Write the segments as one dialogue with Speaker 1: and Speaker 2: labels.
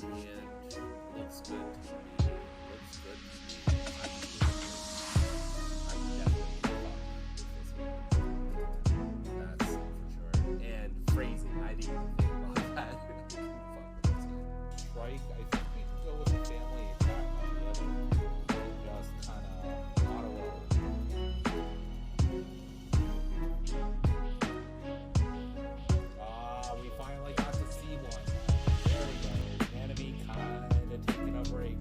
Speaker 1: in hand. Looks good to me. Looks good to me. I'm definitely fuck with this one. That's for sure. And phrasing, I didn't even think about that. Fuck with this one.
Speaker 2: Strike, I think we can go with the family attack on the other. Just kind of auto roll. We finally got to see one. There we go. Enemy kind of taking a break.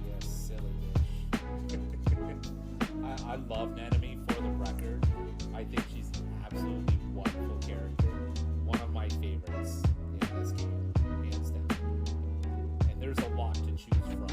Speaker 2: Yes, silly bitch. I love Nanami for the record. I think she's an absolutely wonderful character. One of my favorites in this game, hands down. And there's a lot to choose from.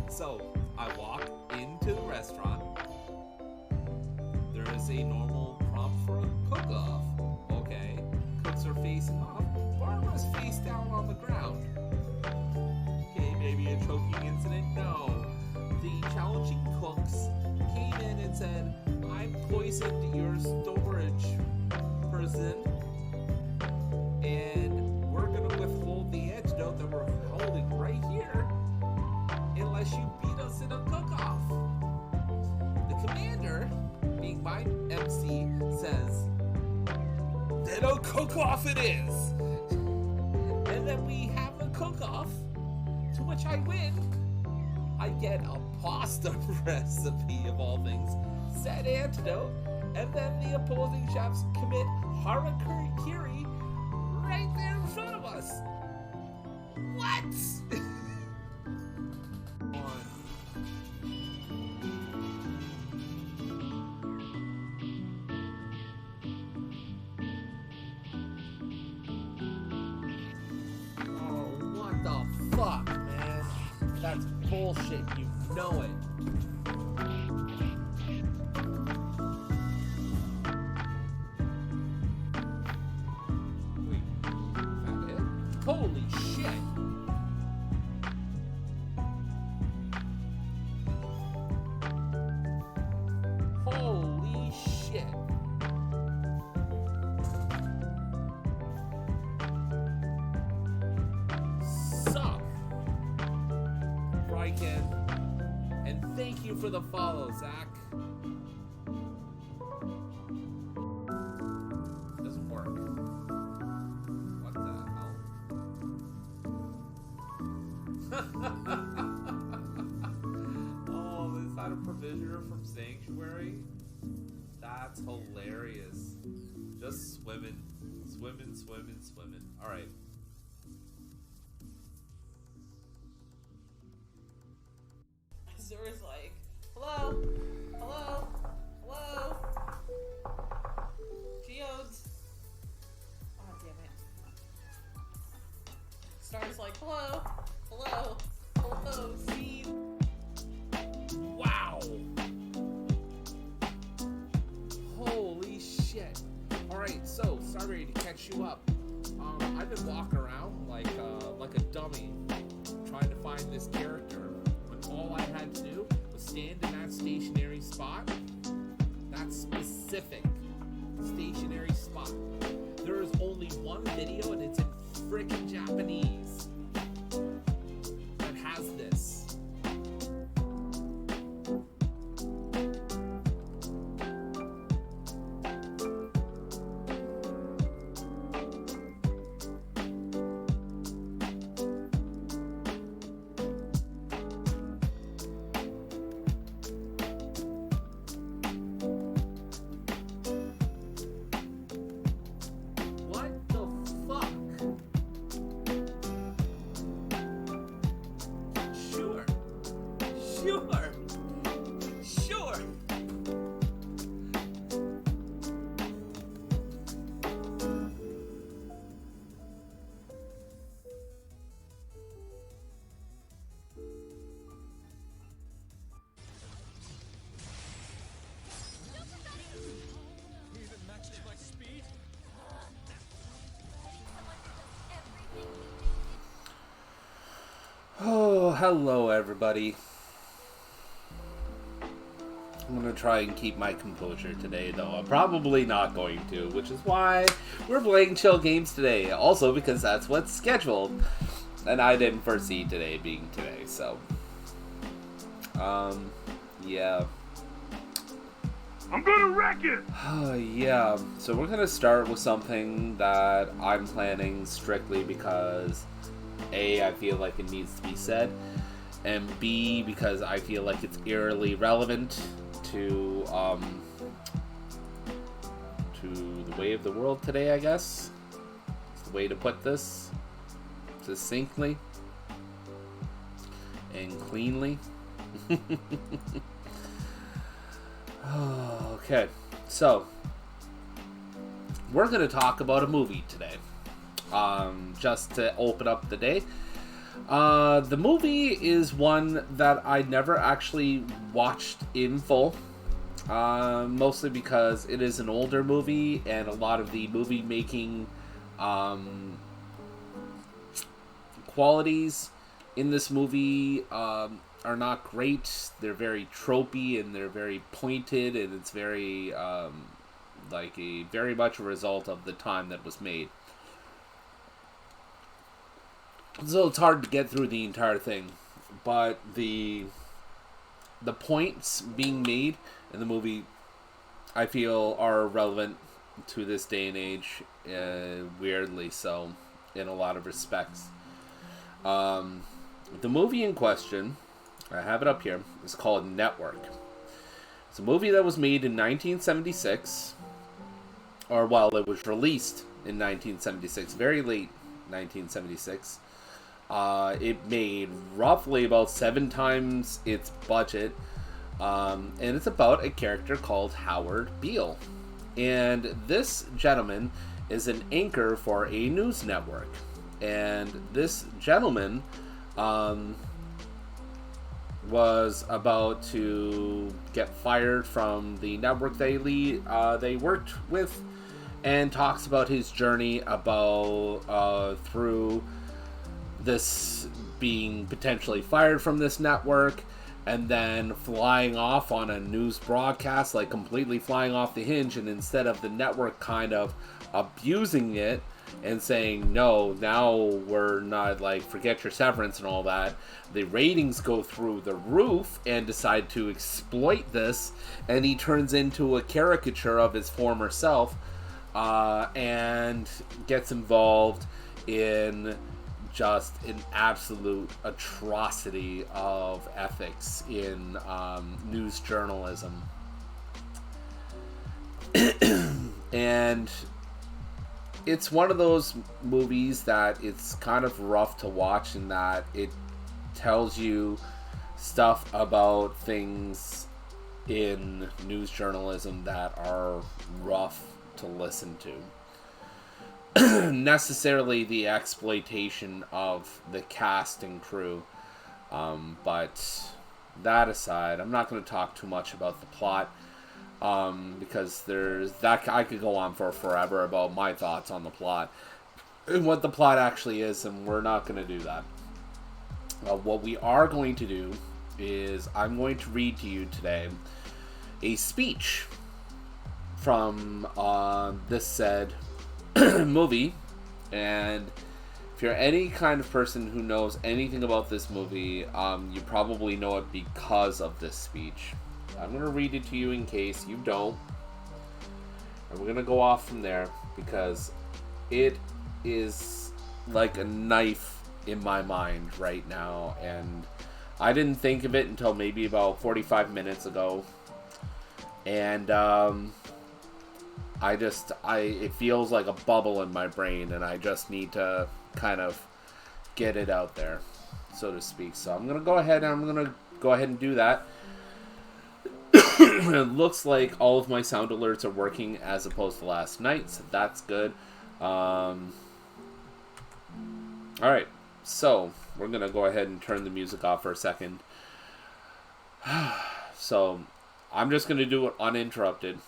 Speaker 1: So, I walk into the restaurant. There is a normal prompt for a cook-off. Okay, cooks are facing off. Barbara's face down on the ground. Okay, maybe a choking incident? No. The challenging cooks came in and said, "I poisoned your storage person, and we're gonna withhold the antidote that we're holding right here unless you beat us in a cook-off." The commander, being my MC, says, "Then a cook-off it is!" And then we have a cook-off, to which I win. I get a pasta recipe of all things, said antidote, and then the opposing chefs commit harakiri right there in front of us. What? Fuck, man. That's bullshit. You know it. Wait, is that it? Holy shit. Holy shit. And thank you for the follow, Zach. Doesn't work. What the hell? Oh, is that a provisioner from Sanctuary? That's hilarious. Just swimming. Swimming. Alright.
Speaker 3: Zura's like, hello? Geodes. Oh, damn it. Star's like, hello, Steve.
Speaker 1: Wow. Holy shit. Alright, so, sorry to catch you up. I've been walking around like a dummy trying to find this character. All I had to do was stand in that stationary spot, that specific stationary spot. There is only one video and it's in frickin' Japanese that has this. hello everybody. I'm going to try and keep my composure today, though I'm probably not going to, which is why we're playing chill games today. Also because that's what's scheduled, and I didn't foresee today being today, so... yeah.
Speaker 4: I'm gonna wreck it!
Speaker 1: Yeah, so we're gonna start with something that I'm planning strictly because A, I feel like it needs to be said, and B, because I feel like it's eerily relevant to the way of the world today, I guess. It's the way to put this succinctly and cleanly. Okay, so we're going to talk about a movie today, just to open up the day. The movie is one that I never actually watched in full, mostly because it is an older movie, and a lot of the movie making qualities in this movie are not great. They're very tropey and they're very pointed, and it's very very much a result of the time that was made. So it's hard to get through the entire thing, but the points being made in the movie, I feel, are relevant to this day and age, weirdly so, in a lot of respects. The movie in question, I have it up here, is called Network. It's a movie that was made in 1976, or well, it was released in 1976, very late 1976. It made roughly about 7 times its budget, and it's about a character called Howard Beale. And this gentleman is an anchor for a news network. And this gentleman was about to get fired from the network they worked with, and talks about his journey about through this being potentially fired from this network, and then flying off on a news broadcast, like completely flying off the hinge, and instead of the network kind of abusing it and saying, no, now we're not, like, forget your severance and all that, the ratings go through the roof and decide to exploit this, and he turns into a caricature of his former self, and gets involved in just an absolute atrocity of ethics in news journalism. And it's one of those movies that it's kind of rough to watch, in that it tells you stuff about things in news journalism that are rough to listen to. Necessarily the exploitation of the cast and crew, but that aside, I'm not going to talk too much about the plot, because there's that I could go on for forever about my thoughts on the plot and what the plot actually is, and we're not going to do that. What we are going to do is I'm going to read to you today a speech from this said movie, and if you're any kind of person who knows anything about this movie, you probably know it because of this speech. I'm going to read it to you in case you don't, and we're going to go off from there, because it is like a knife in my mind right now, and I didn't think of it until maybe about 45 minutes ago, and it feels like a bubble in my brain, and I just need to kind of get it out there, so to speak. So I'm gonna go ahead and do that. It looks like all of my sound alerts are working as opposed to last night, so that's good. Alright, so we're gonna go ahead and turn the music off for a second. So I'm just gonna do it uninterrupted,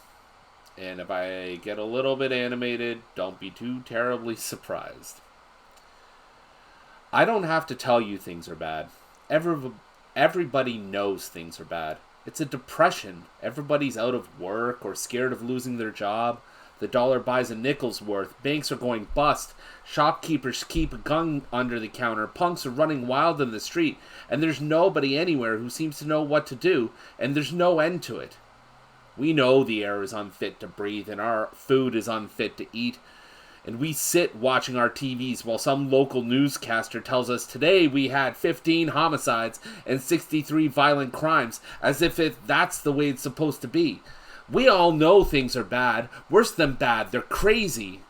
Speaker 1: and if I get a little bit animated, don't be too terribly surprised. I don't have to tell you things are bad. Everybody knows things are bad. It's a depression. Everybody's out of work or scared of losing their job. The dollar buys a nickel's worth. Banks are going bust. Shopkeepers keep a gun under the counter. Punks are running wild in the street. And there's nobody anywhere who seems to know what to do. And there's no end to it. We know the air is unfit to breathe and our food is unfit to eat. And we sit watching our TVs while some local newscaster tells us today we had 15 homicides and 63 violent crimes, as if that's the way it's supposed to be. We all know things are bad. Worse than bad. They're crazy.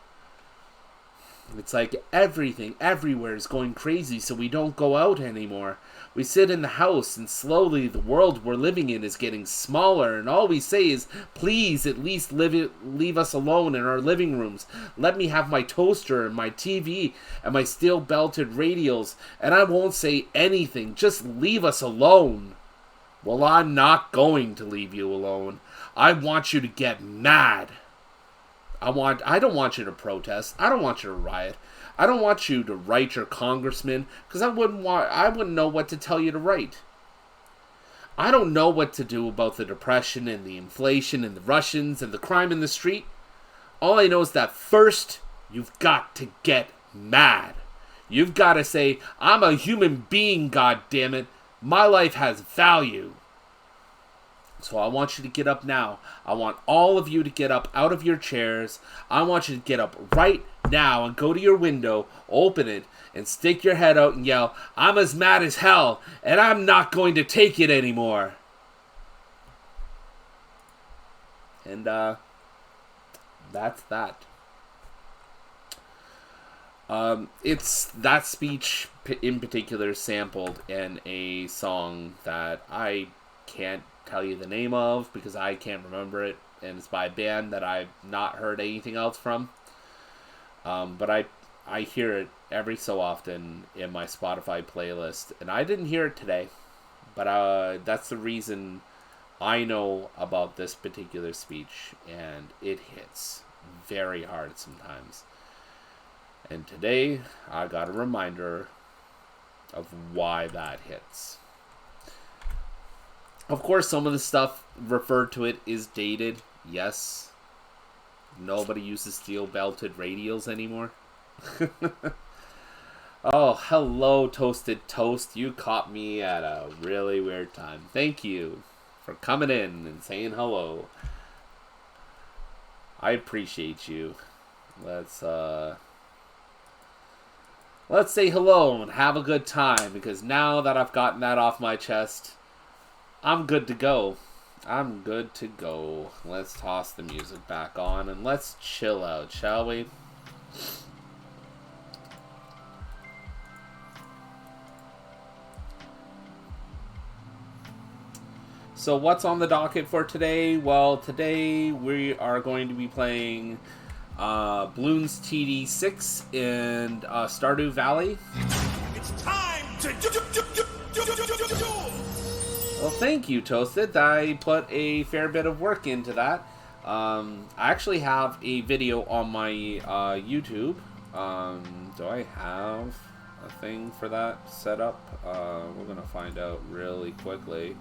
Speaker 1: It's like everything, everywhere is going crazy, so we don't go out anymore. We sit in the house, and slowly the world we're living in is getting smaller, and all we say is, please at least leave us alone in our living rooms. Let me have my toaster and my TV and my steel-belted radials, and I won't say anything. Just leave us alone. Well, I'm not going to leave you alone. I want you to get mad. I don't want you to protest. I don't want you to riot. I don't want you to write your congressman, because I wouldn't know what to tell you to write. I don't know what to do about the depression and the inflation and the Russians and the crime in the street. All I know is that first, you've got to get mad. You've got to say, I'm a human being, goddammit. My life has value. So I want you to get up now. I want all of you to get up out of your chairs. I want you to get up right now and go to your window, open it, and stick your head out and yell, I'm as mad as hell, and I'm not going to take it anymore. And, that's that. It's that speech in particular sampled in a song that I can't tell you the name of because I can't remember it, and it's by a band that I've not heard anything else from. But I hear it every so often in my Spotify playlist, and I didn't hear it today, but that's the reason I know about this particular speech, and it hits very hard sometimes. And today, I got a reminder of why that hits. Of course, some of the stuff referred to it is dated. Yes. Nobody uses steel-belted radials anymore. Oh, hello, Toasted Toast. You caught me at a really weird time. Thank you for coming in and saying hello. I appreciate you. Let's say hello and have a good time, because now that I've gotten that off my chest, I'm good to go. I'm good to go. Let's toss the music back on and let's chill out, shall we? So what's on the docket for today? Well, today we are going to be playing Bloons TD6 in Stardew Valley.
Speaker 4: It's time to
Speaker 1: Well, thank you, Toasted. I put a fair bit of work into that. I actually have a video on my YouTube. Do I have a thing for that set up? We're going to find out really quickly.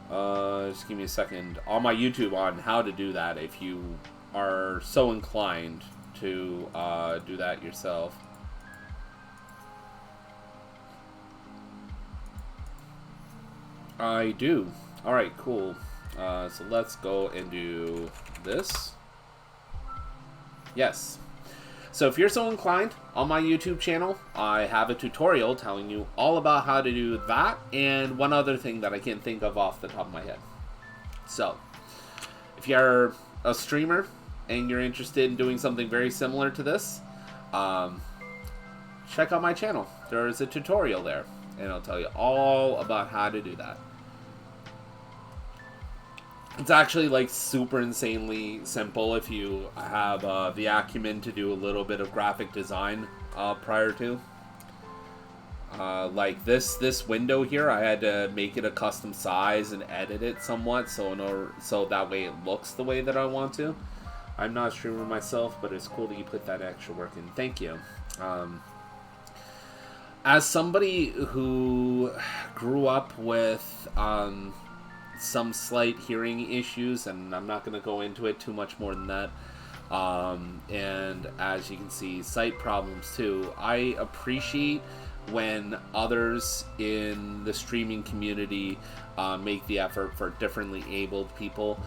Speaker 1: Just give me a second. On my YouTube on how to do that if you are so inclined to do that yourself. I do. Alright, cool. So let's go and do this. Yes. So if you're so inclined, on my YouTube channel, I have a tutorial telling you all about how to do that and one other thing that I can't think of off the top of my head. So, if you're a streamer and you're interested in doing something very similar to this, check out my channel. There is a tutorial there, and I'll tell you all about how to do that. It's actually like super insanely simple if you have the acumen to do a little bit of graphic design prior to. Like this window here, I had to make it a custom size and edit it somewhat so that way it looks the way that I want to. I'm not a streamer myself, but it's cool that you put that extra work in. Thank you. as somebody who grew up with some slight hearing issues, and I'm not going to go into it too much more than that, and as you can see, sight problems too, I appreciate when others in the streaming community make the effort for differently abled people,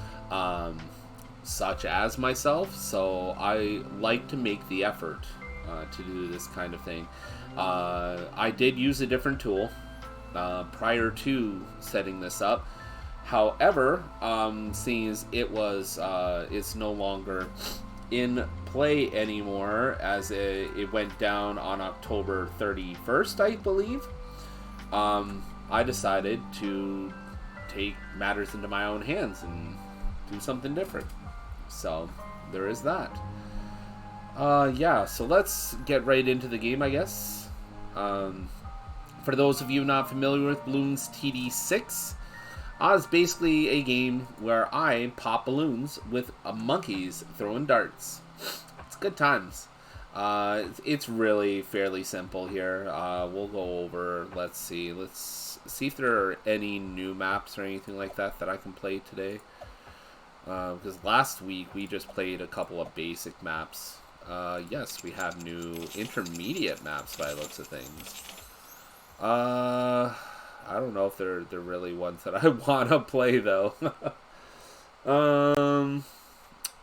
Speaker 1: such as myself. So I like to make the effort to do this kind of thing. I did use a different tool prior to setting this up. However, seeing as it's no longer in play anymore, as it went down on October 31st, I believe, I decided to take matters into my own hands and do something different. So there is that. Yeah, so let's get right into the game, I guess. For those of you not familiar with Balloons TD6, it's basically a game where I pop balloons with monkeys throwing darts. It's good times. It's really fairly simple here. We'll go over, let's see if there are any new maps or anything like that I can play today. Because last week we just played a couple of basic maps. Yes, we have new intermediate maps by the looks of things. I don't know if they're really ones that I want to play, though.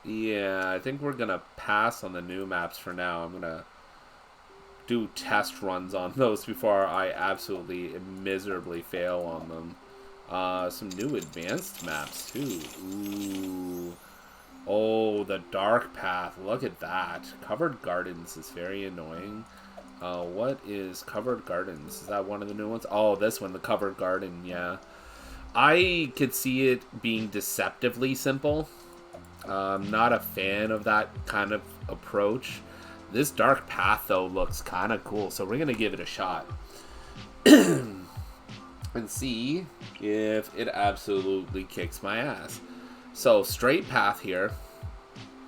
Speaker 1: Yeah, I think we're going to pass on the new maps for now. I'm going to do test runs on those before I absolutely miserably fail on them. Some new advanced maps, too. Ooh. Oh, the dark path. Look at that. Covered Gardens is very annoying. What is Covered Gardens? Is that one of the new ones? Oh, this one, the Covered Garden, yeah. I could see it being deceptively simple. I'm not a fan of that kind of approach. This dark path, though, looks kind of cool, so we're going to give it a shot. And see if it absolutely kicks my ass. So, straight path here.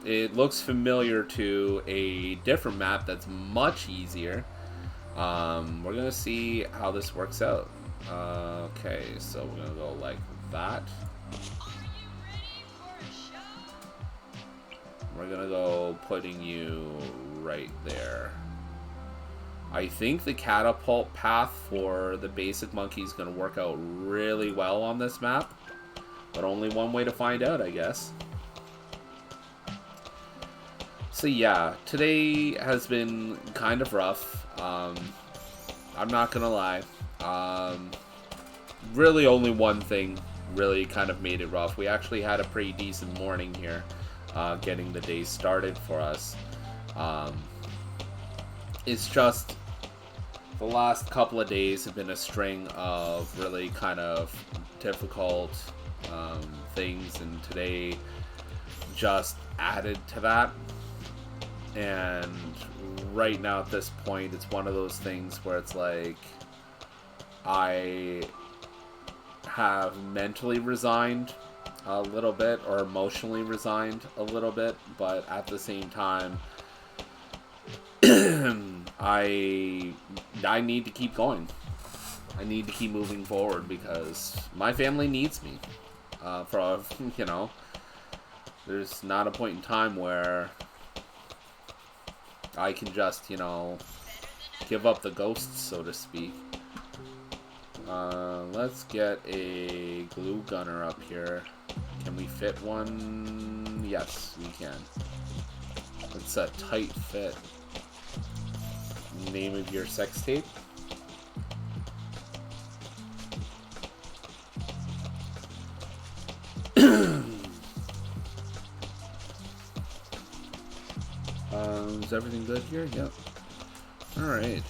Speaker 1: It looks familiar to a different map that's much easier. We're going to see how this works out. Okay, so we're going to go like that. We're going to go putting you right there. I think the catapult path for the basic monkey is going to work out really well on this map. But only one way to find out, I guess. So yeah, today has been kind of rough. I'm not gonna lie. Really only one thing really kind of made it rough. We actually had a pretty decent morning here, getting the day started for us. It's just the last couple of days have been a string of really kind of difficult things, and today just added to that. And right now at this point, it's one of those things where it's like I have mentally resigned a little bit, or emotionally resigned a little bit, but at the same time I need to keep going. I need to keep moving forward because my family needs me. You know, there's not a point in time where I can just, you know, give up the ghosts, so to speak. Let's get a glue gunner up here. Can we fit one? Yes, we can. It's a tight fit. Name of your sex tape? Is everything good here? Yep. Alright.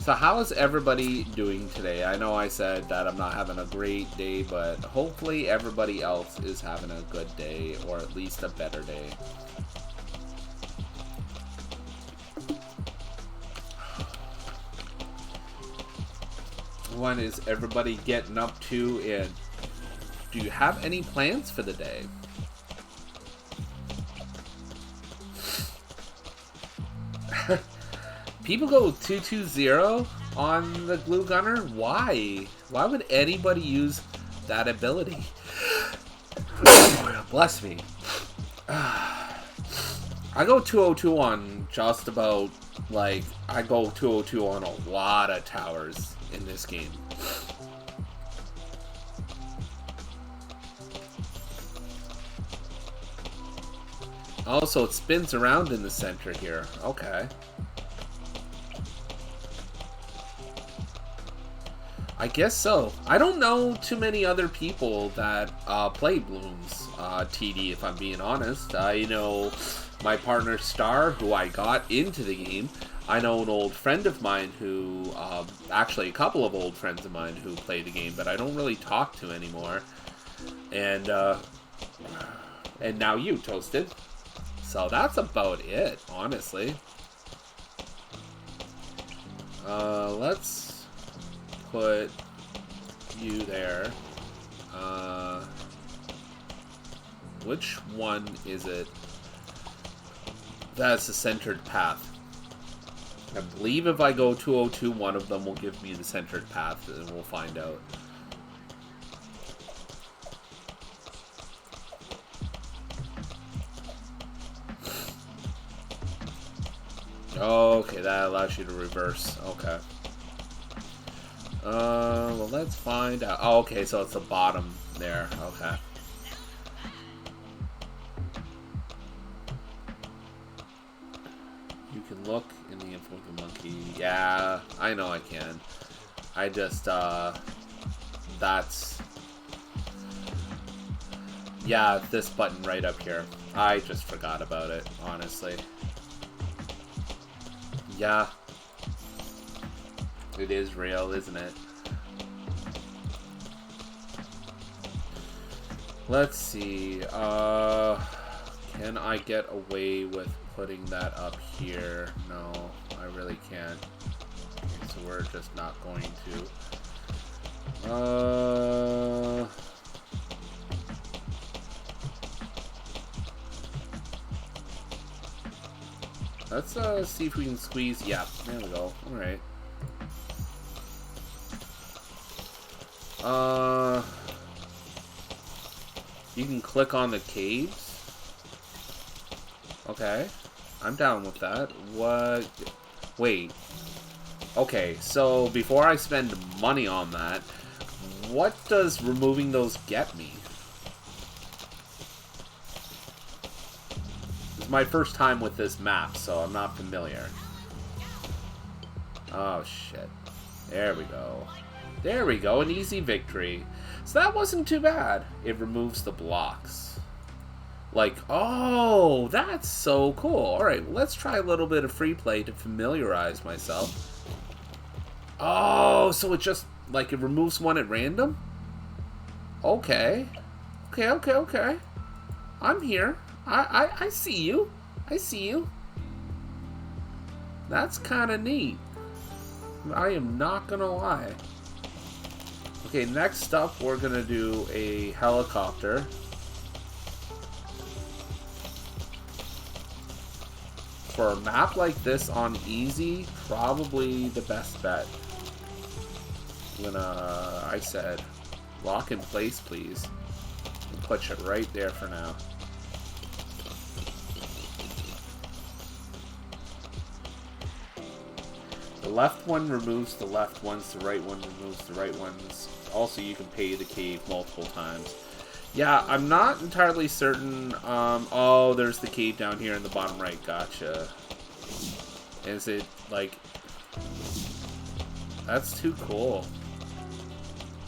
Speaker 1: So how is everybody doing today? I know I said that I'm not having a great day, but hopefully everybody else is having a good day, or at least a better day. What is everybody getting up to, and do you have any plans for the day? People go 2-2-0 on the glue gunner? Why? Why would anybody use that ability? Bless me. I go 202 on just about, like, I go 202 on a lot of towers in this game. Also, it spins around in the center here. Okay. I guess so. I don't know too many other people that play Bloons TD, if I'm being honest. I know my partner Star, who I got into the game. I know an old friend of mine who, actually a couple of old friends of mine who play the game, but I don't really talk to anymore. And now you, Toasted. So that's about it, honestly. Let's put you there. Which one is it? That's the centered path. I believe if I go 202, one of them will give me the centered path, and we'll find out. Okay, that allows you to reverse. Okay. Well, let's find out. Oh, okay, so it's the bottom there. Okay. You can look in the info of the monkey. Yeah, I know I can. I just, that's... Yeah, this button right up here. I just forgot about it, honestly. Yeah. It is real, isn't it? Let's see. Can I get away with putting that up here? No, I really can't. Okay, so we're just not going to. Let's see if we can squeeze. Yeah, there we go. All right. You can click on the caves. Okay, I'm down with that. What? Wait. Okay, so before I spend money on that, what does removing those get me? It's my first time with this map, so I'm not familiar. Oh, shit. There we go. There we go, an easy victory. So that wasn't too bad. It removes the blocks. Like, oh, that's so cool. Alright, let's try a little bit of free play to familiarize myself. Oh, so it just, like, it removes one at random? Okay. Okay. I'm here. I see you. I see you. That's kind of neat. I am not gonna lie. Okay, next up, we're gonna do a helicopter. For a map like this on easy, probably the best bet. I'm gonna, I said, lock in place, please. And put you right there for now. The left one removes the left ones, the right one removes the right ones. Also, you can pay the cave multiple times. Yeah, I'm not entirely certain. Oh, there's the cave down here in the bottom right. Gotcha. Is it, like... That's too cool.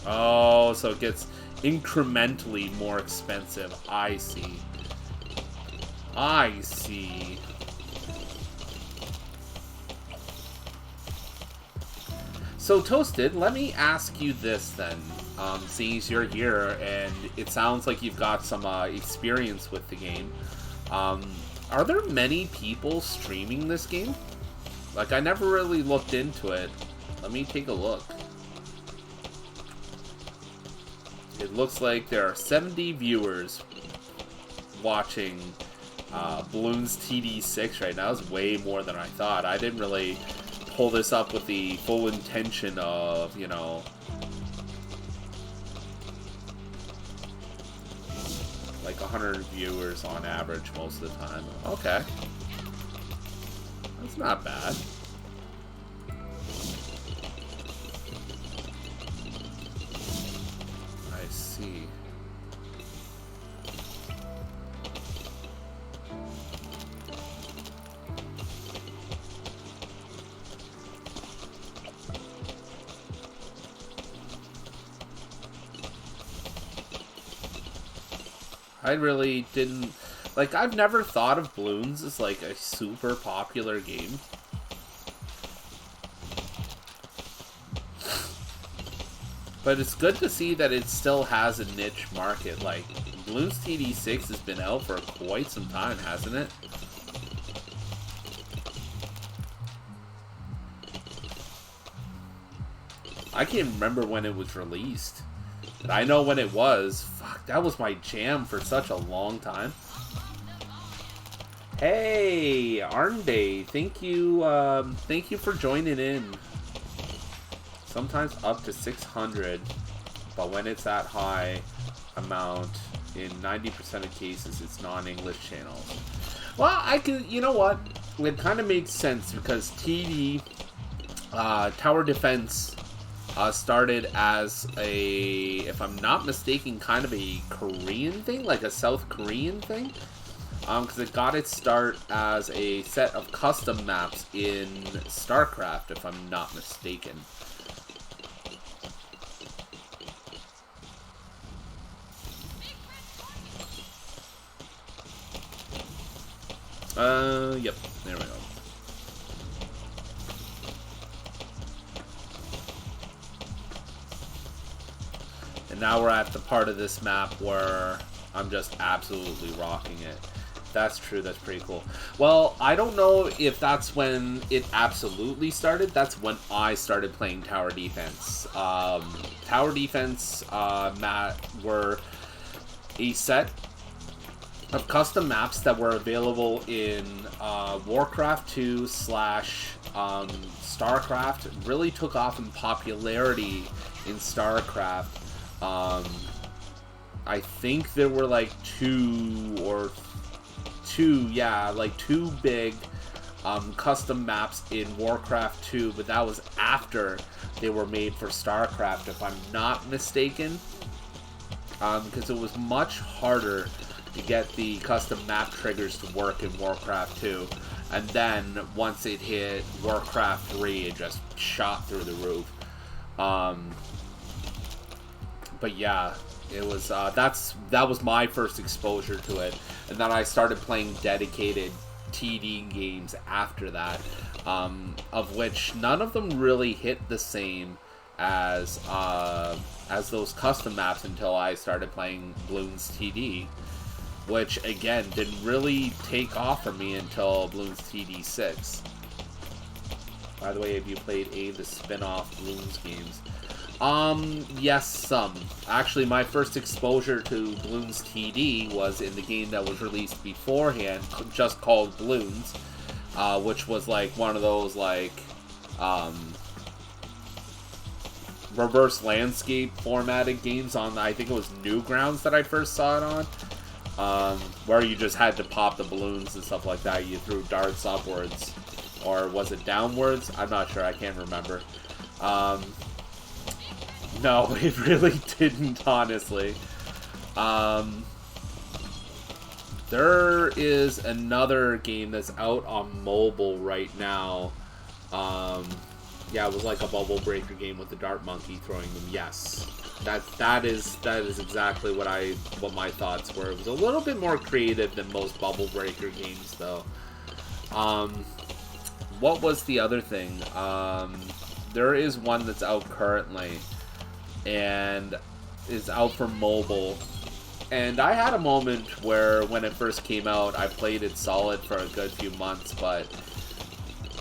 Speaker 1: Oh, so it gets incrementally more expensive. I see. I see. So, Toasted, let me ask you this then. Seeing as you're here and it sounds like you've got some experience with the game, are there many people streaming this game? Like, I never really looked into it. Let me take a look. It looks like there are 70 viewers watching Bloons TD6 right now. It's way more than I thought. I didn't really pull this up with the full intention of, you know, like 100 viewers on average most of the time. Okay. That's not bad. I see. I really didn't... Like, I've never thought of Bloons as, like, a super popular game. But it's good to see that it still has a niche market. Like, Bloons BTD6 has been out for quite some time, hasn't it? I can't remember when it was released. But I know when it was. Fuck, that was my jam for such a long time. Hey, Arnday, thank you for joining in. Sometimes up to 600, but when it's that high amount, in 90% of cases, it's non-English channels. Well, I can, you know what? It kind of makes sense because TD, Tower Defense, started as a, if I'm not mistaken, kind of a Korean thing, like a South Korean thing. Because it got its start as a set of custom maps in StarCraft, if I'm not mistaken. Yep, there we go. And now we're at the part of this map where I'm just absolutely rocking it. That's true, that's pretty cool. Well, I don't know if that's when it absolutely started. That's when I started playing Tower Defense. Tower Defense were a set of custom maps that were available in Warcraft 2 / StarCraft. It really took off in popularity in StarCraft. I think there were like two big custom maps in Warcraft 2, but that was after they were made for StarCraft, if I'm not mistaken. Because it was much harder to get the custom map triggers to work in Warcraft 2. And then, once it hit Warcraft 3, it just shot through the roof. But yeah, it was, that was my first exposure to it. And then I started playing dedicated TD games after that, of which none of them really hit the same as those custom maps until I started playing Bloons TD, which again didn't really take off for me until Bloons TD6. By the way, have you played the spin-off Bloons games? Yes, some. Actually, my first exposure to Bloons TD was in the game that was released beforehand, just called Bloons, which was like one of those like reverse landscape formatted games on, I think it was Newgrounds that I first saw it on, where you just had to pop the balloons and stuff like that. You threw darts upwards, or was it downwards? I'm not sure, I can't remember. No, it really didn't, honestly. There is another game that's out on mobile right now. Yeah, it was like a bubble breaker game with the dart monkey throwing them. Yes, that is exactly what my thoughts were. It was a little bit more creative than most bubble breaker games, though. What was the other thing? There is one that's out currently, and is out for mobile. And I had a moment where, when it first came out, I played it solid for a good few months, but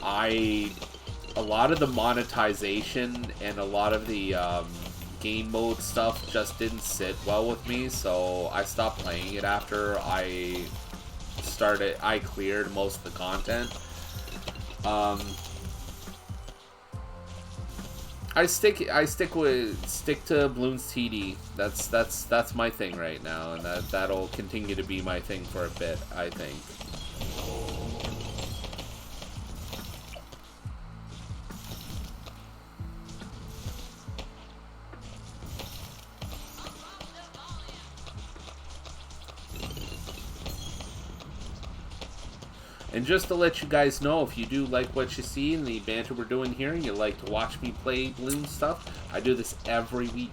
Speaker 1: a lot of the monetization and a lot of the game mode stuff just didn't sit well with me, so I stopped playing it after I cleared most of the content. I stick to Bloons TD. That's my thing right now, and that'll continue to be my thing for a bit, I think. And just to let you guys know, if you do like what you see in the banter we're doing here, and you like to watch me play Bloons stuff, I do this every week.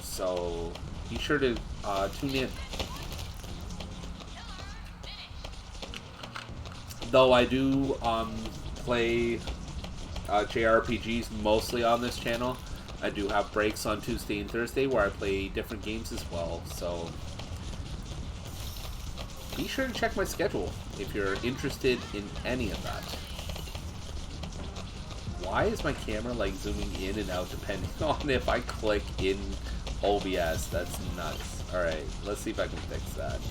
Speaker 1: So be sure to tune in. Though I do play JRPGs mostly on this channel, I do have breaks on Tuesday and Thursday where I play different games as well. So be sure to check my schedule if you're interested in any of that. Why is my camera like zooming in and out depending on if I click in OBS? That's nuts. Alright, let's see if I can fix that.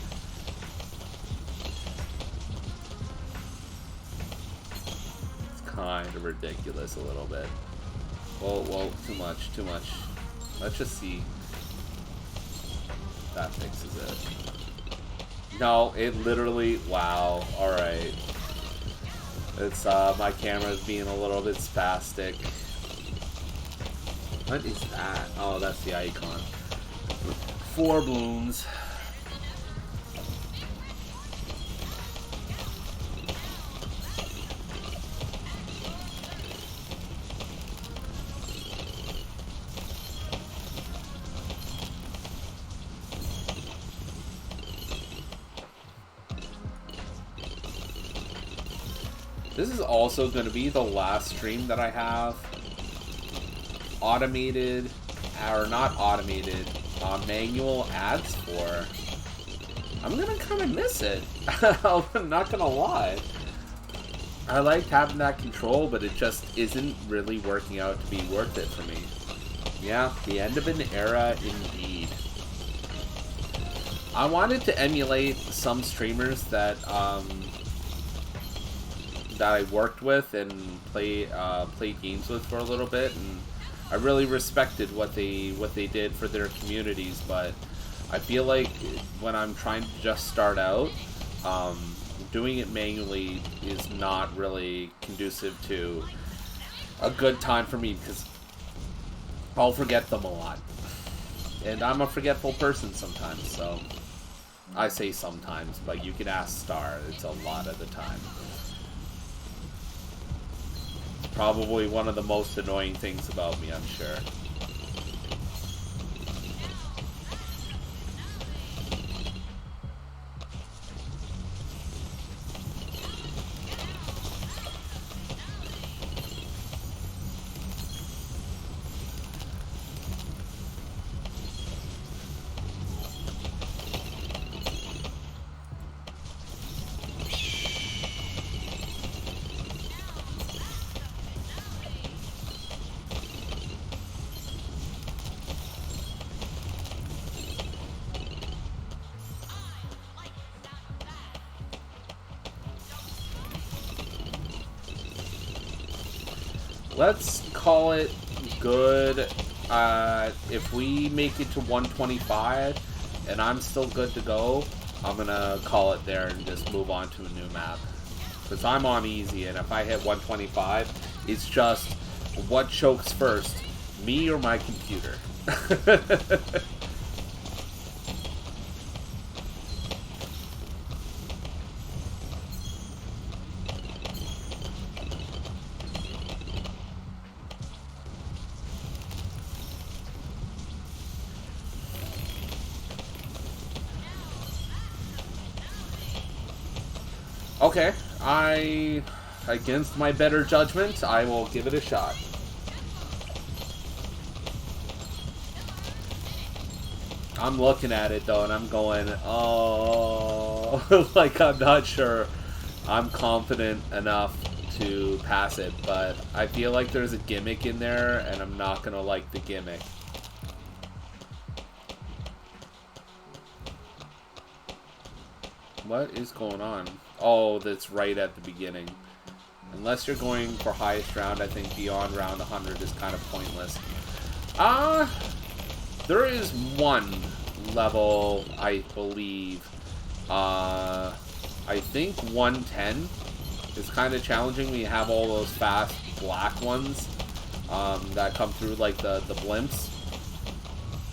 Speaker 1: It's kind of ridiculous a little bit. Whoa, too much. Let's just see. That fixes it. No, it literally, wow, alright. It's, my camera's being a little bit spastic. What is that? Oh, that's the icon. 4 Bloons. This is also going to be the last stream that I have automated, or not automated, manual ads for. I'm going to kind of miss it. I'm not going to lie. I liked having that control, but it just isn't really working out to be worth it for me. Yeah, the end of an era indeed. I wanted to emulate some streamers that I worked with and played games with for a little bit, and I really respected what they did for their communities. But I feel like when I'm trying to just start out, doing it manually is not really conducive to a good time for me, because I'll forget them a lot, and I'm a forgetful person sometimes. So I say sometimes, but you can ask Star. It's a lot of the time. Probably one of the most annoying things about me, I'm sure. Let's call it good. If we make it to 125 and I'm still good to go, I'm gonna call it there and just move on to a new map. Because I'm on easy, and if I hit 125, it's just what chokes first, me or my computer? Okay, against my better judgment, I will give it a shot. I'm looking at it though, and I'm going, oh, like I'm not sure I'm confident enough to pass it, but I feel like there's a gimmick in there, and I'm not gonna like the gimmick. What is going on? Oh, that's right at the beginning. Unless you're going for highest round, I think beyond round 100 is kind of pointless. There is one level, I believe. I think 110 is kind of challenging when you have all those fast black ones that come through like the blimps.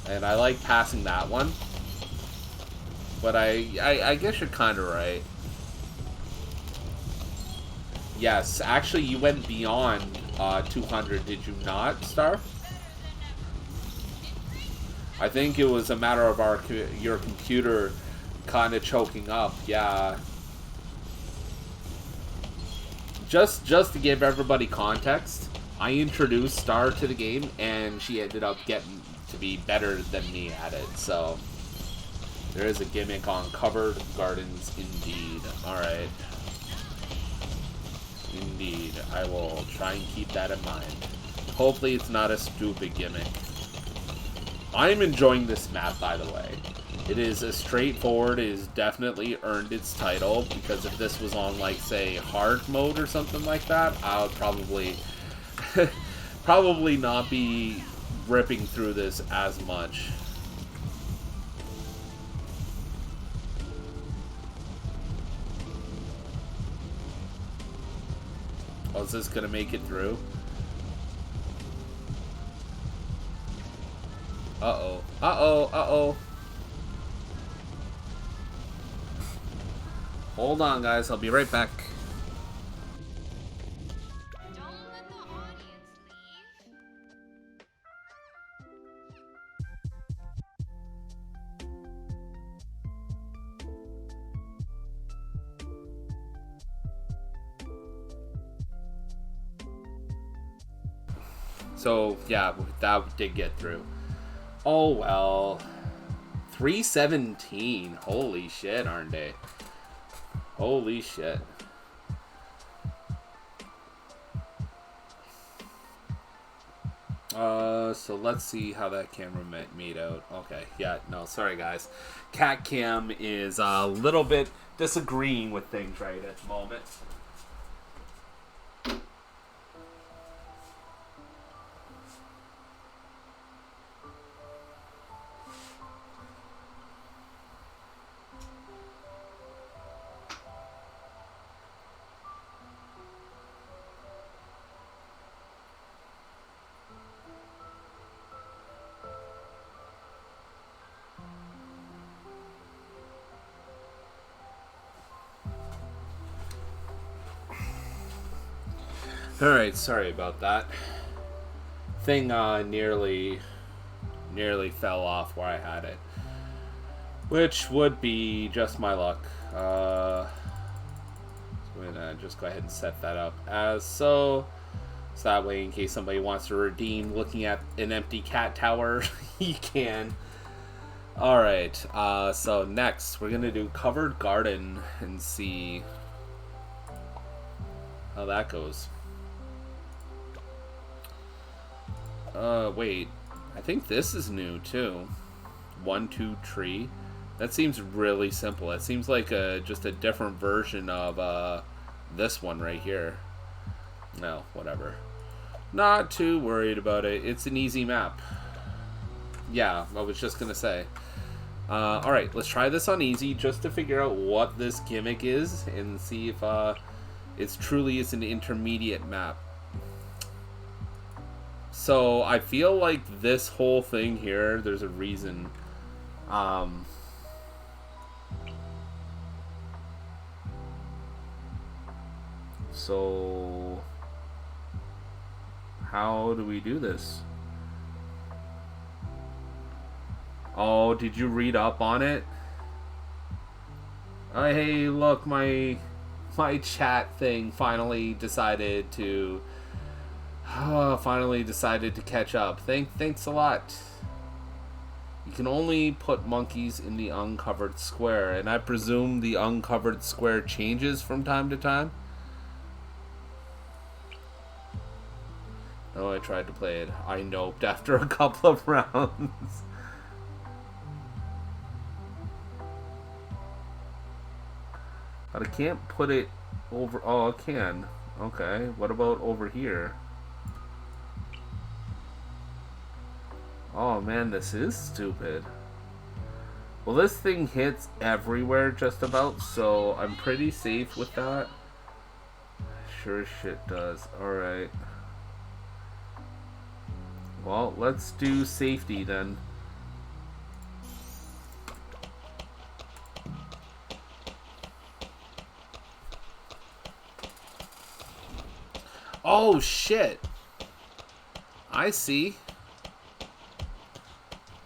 Speaker 1: And I like passing that one. But I guess you're kind of right. Yes, actually you went beyond 200, did you not, Star? I think it was a matter of your computer kind of choking up, yeah. Just to give everybody context, I introduced Star to the game, and she ended up getting to be better than me at it, so... There is a gimmick on covered gardens, indeed. Alright. Indeed. I will try and keep that in mind. Hopefully it's not a stupid gimmick. I'm enjoying this map, by the way. It is a straightforward, it has definitely earned its title, because if this was on, like, say, hard mode or something like that, I would probably... probably not be ripping through this as much. Oh, is this gonna make it through? Uh-oh. Uh-oh. Uh-oh. Hold on, guys. I'll be right back.
Speaker 5: Don't let the audience leave.
Speaker 1: So, yeah, that did get through. Oh, well. 317. Holy shit, aren't they? Holy shit. So let's see how that camera made out. Okay, yeah, no, sorry guys. Cat Cam is a little bit disagreeing with things right at the moment. Alright, sorry about that. Thing nearly fell off where I had it. Which would be just my luck. So I'm gonna just go ahead and set that up as so. So that way, in case somebody wants to redeem looking at an empty cat tower, you can. Alright, so next we're gonna do covered garden and see how that goes. Wait. I think this is new, too. 1-2 tree. That seems really simple. It seems like just a different version of, this one right here. No, whatever. Not too worried about it. It's an easy map. Yeah, I was just gonna say. Alright, let's try this on easy just to figure out what this gimmick is and see if, it's truly is an intermediate map. So, I feel like this whole thing here, there's a reason. So, how do we do this? Oh, did you read up on it? Hey, look, my chat thing finally decided to catch up. Thanks a lot. You can only put monkeys in the uncovered square, and I presume the uncovered square changes from time to time. Oh, I tried to play it. I noped after a couple of rounds. But I can't put it over. Oh, I can. Okay, what about over here? Oh man, this is stupid. Well, this thing hits everywhere just about, so I'm pretty safe with that. Sure as shit does. Alright. Well, let's do safety then. Oh shit! I see.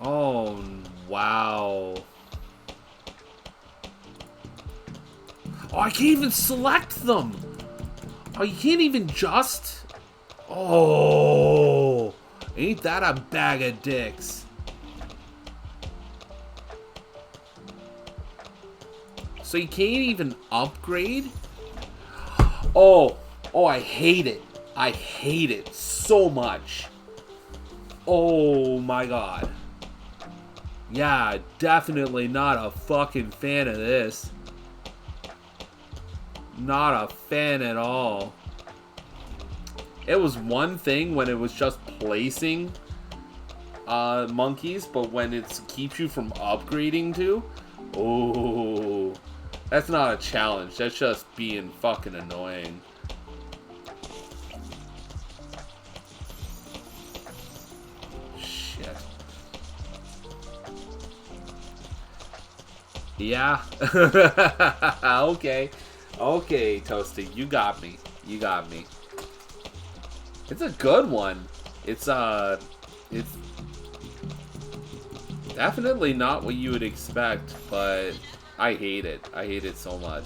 Speaker 1: Oh, wow. Oh, I can't even select them! Oh, you can't even just... Oh! Ain't that a bag of dicks? So you can't even upgrade? Oh! Oh, I hate it. I hate it so much. Oh my god. Yeah, definitely not a fucking fan of this. Not a fan at all. It was one thing when it was just placing monkeys, but when it keeps you from upgrading to, oh, that's not a challenge. That's just being fucking annoying. Shit. Yeah. Okay. Okay, Toasty, you got me. You got me. It's a good one. It's definitely not what you would expect, but I hate it. I hate it so much.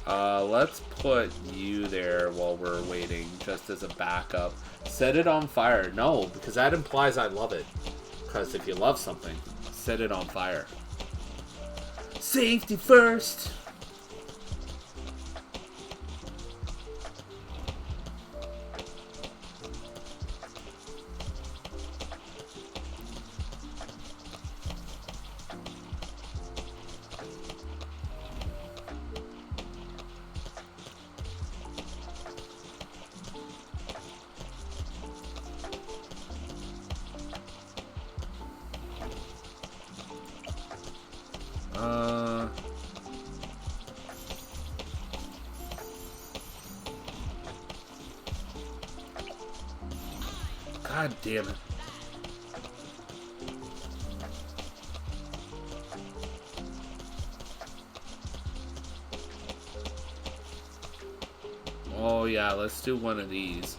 Speaker 1: Let's put you there while we're waiting, just as a backup. Set it on fire. No, because that implies I love it. Because if you love something, set it on fire. Safety first! God damn it. Oh yeah, let's do one of these.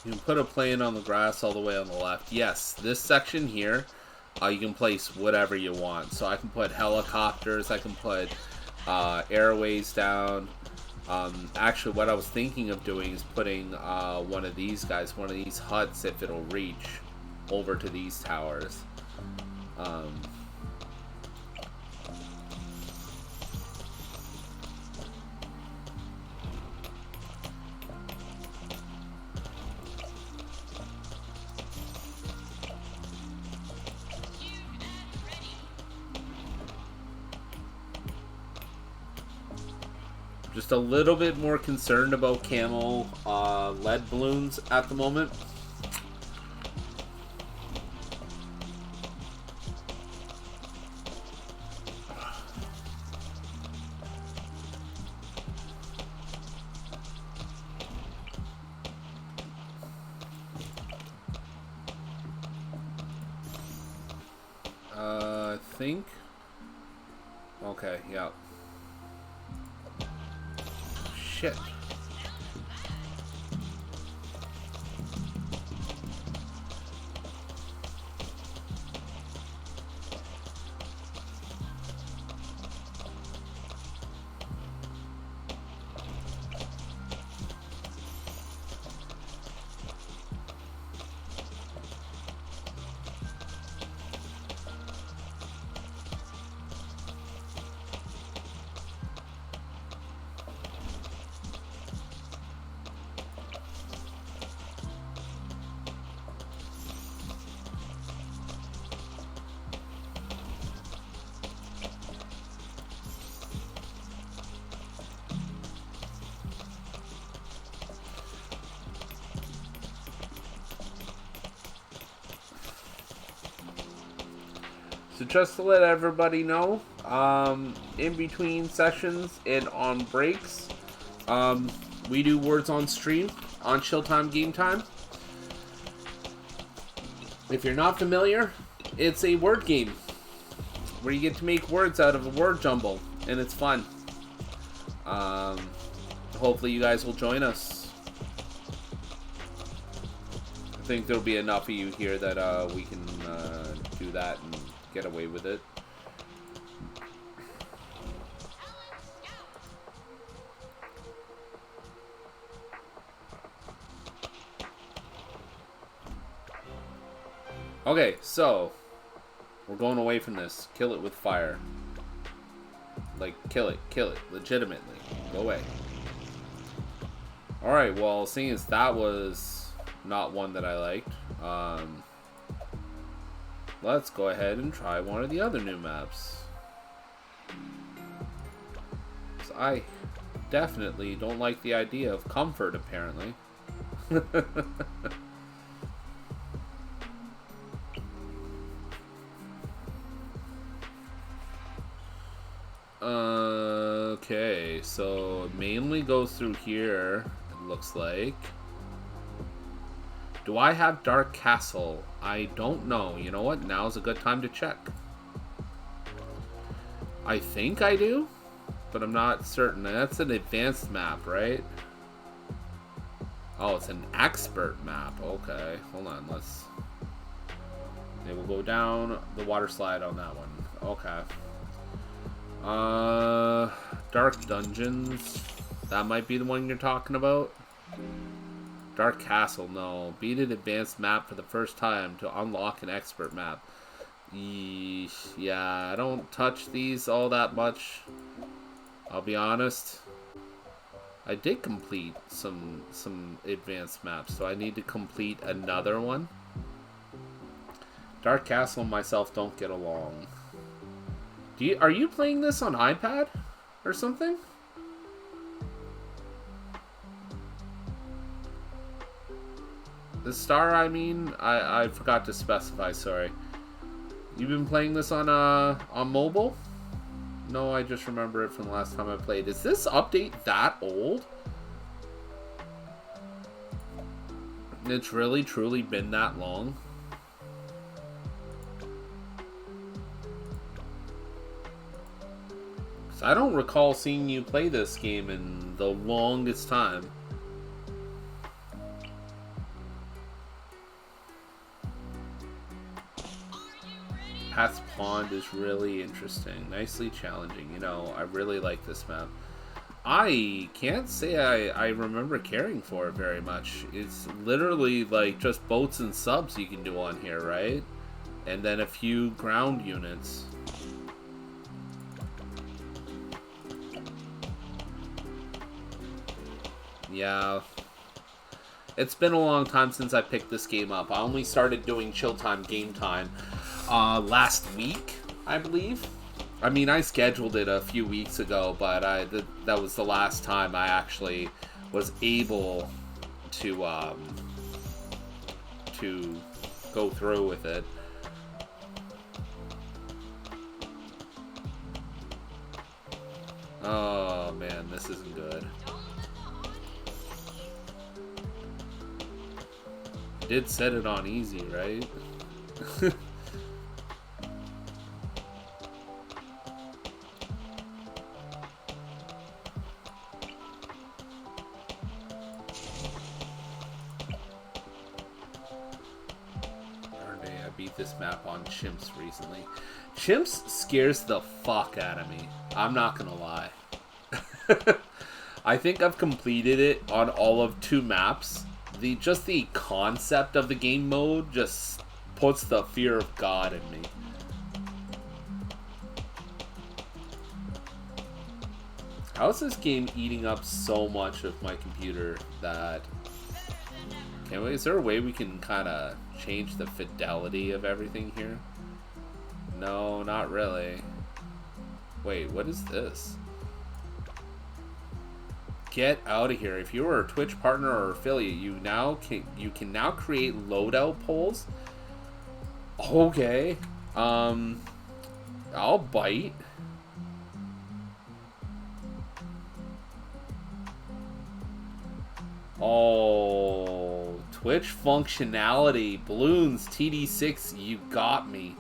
Speaker 1: You can put a plane on the grass all the way on the left. Yes, this section here, you can place whatever you want. So I can put helicopters, I can put airways down. Actually, what I was thinking of doing is putting one of these guys, one of these huts, if it'll reach, over to these towers. Just a little bit more concerned about camo lead balloons at the moment. I think. Okay, yeah. Shit. So just to let everybody know, in between sessions and on breaks, we do words on stream on Chill Time Game Time. If you're not familiar, it's a word game where you get to make words out of a word jumble, and it's fun. Hopefully you guys will join us. I think there'll be enough of you here that we can do that and get away with it. Okay, so we're going away from this. Kill it with fire. Like, kill it, legitimately. Go away. Alright, well, seeing as that was not one that I liked, let's go ahead and try one of the other new maps. So I definitely don't like the idea of comfort, apparently. Okay, so it mainly goes through here, it looks like. Do I have Dark Castle? I don't know. You know what? Now's a good time to check. I think I do, but I'm not certain. That's an advanced map, right? Oh, it's an expert map. Okay, hold on. Let's... They will go down the water slide on that one. Okay. Dark Dungeons. That might be the one you're talking about. Dark Castle, no. Beat an advanced map for the first time to unlock an expert map. Yeesh. Yeah, I don't touch these all that much. I'll be honest. I did complete some advanced maps, so I need to complete another one. Dark Castle and myself don't get along. Are you playing this on iPad or something? The Star, I mean, I forgot to specify. Sorry. You've been playing this on mobile? No, I just remember it from the last time I played. Is this update that old? It's really truly been that long. I don't recall seeing you play this game in the longest time. Pat's Pond is really interesting. Nicely challenging. You know, I really like this map. I can't say I remember caring for it very much. It's literally like just boats and subs you can do on here, right? And then a few ground units. Yeah, it's been a long time since I picked this game up. I only started doing Chill Time Game Time last week, I believe. I mean, I scheduled it a few weeks ago, but that was the last time I actually was able to go through with it. Oh man, this isn't good. Did set it on easy, right? I beat this map on Chimps recently. Chimps scares the fuck out of me. I'm not gonna lie. I think I've completed it on all of 2 maps. Just the concept of the game mode just puts the fear of God in me. How is this game eating up so much of my computer that... Is there a way we can kind of change the fidelity of everything here? No, not really. Wait, what is this? Get out of here. If you are a Twitch partner or affiliate, you can now create loadout polls. Okay. I'll bite. Oh, Twitch functionality. Balloons, TD6, you got me.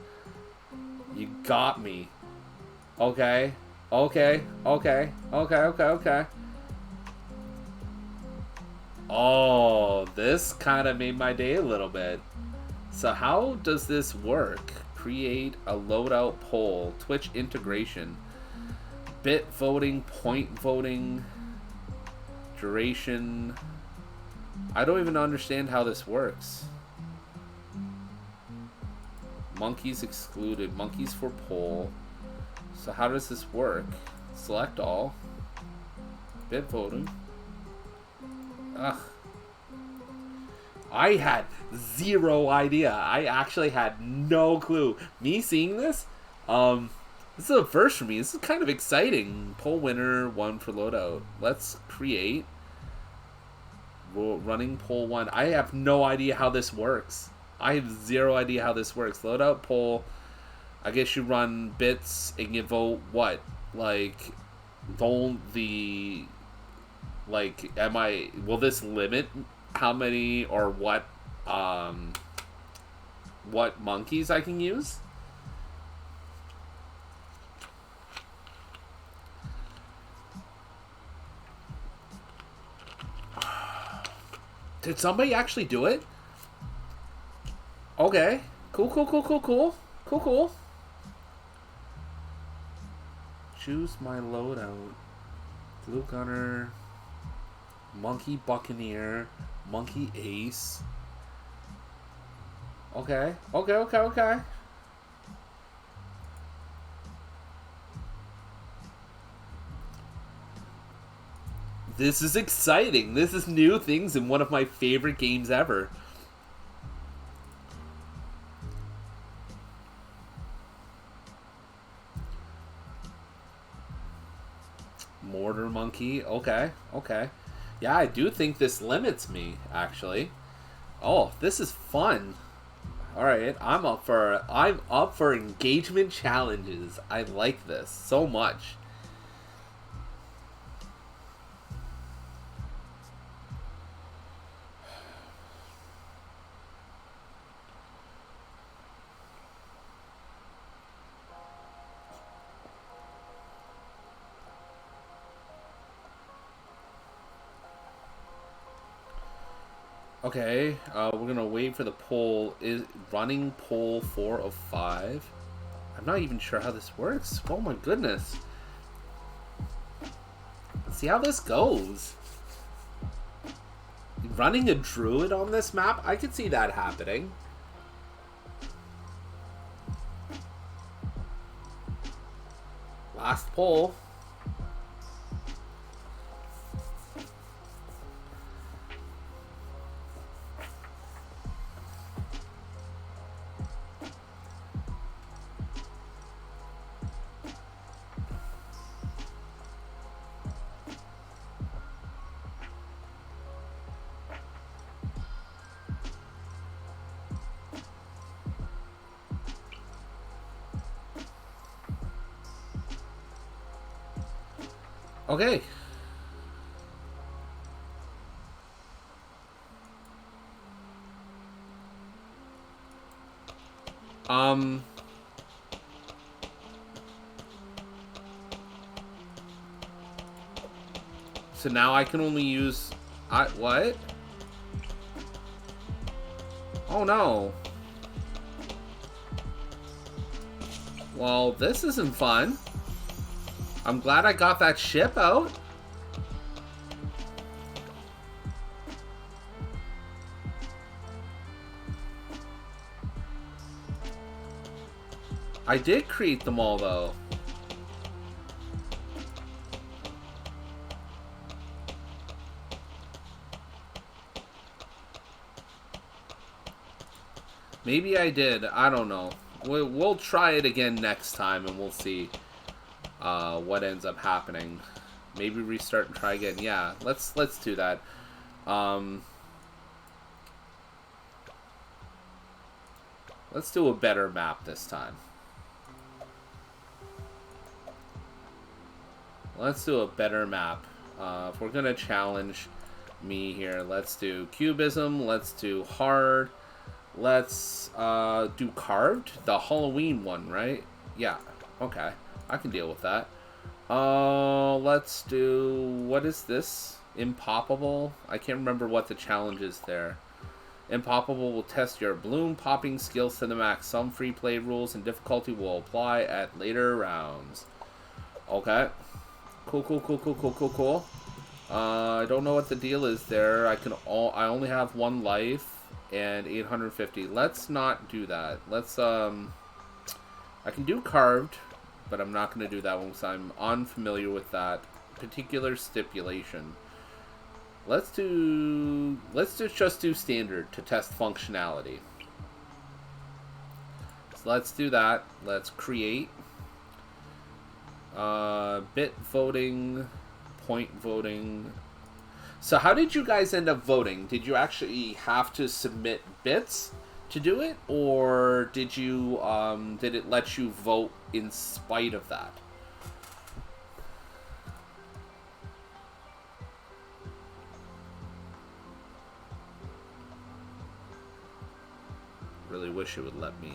Speaker 1: You got me. Okay. Okay. Okay. Okay. Okay. Okay. Oh, this kind of made my day a little bit. So how does this work? Create a loadout poll. Twitch integration. Bit voting, point voting, duration. I don't even understand how this works. Monkeys excluded. Monkeys for poll. So how does this work? Select all. Bit voting. Ugh. I had zero idea. I actually had no clue. Me seeing this, this is a first for me. This is kind of exciting. Poll winner, 1 for loadout. Let's create. Running poll 1. I have no idea how this works. I have zero idea how this works. Loadout poll. I guess you run bits and you vote what? Like, don't the... Like, will this limit how many or what monkeys I can use? Did somebody actually do it? Okay. Cool. Cool. Choose my loadout. Blue Gunner. Monkey Buccaneer. Monkey Ace. Okay. This is exciting. This is new things in one of my favorite games ever. Mortar Monkey. Okay. Yeah, I do think this limits me, actually. Oh, this is fun. Alright, I'm up for engagement challenges. I like this so much. Okay, we're gonna wait for the poll. Is running poll 4 of 5? I'm not even sure how this works. Oh my goodness. Let's see how this goes. Running a druid on this map? I could see that happening. Last poll. Okay. So now I can only use... what? Oh no. Well, this isn't fun. I'm glad I got that ship out. I did create them all, though. Maybe I did. I don't know. We'll try it again next time, and we'll see what ends up happening. Maybe restart and try again. Yeah, let's do that. Let's do a better map this time. Let's do a better map. If we're gonna challenge me here, let's do cubism. Let's do hard. Let's do carved, the Halloween one, right? Yeah. Okay, I can deal with that. Let's do, what is this? Impoppable? I can't remember what the challenge is there. Impoppable will test your bloom popping skills to the max. Some free play rules and difficulty will apply at later rounds. Okay. Cool. I don't know what the deal is there. I only have 1 life and 850. Let's not do that. Let's I can do carved, but I'm not going to do that one because I'm unfamiliar with that particular stipulation. Let's just do standard to test functionality. So let's do that. Let's create bit voting, point voting. So how did you guys end up voting? Did you actually have to submit bits to do it, or did you did it let you vote in spite of that? Really wish it would let me.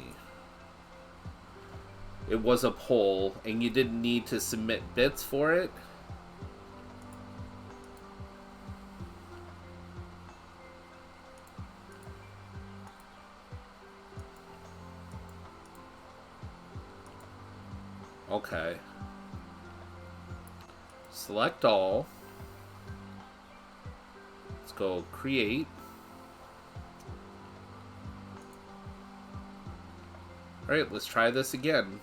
Speaker 1: It was a poll, and you didn't need to submit bits for it. Okay. Select all. Let's go create. Alright, let's try this again.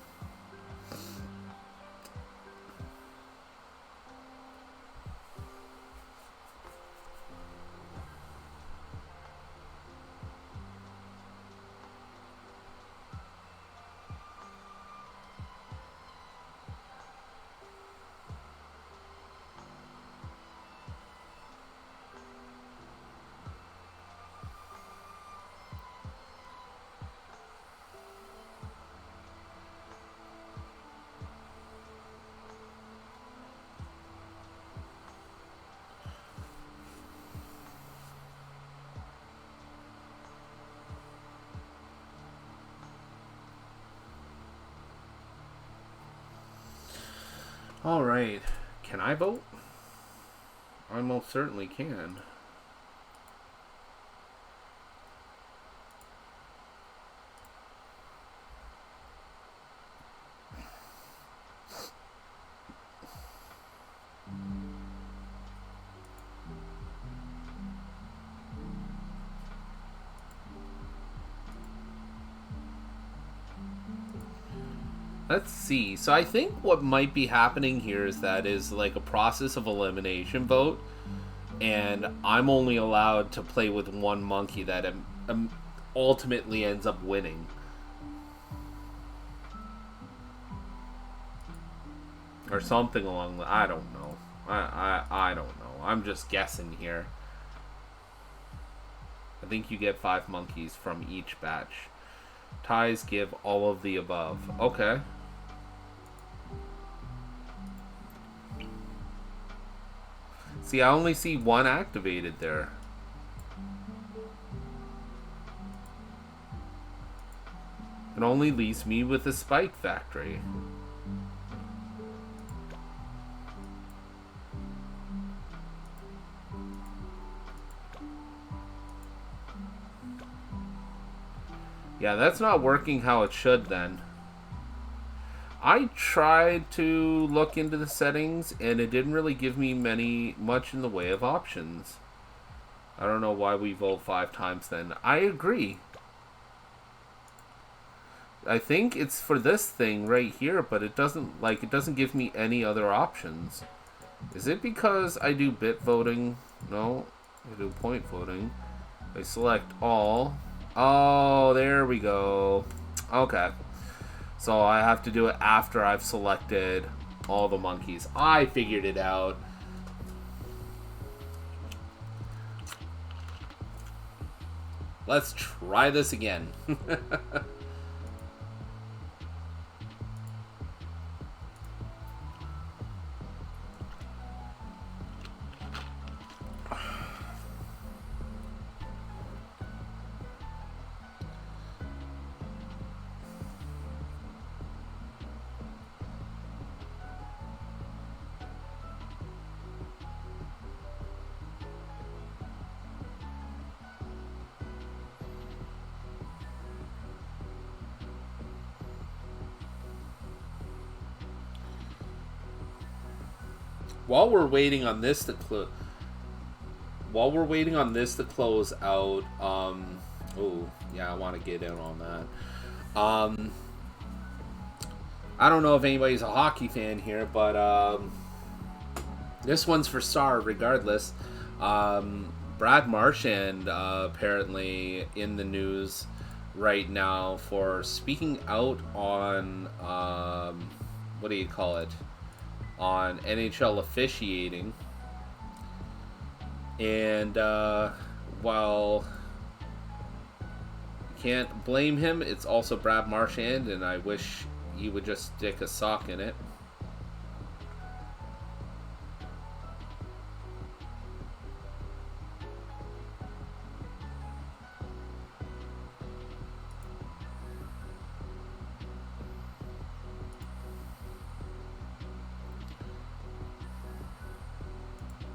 Speaker 1: Alright, can I vote? I most certainly can. Let's see. So I think what might be happening here is that is like a process of elimination vote, and I'm only allowed to play with 1 monkey that ultimately ends up winning. Or something along the... I don't know. I don't know. I'm just guessing here. I think you get 5 monkeys from each batch. Ties give all of the above. Okay. See, I only see 1 activated there. It only leaves me with a spike factory. Yeah, that's not working how it should then. I tried to look into the settings and it didn't really give me much in the way of options. I don't know why we vote 5 times then. I agree. I think it's for this thing right here, but it doesn't give me any other options. Is it because I do bit voting? No, I do point voting. I select all. Oh, there we go. Okay. So I have to do it after I've selected all the monkeys. I figured it out. Let's try this again. while we're waiting on this to close out, oh yeah, I want to get in on that. I don't know if anybody's a hockey fan here, but this one's for Star regardless. Brad Marchand apparently in the news right now for speaking out on what do you call it, on NHL officiating. And while you can't blame him, it's also Brad Marchand, and I wish he would just stick a sock in it.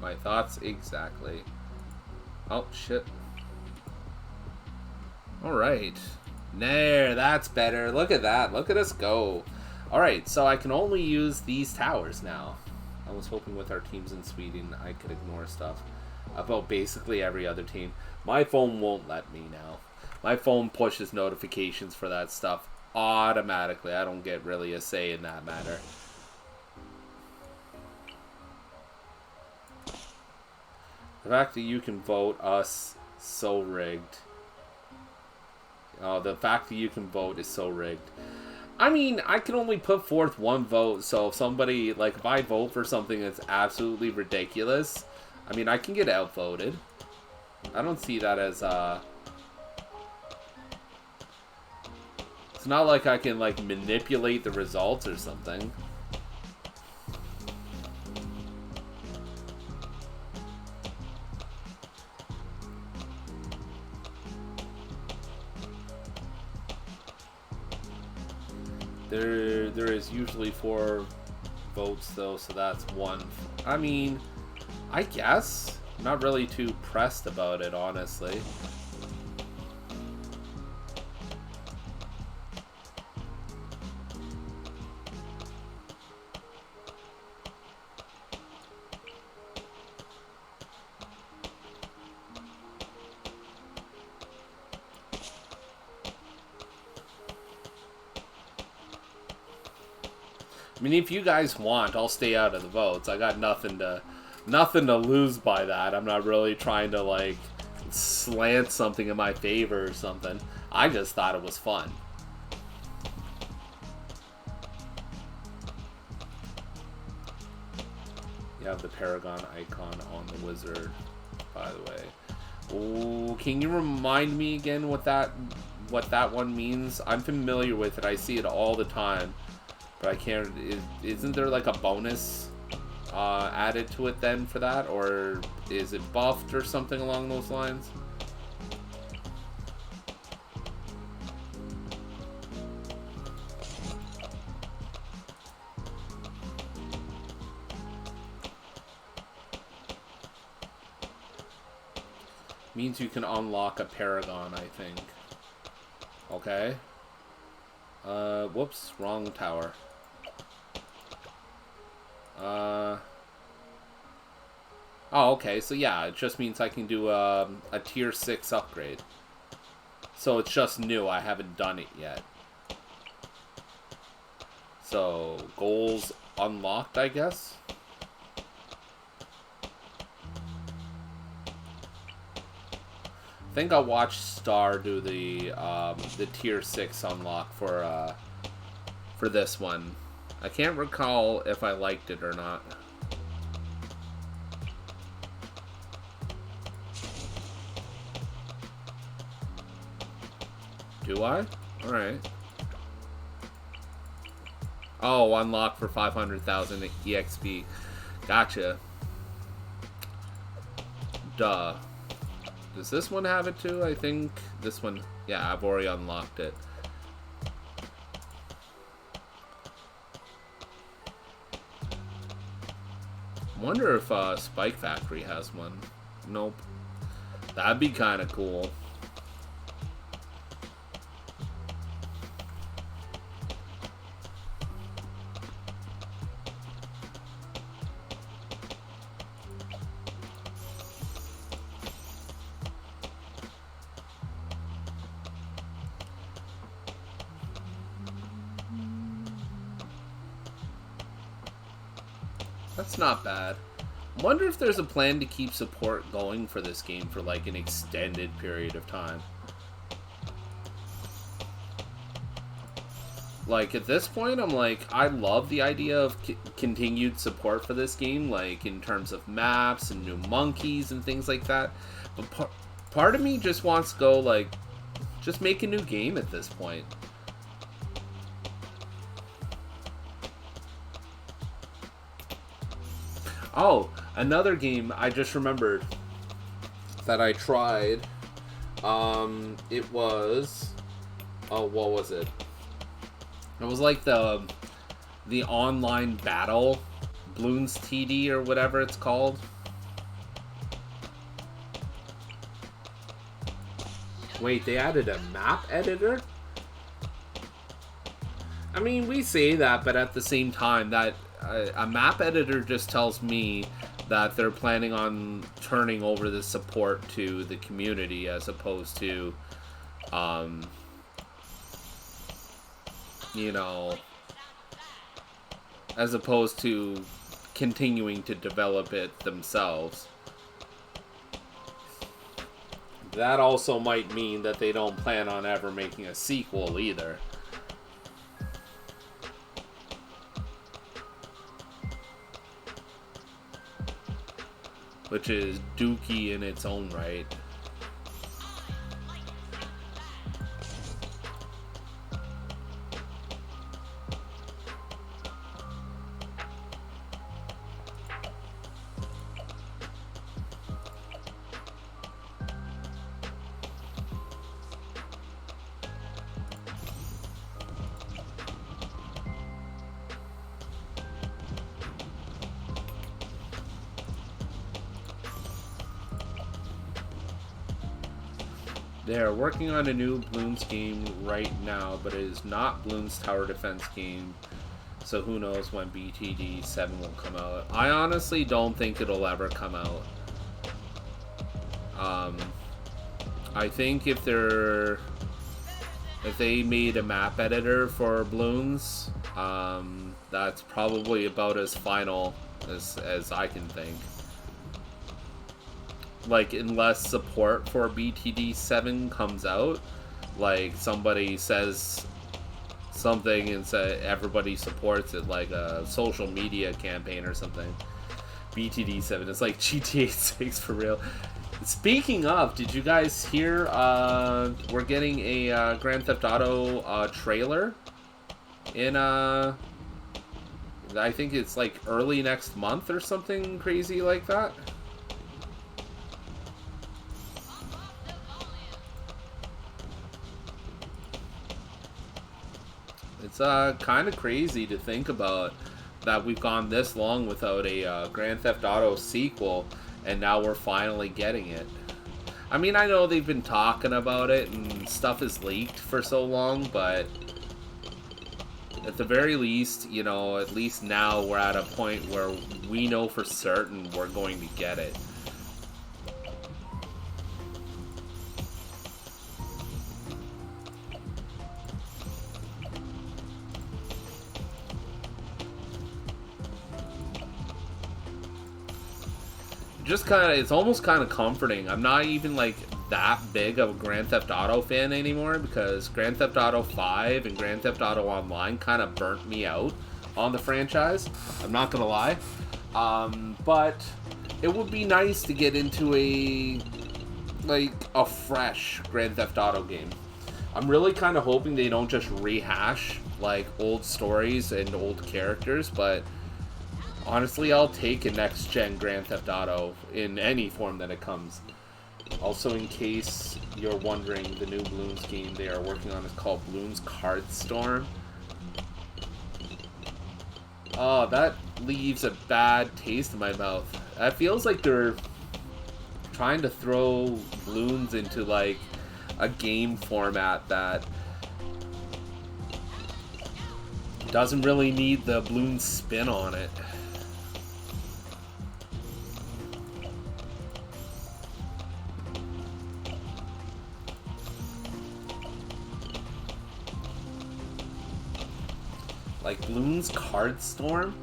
Speaker 1: My thoughts exactly. Oh, shit. Alright. There, that's better. Look at that. Look at us go. Alright, so I can only use these towers now. I was hoping with our teams in Sweden I could ignore stuff about basically every other team. My phone won't let me now. My phone pushes notifications for that stuff automatically. I don't get really a say in that matter. The fact that you can vote us, so rigged. Oh, the fact that you can vote is so rigged. I mean, I can only put forth one vote, so if somebody, like, if I vote for something that's absolutely ridiculous, I mean, I can get outvoted. I don't see that as, it's not like I can, like, manipulate the results or something. There is usually 4 votes though, so that's 1. I mean, I guess. I'm not really too pressed about it, honestly. I mean, if you guys want, I'll stay out of the votes. I got nothing to lose by that. I'm not really trying to, like, slant something in my favor or something. I just thought it was fun. You have the Paragon icon on the wizard, by the way. Oh, can you remind me again what that one means? I'm familiar with it. I see it all the time. But I can't... Isn't there like a bonus added to it then for that? Or is it buffed or something along those lines? Means you can unlock a Paragon, I think. Okay. Whoops, wrong tower. Oh, okay, so yeah, it just means I can do a tier 6 upgrade. So it's just new, I haven't done it yet. So, goals unlocked, I guess? I think I'll watch Star do the tier 6 unlock for this one. I can't recall if I liked it or not. Do I? Alright. Oh, unlock for 500,000 EXP. Gotcha. Duh. Does this one have it too? I think this one... Yeah, I've already unlocked it. Wonder if Spike Factory has one. Nope. That'd be kind of cool. That's not bad. Wonder if there's a plan to keep support going for this game for like an extended period of time. Like, at this point, I'm like, I love the idea of continued support for this game, like, in terms of maps and new monkeys and things like that. But part of me just wants to go, like, just make a new game at this point. Oh, another game I just remembered that I tried. It was... Oh, what was it? It was like the online battle, Bloons TD or whatever it's called. Wait, they added a map editor? I mean, we say that, but at the same time, that a map editor just tells me that they're planning on turning over the support to the community as opposed to, you know, as opposed to continuing to develop it themselves. That also might mean that they don't plan on ever making a sequel either. Which is dookie in its own right. They are working on a new Bloons game right now, but it is not Bloons Tower Defense game, so who knows when BTD6 will come out. I honestly don't think it'll ever come out. I think if they made a map editor for Bloons, that's probably about as final as I can think. Like, unless support for BTD6 comes out, like somebody says something and say everybody supports it, like a social media campaign or something. BTD6, it's like GTA 6 for real. Speaking of, did you guys hear we're getting a Grand Theft Auto trailer in I think it's like early next month or something crazy like that? It's kind of crazy to think about that we've gone this long without a Grand Theft Auto sequel, and now we're finally getting it. I mean, I know they've been talking about it and stuff is leaked for so long, but at the very least, you know, at least now we're at a point where we know for certain we're going to get it. Just kind of, it's almost kind of comforting. I'm not even like that big of a Grand Theft Auto fan anymore because Grand Theft Auto 5 and Grand Theft Auto Online kind of burnt me out on the franchise. I'm not gonna lie. But it would be nice to get into a fresh Grand Theft Auto game. I'm really kind of hoping they don't just rehash like old stories and old characters, but honestly, I'll take a next-gen Grand Theft Auto in any form that it comes. Also, in case you're wondering, the new Bloons game they are working on is called Bloons Card Storm. Oh, that leaves a bad taste in my mouth. It feels like they're trying to throw Bloons into, like, a game format that doesn't really need the Bloons spin on it. Like Bloons Card Storm?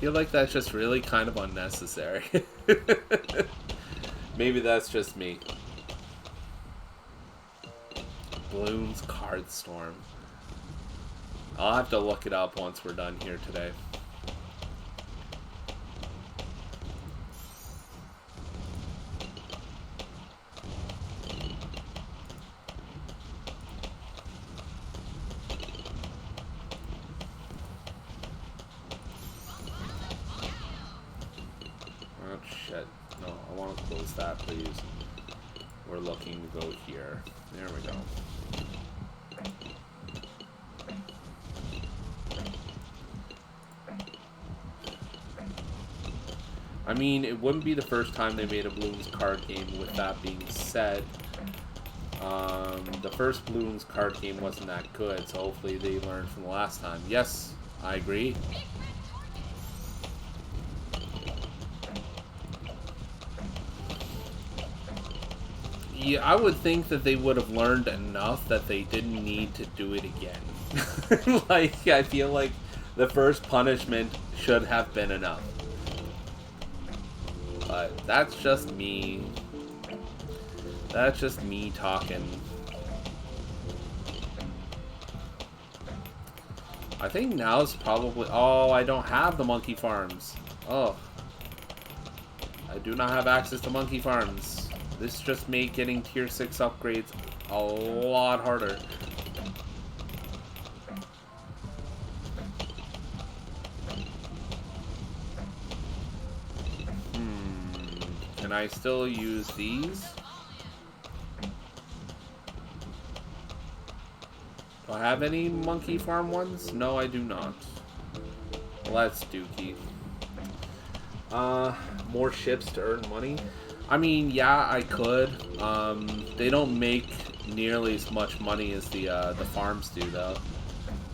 Speaker 1: feel like that's just really kind of unnecessary. Maybe that's just me. Bloons Card Storm. I'll have to look it up once we're done here today. Oh shit. No, I want to close that, please. We're looking to go here. There we go. I mean, it wouldn't be the first time they made a Bloons card game. With that being said, the first Bloons card game wasn't that good, so hopefully they learned from the last time. Yes, I agree. Yeah, I would think that they would have learned enough that they didn't need to do it again. Like, I feel like the first punishment should have been enough. But that's just me. That's just me talking. I think now's probably... Oh, I don't have the monkey farms. Oh. I do not have access to monkey farms. This just made getting tier 6 upgrades a lot harder. Can I still use these? Do I have any monkey farm ones? No, I do not. Well, that's dookie. More ships to earn money? I mean, yeah, I could. They don't make nearly as much money as the farms do, though.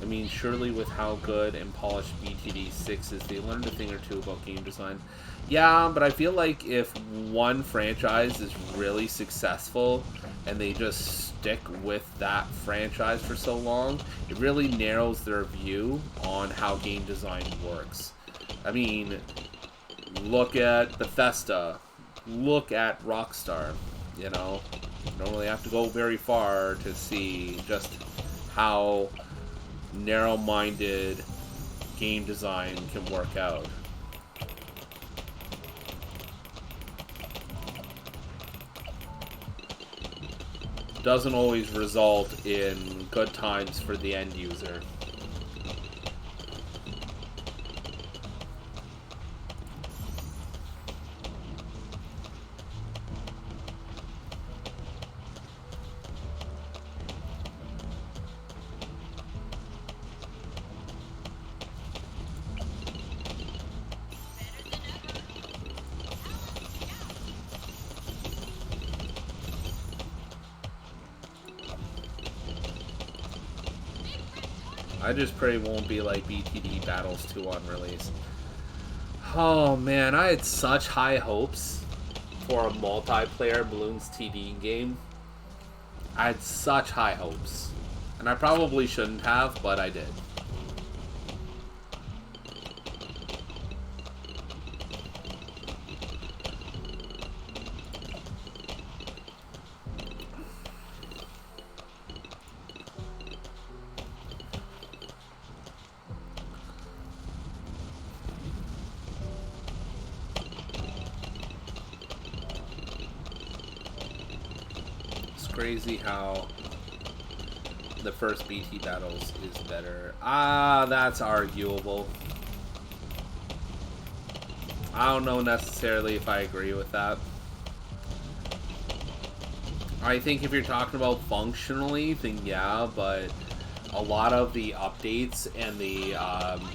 Speaker 1: I mean, surely with how good and polished BTD6 is, they learned a thing or two about game design. Yeah, but I feel like if one franchise is really successful and they just stick with that franchise for so long, it really narrows their view on how game design works. I mean, look at Bethesda. Look at Rockstar. You know, you don't really have to go very far to see just how narrow-minded game design can work out. Doesn't always result in good times for the end user. I just pray it won't be like BTD Battles 2 on release. Oh man, I had such high hopes for a multiplayer Bloons TD game. I had such high hopes. And I probably shouldn't have, but I did. Crazy how the first BT Battles is better. Ah, that's arguable. I don't know necessarily if I agree with that. I think if you're talking about functionally, then yeah, but a lot of the updates and the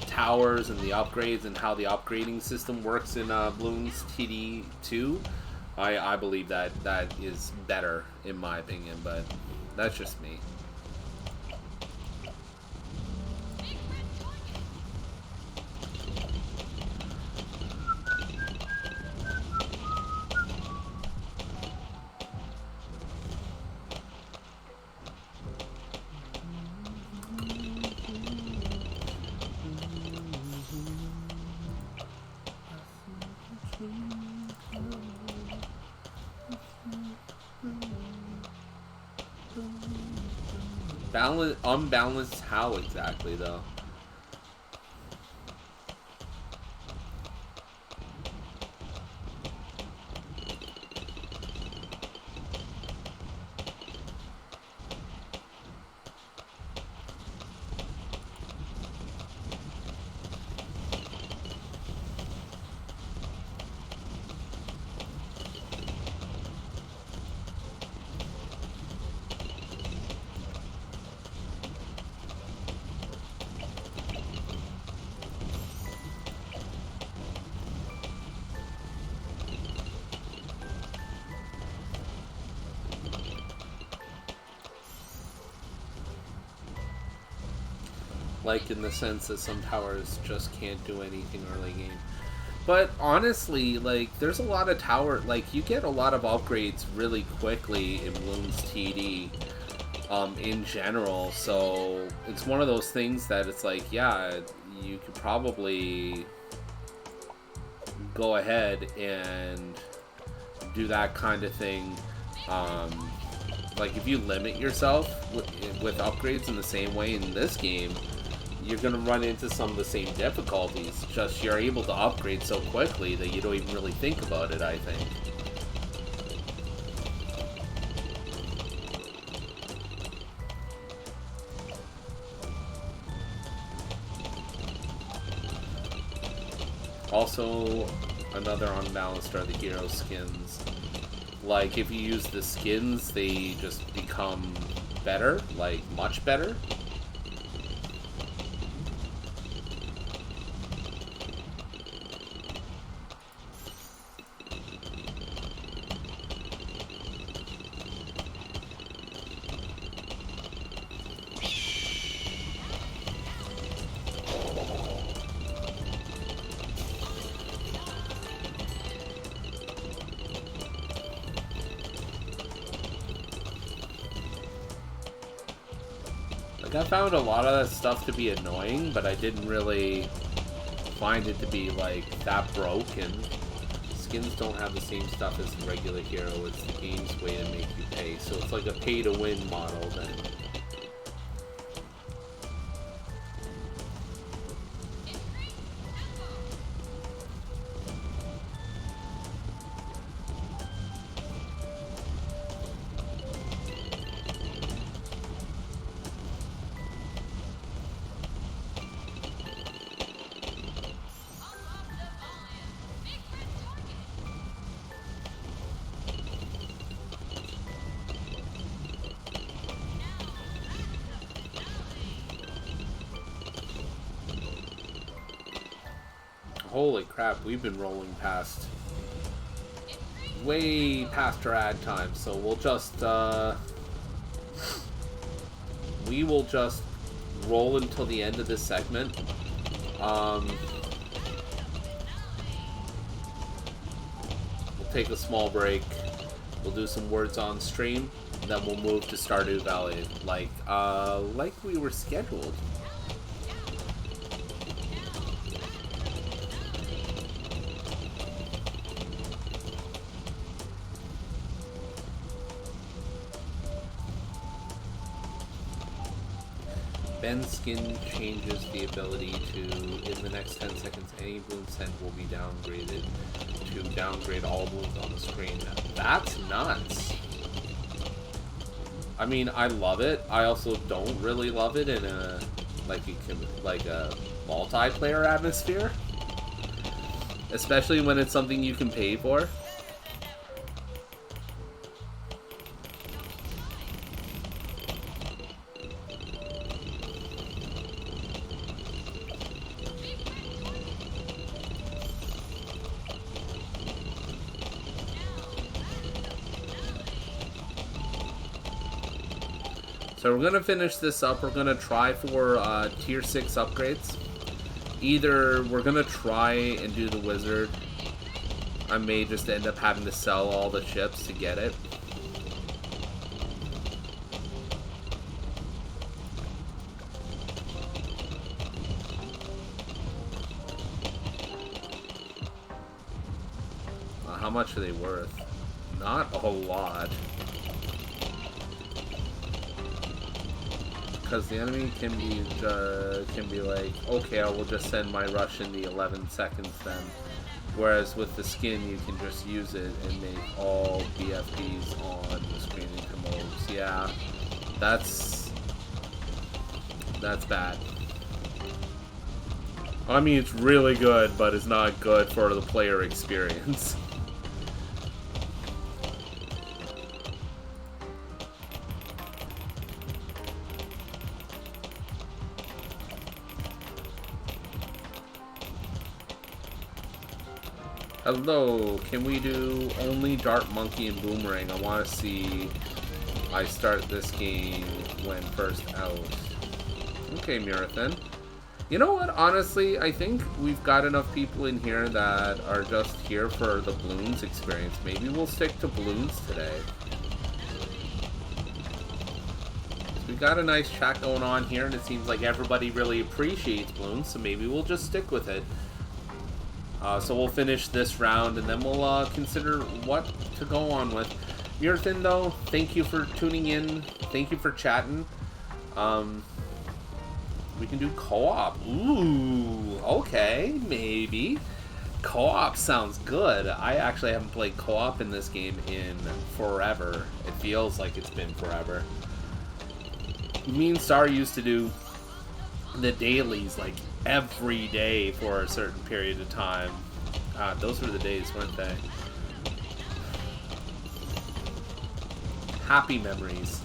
Speaker 1: towers and the upgrades and how the upgrading system works in Bloons TD2, I believe that is better, in my opinion, but that's just me. Unbalanced how exactly, though? Like, in the sense that some towers just can't do anything early game. But honestly, like, there's a lot of tower, like, you get a lot of upgrades really quickly in Bloons TD, in general, so it's one of those things that it's like, yeah, you could probably go ahead and do that kind of thing. Like, if you limit yourself with upgrades in the same way in this game, you're going to run into some of the same difficulties. Just you're able to upgrade so quickly that you don't even really think about it, I think. Also, another unbalanced are the hero skins. Like, if you use the skins, they just become better, like, much better. Like, I found a lot of that stuff to be annoying, but I didn't really find it to be, like, that broken. Skins don't have the same stuff as the regular hero. It's the game's way to make you pay. So it's like a pay-to-win model then. Holy crap, we've been rolling past, way past our ad time, so we'll just, we will just roll until the end of this segment. We'll take a small break, we'll do some words on stream, and then we'll move to Stardew Valley, like we were scheduled. Ben's skin changes the ability to, in the next 10 seconds, any bloon scent will be downgraded to downgrade all bloons on the screen. That's nuts. I mean, I love it. I also don't really love it in a, like a multiplayer atmosphere. Especially when it's something you can pay for. So we're gonna finish this up. We're gonna try for tier 6 upgrades. Either we're gonna try and do the wizard. I may just end up having to sell all the ships to get it. How much are they worth? Not a whole lot. because the enemy can be like, okay, I will just send my rush in the 11 seconds then. Whereas with the skin, you can just use it and make all BFBs on the screen into modes. Yeah, that's bad. I mean, it's really good, but it's not good for the player experience. Hello, can we do only Dart Monkey and Boomerang? I want to see I start this game when first out. Okay, Murathan. You know what, honestly, I think we've got enough people in here that are just here for the Bloons experience. Maybe we'll stick to Bloons today. We got a nice chat going on here, and it seems like everybody really appreciates Bloons, so maybe we'll just stick with it. So we'll finish this round, and then we'll consider what to go on with. Murathan, though, thank you for tuning in. Thank you for chatting. We can do co-op. Ooh, okay, maybe. Co-op sounds good. I actually haven't played co-op in this game in forever. It feels like it's been forever. Me and Star used to do the dailies like every day for a certain period of time. Those were the days, weren't they? Happy memories.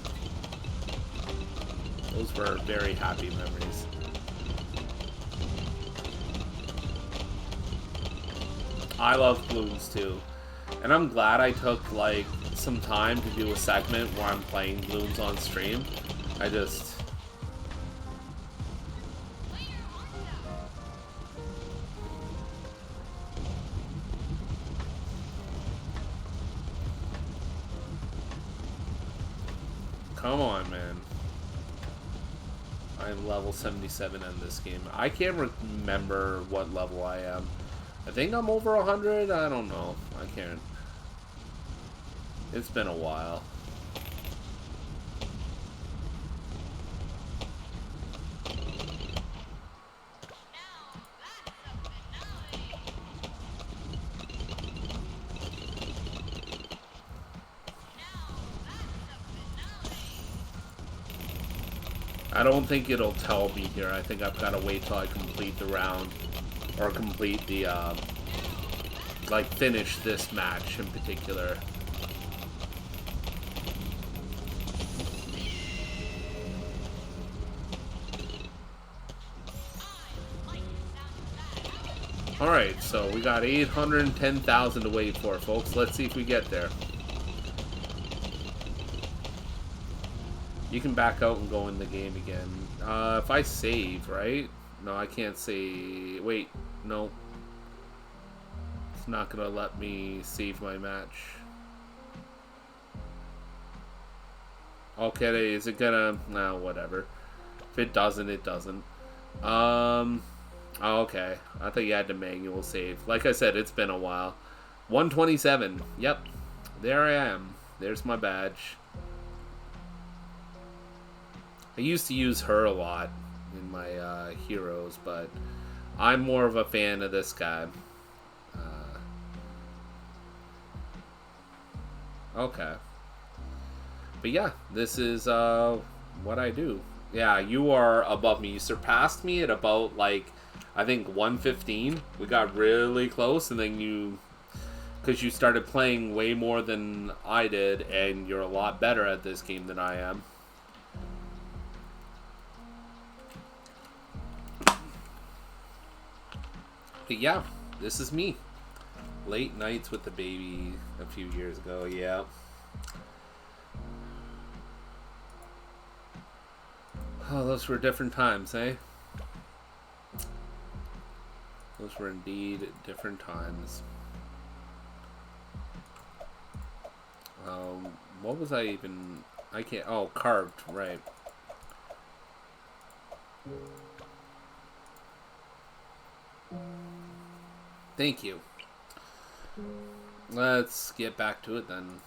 Speaker 1: Those were very happy memories. I love Bloons too. And I'm glad I took like some time to do a segment where I'm playing Bloons on stream. I just... Come on, man. I'm level 77 in this game. I can't remember what level I am. I think I'm over 100? I don't know. I can't. It's been a while. I don't think it'll tell me here. I think I've got to wait till I complete the round. Or complete the, like, finish this match in particular. Alright, so we got 810,000 to wait for, folks. Let's see if we get there. You can back out and go in the game again. If I save, right? No, I can't save. Wait, no. It's not gonna let me save my match. Okay, is it gonna... No, whatever. If it doesn't, it doesn't. Oh, okay. I thought you had to manual save. Like I said, it's been a while. 127. Yep. There I am. There's my badge. I used to use her a lot in my heroes, but I'm more of a fan of this guy. Okay. But yeah, this is what I do. Yeah, you are above me. You surpassed me at about, like, I think 115. We got really close, and then you... Because you started playing way more than I did, and you're a lot better at this game than I am. But yeah, this is me. Late nights with the baby a few years ago, yeah. Oh, those were different times, eh? Those were indeed different times. What was I even... I can't... Oh, carved, right. Thank you. Let's get back to it then.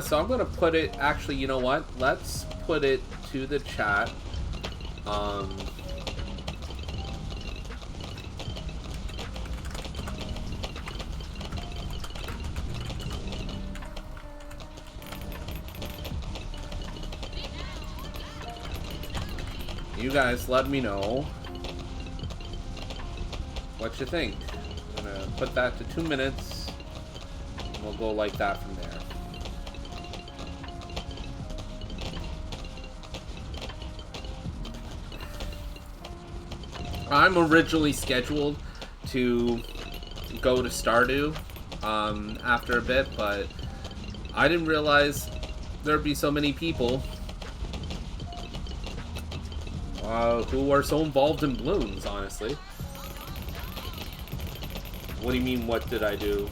Speaker 1: So I'm gonna put it. Actually, you know what? Let's put it to the chat. You guys let me know what you think. I'm gonna put that to 2 minutes, and we'll go like that from there. I'm originally scheduled to go to Stardew after a bit, but I didn't realize there'd be so many people who are so involved in balloons, honestly. What do you mean, what did I do?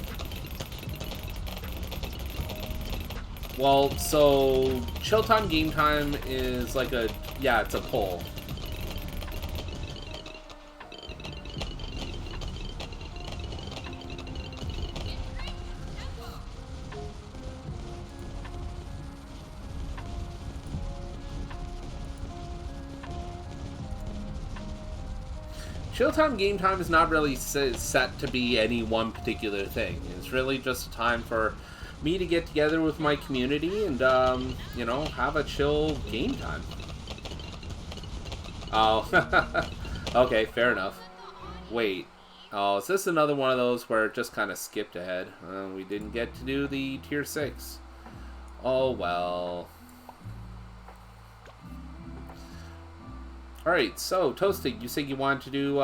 Speaker 1: Well, so chill time, game time is like a, yeah, it's a poll. Chill time, game time is not really set to be any one particular thing. It's really just a time for me to get together with my community and, you know, have a chill game time. Oh, okay, fair enough. Wait, oh, is this another one of those where it just kind of skipped ahead? We didn't get to do the tier 6. Oh, well. Alright, so Toasting, you said you want to do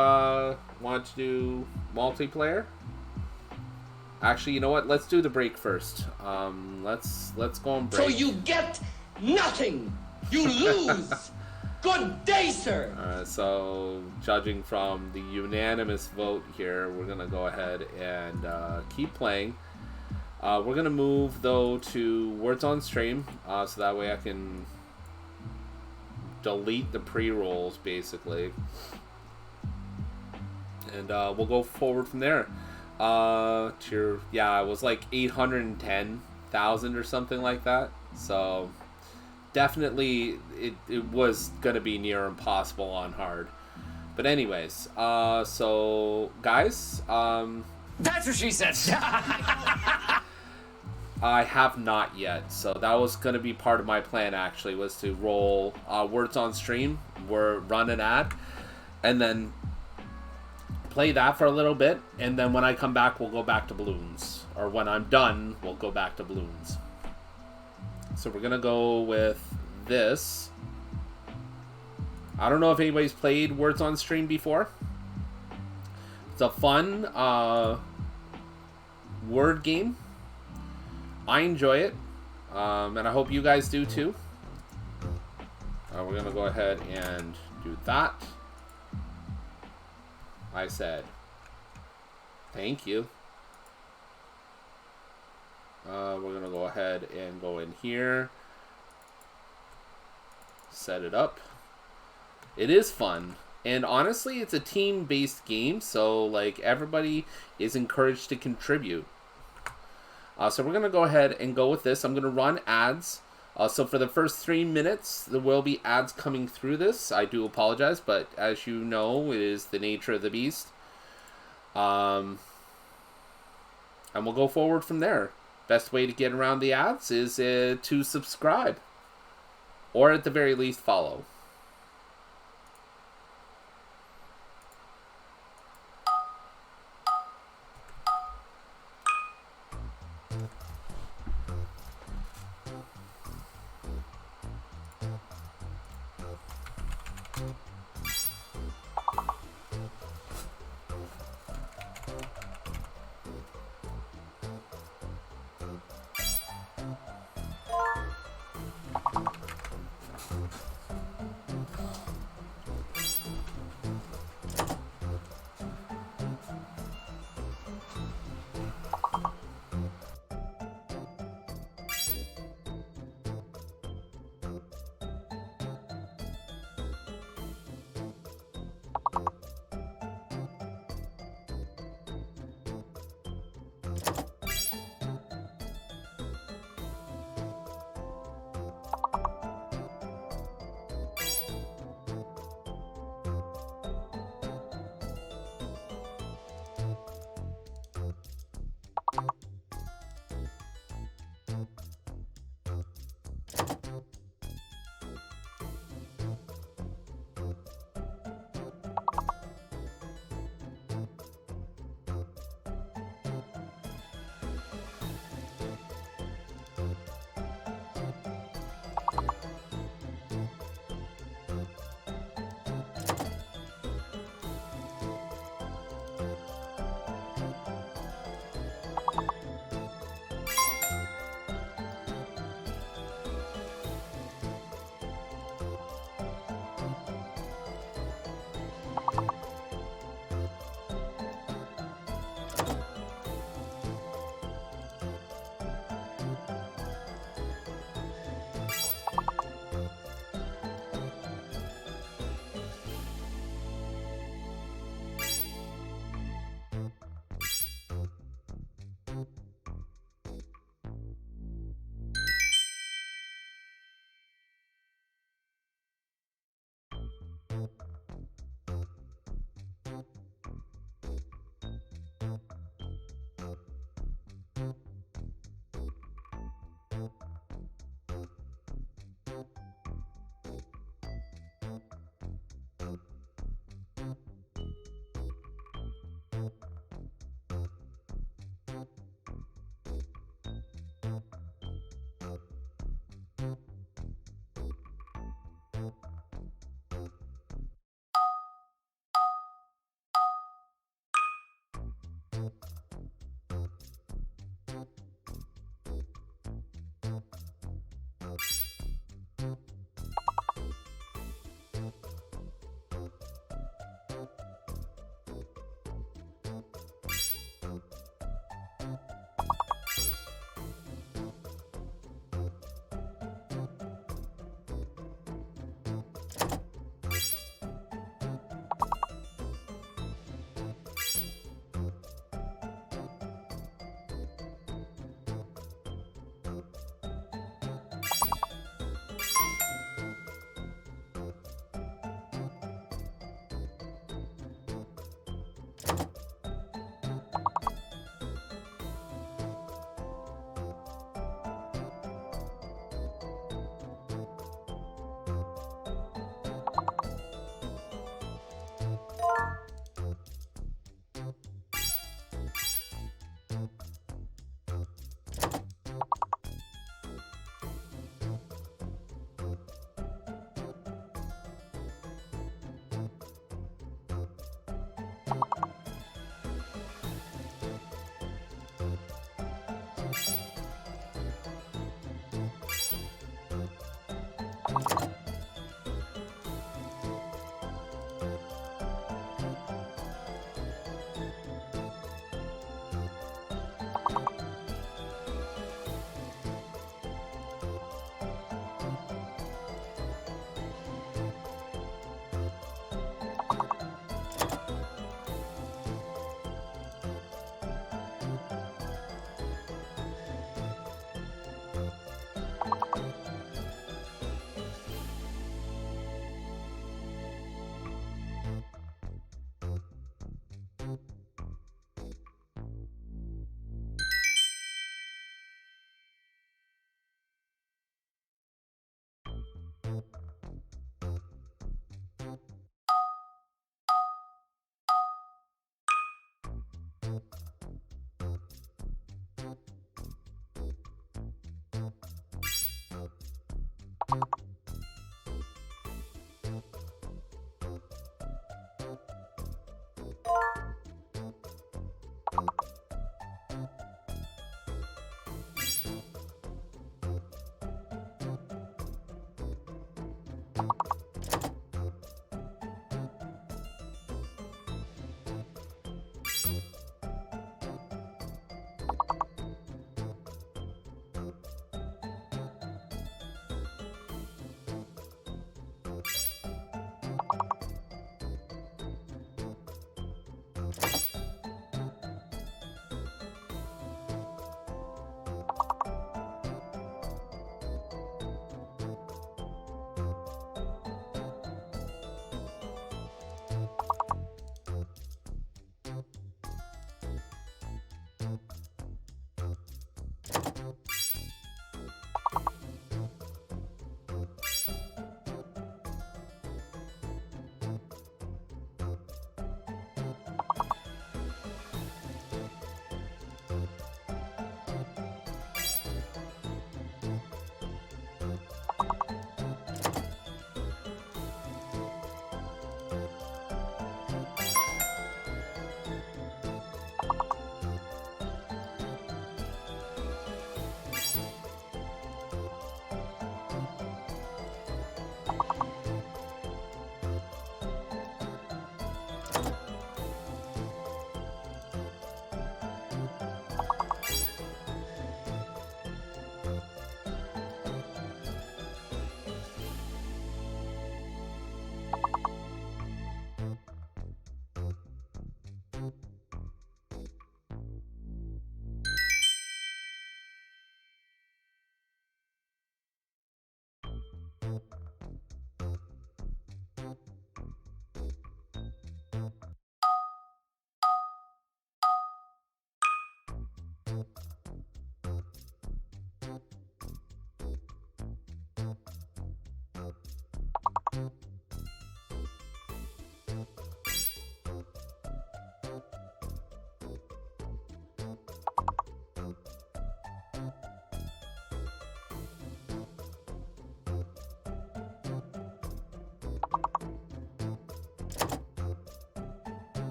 Speaker 1: multiplayer? Actually, you know what? Let's do the break first. Let's go on break.
Speaker 6: So you get nothing. You lose. Good day, sir.
Speaker 1: So judging from the unanimous vote here, we're gonna go ahead and keep playing. We're gonna move though to Words on Stream, so that way I can delete the pre-rolls basically, and we'll go forward from there. Yeah, it was like 810,000 or something like that, so definitely it was gonna be near impossible on hard. But anyways, so guys,
Speaker 6: That's what she said.
Speaker 1: I have not yet, so that was going to be part of my plan, actually, was to roll Words on Stream, run an ad, and then play that for a little bit, and then when I come back, we'll go back to Balloons. Or when I'm done, we'll go back to Balloons. So we're going to go with this. I don't know if anybody's played Words on Stream before. It's a fun word game. I enjoy it, and I hope you guys do too. We're gonna go ahead and do that. I said thank you. We're gonna go ahead and go in here, set it up. It is fun, and honestly, it's a team-based game, so like everybody is encouraged to contribute. So we're going to go ahead and go with this. I'm going to run ads. So for the first 3 minutes, there will be ads coming through this. I do apologize, but as you know, it is the nature of the beast. And we'll go forward from there. Best way to get around the ads is to subscribe. Or at the very least, follow.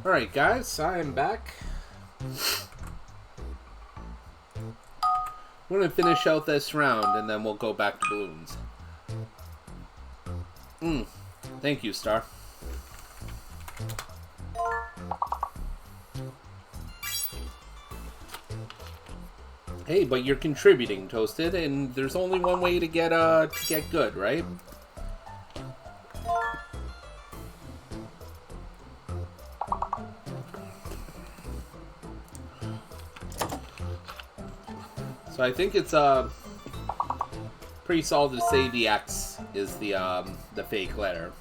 Speaker 1: Alright guys, I am back.
Speaker 2: We're gonna finish out this round and then we'll go back to balloons. Thank you, Star. Hey, but you're contributing, Toasted, and there's only one way to get good, right? So I think it's pretty solid to say the X is the fake letter.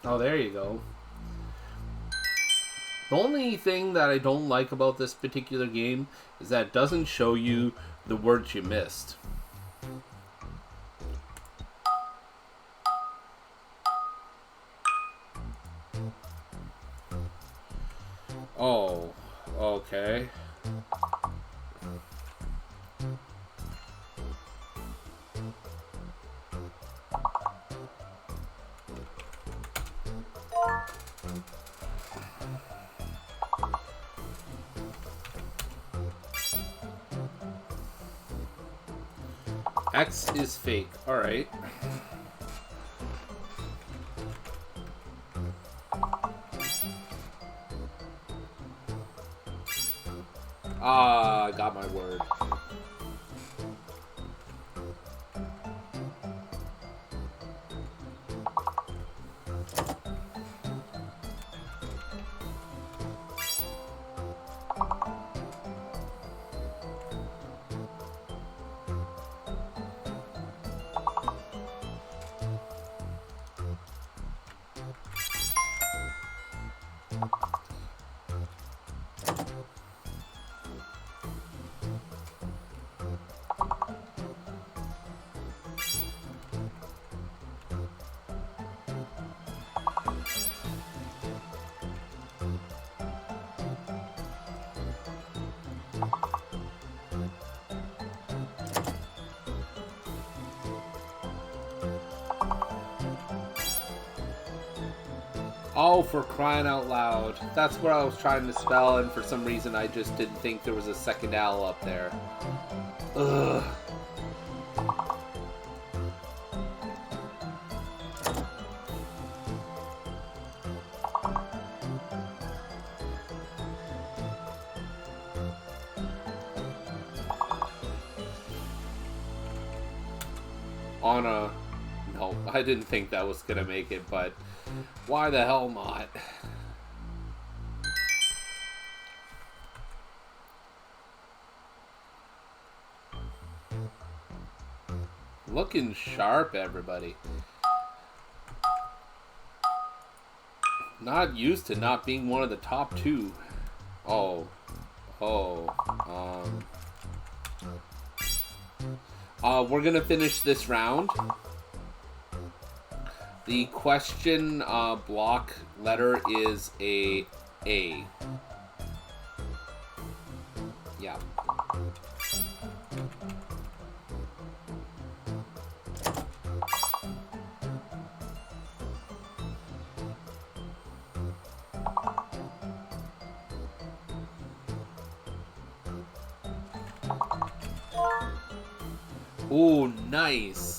Speaker 2: Oh, there you go. The only thing that I don't like about this particular game is that it doesn't show you the words you missed. Oh, okay. X is fake. Alright. Ah, I got my word. Oh, for crying out loud. That's what I was trying to spell, and for some reason I just didn't think there was a second L up there. Ugh. No, I didn't think that was gonna make it, but why the hell not? Looking sharp, everybody. Not used to not being one of the top two. We're gonna finish this round. The question block letter is a A. Yeah. Ooh, nice.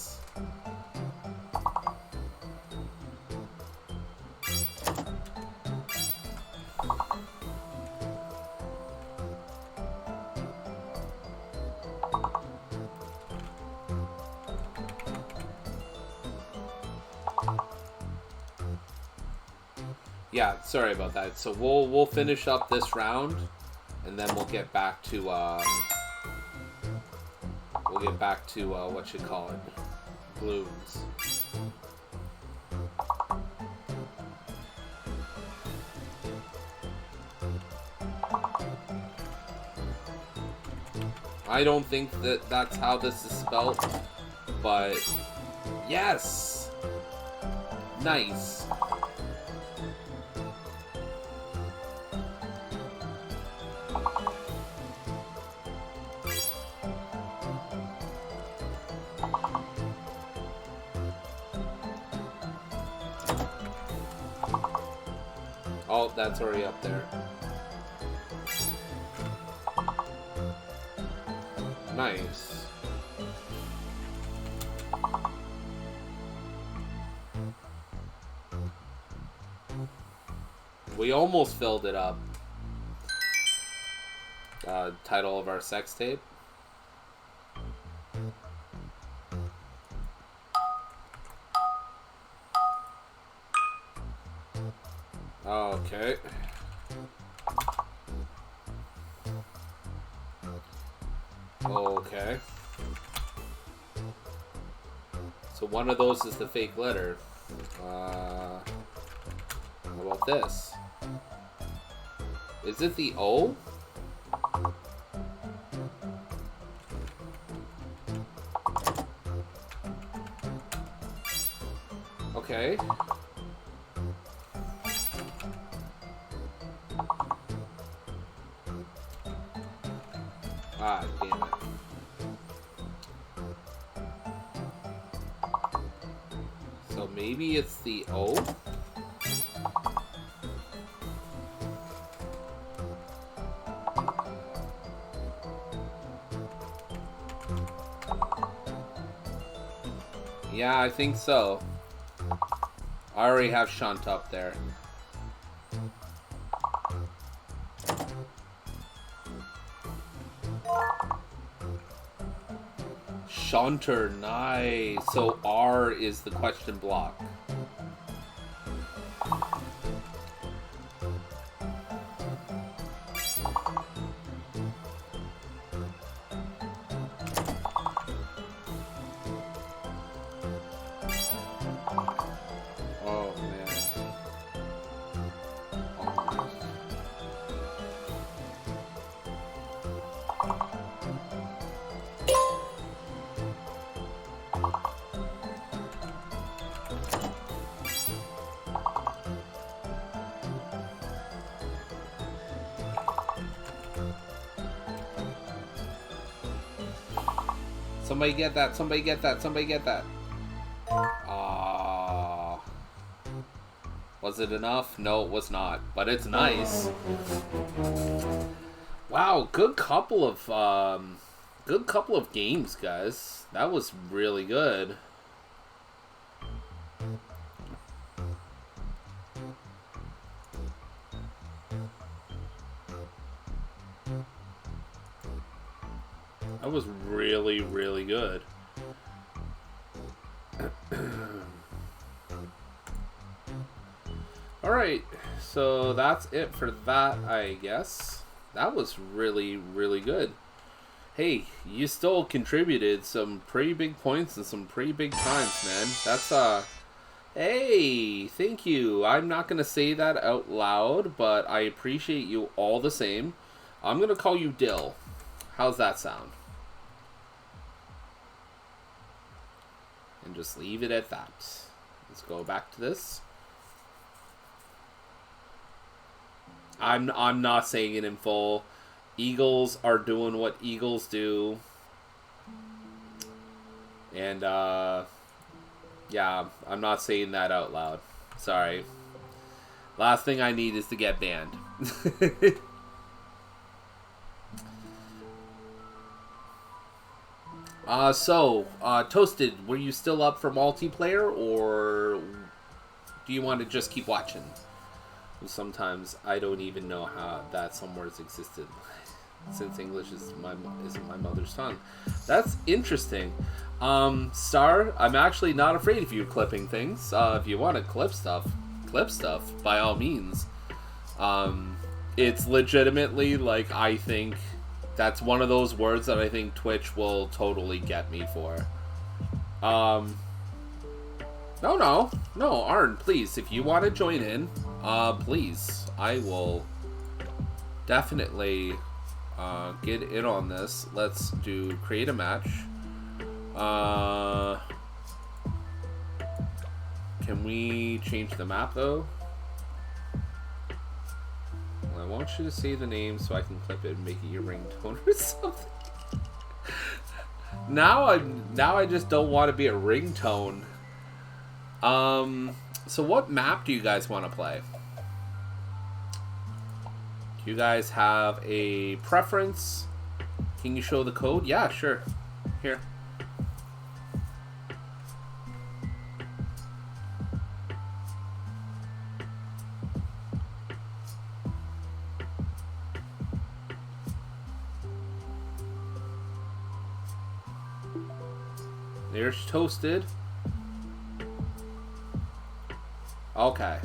Speaker 2: Yeah, sorry about that. So we'll finish up this round, and then we'll get back to what you call it, balloons. I don't think that that's how this is spelled, but yes, nice. Oh, that's already up there. Nice. We almost filled it up. Title of our sex tape. Okay. Okay. So one of those is the fake letter. How about this? Is it the O? Okay. Ah, damn it. So maybe it's the O? Yeah, I think so. I already have Shunt up there. Shunter, nice. So R is the question block. Oh man. Somebody get that, somebody get that, somebody get that. Was it enough? No, it was not, but it's nice. Wow, good couple of games, guys. That was really good. That was really, really good. Alright, so that's it for that, I guess. That was really, really good. Hey, you still contributed some pretty big points and some pretty big times, man. That's, hey, thank you. I'm not going to say that out loud, but I appreciate you all the same. I'm going to call you Dill. How's that sound? And just leave it at that. Let's go back to this. I'm not saying it in full. Eagles are doing what Eagles do. And, yeah, I'm not saying that out loud. Sorry. Last thing I need is to get banned.
Speaker 1: Toasted, were you still up for multiplayer, or do you want to just keep watching? Sometimes I don't even know how that some words existed, since English isn't my mother's tongue. That's interesting. Star, I'm actually not afraid of you clipping things. If you want to clip stuff, by all means. It's legitimately, like, I think that's one of those words that I think Twitch will totally get me for. No, Arn, please, if you want to join in, please, I will definitely get in on this. Let's do create a match. Can we change the map though? Well, I want you to say the name so I can clip it and make it your ringtone or something. Now I just don't want to be a ringtone. So what map do you guys want to play? Do you guys have a preference? Can you show the code? Yeah, sure. Here. There's Toasted. Okay.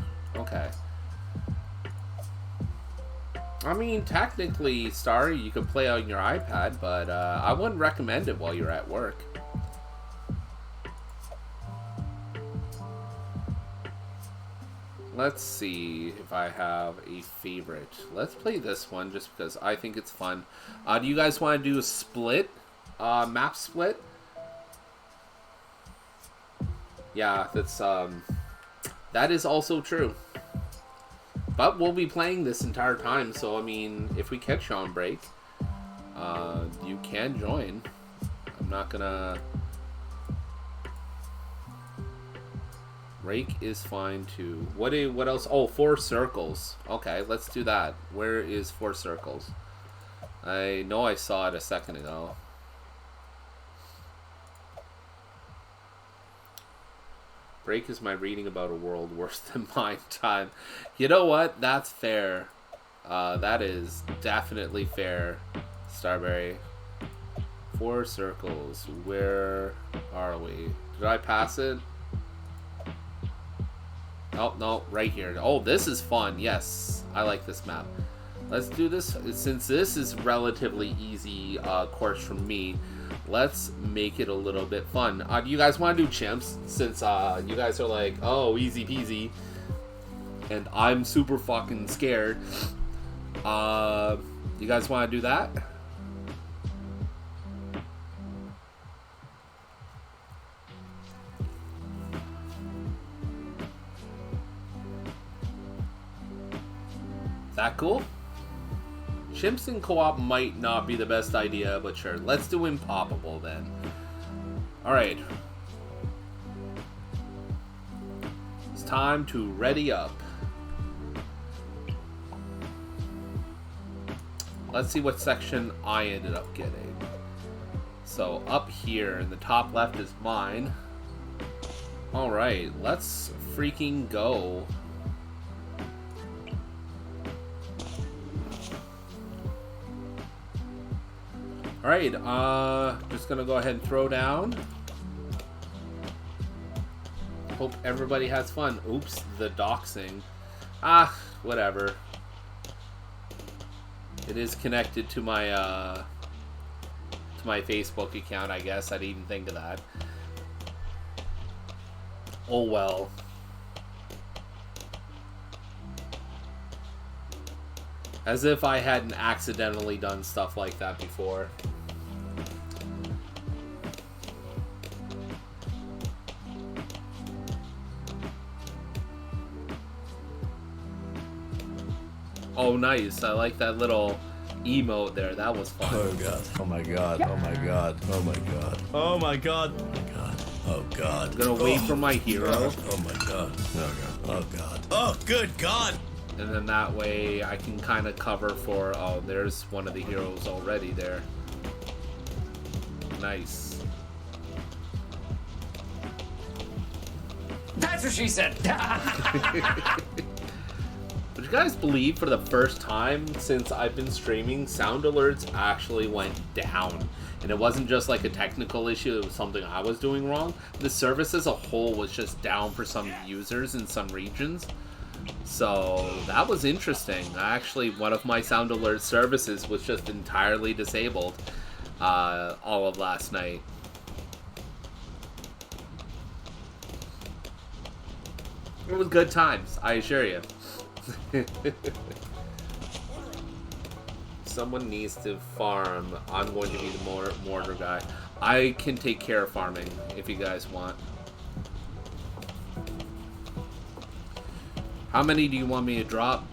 Speaker 1: I mean, technically, Star, you could play on your iPad, but I wouldn't recommend it while you're at work. Let's see if I have a favorite. Let's play this one just because I think it's fun. Do you guys want to do a split? Map split? Yeah, that is also true. But we'll be playing this entire time, so I mean, if we catch you on break, you can join. I'm not gonna... Break is fine too. What else? Oh, 4 circles. Okay, let's do that. Where is 4 circles? I know I saw it a second ago. Break is my reading about a world worse than mine time. You know what? That's fair. That is definitely fair, Starberry. 4 circles. Where are we? Did I pass it? Oh, no, right here. Oh, this is fun. Yes, I like this map. Let's do this. Since this is relatively easy course for me, let's make it a little bit fun. Do you guys want to do chimps? Since you guys are like, oh, easy peasy, and I'm super fucking scared. You guys want to do that? That cool? Chimps in co-op might not be the best idea, but sure. Let's do Impoppable then. Alright. It's time to ready up. Let's see what section I ended up getting. So up here in the top left is mine. Alright, let's freaking go. Alright, just gonna go ahead and throw down. Hope everybody has fun. Oops, the doxing. Whatever. It is connected to my Facebook account, I guess. I didn't even think of that. Oh well. As if I hadn't accidentally done stuff like that before. Oh, nice. I like that little emote there. That was fun.
Speaker 4: Oh god. Oh my god. Oh my god. Oh my god. Oh my god. Oh my god. Oh god.
Speaker 1: I'm gonna wait for my hero.
Speaker 4: Oh my god. Oh god. Oh god. Oh good god.
Speaker 1: And then that way I can kind of cover for... Oh, there's one of the heroes already there. Nice.
Speaker 6: what she said.
Speaker 2: Would you guys believe for the first time since I've been streaming, sound alerts actually went down? And it wasn't just like a technical issue, it was something I was doing wrong. The service as a whole was just down for some users in some regions. So that was interesting. Actually, one of my sound alert services was just entirely disabled all of last night. It was good times, I assure you. Someone needs to farm. I'm going to be the mortar guy. I can take care of farming if you guys want. How many do you want me to drop?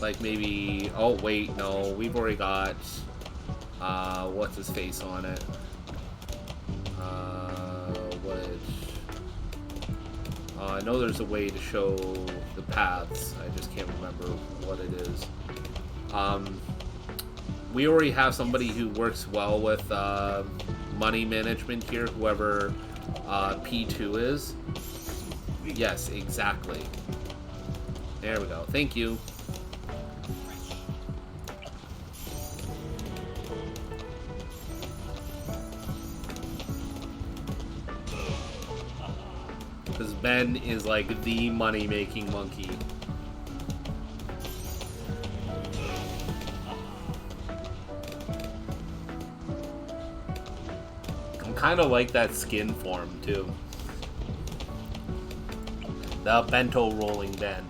Speaker 2: Like maybe... Oh wait, no. We've already got... what's his face on it? I know there's a way to show the paths. I just can't remember what it is. We already have somebody who works well with money management here, whoever P2 is. Yes, exactly. There we go. Thank you. Because Ben is like the money-making monkey. I'm kind of like that skin form too. The bento rolling Ben.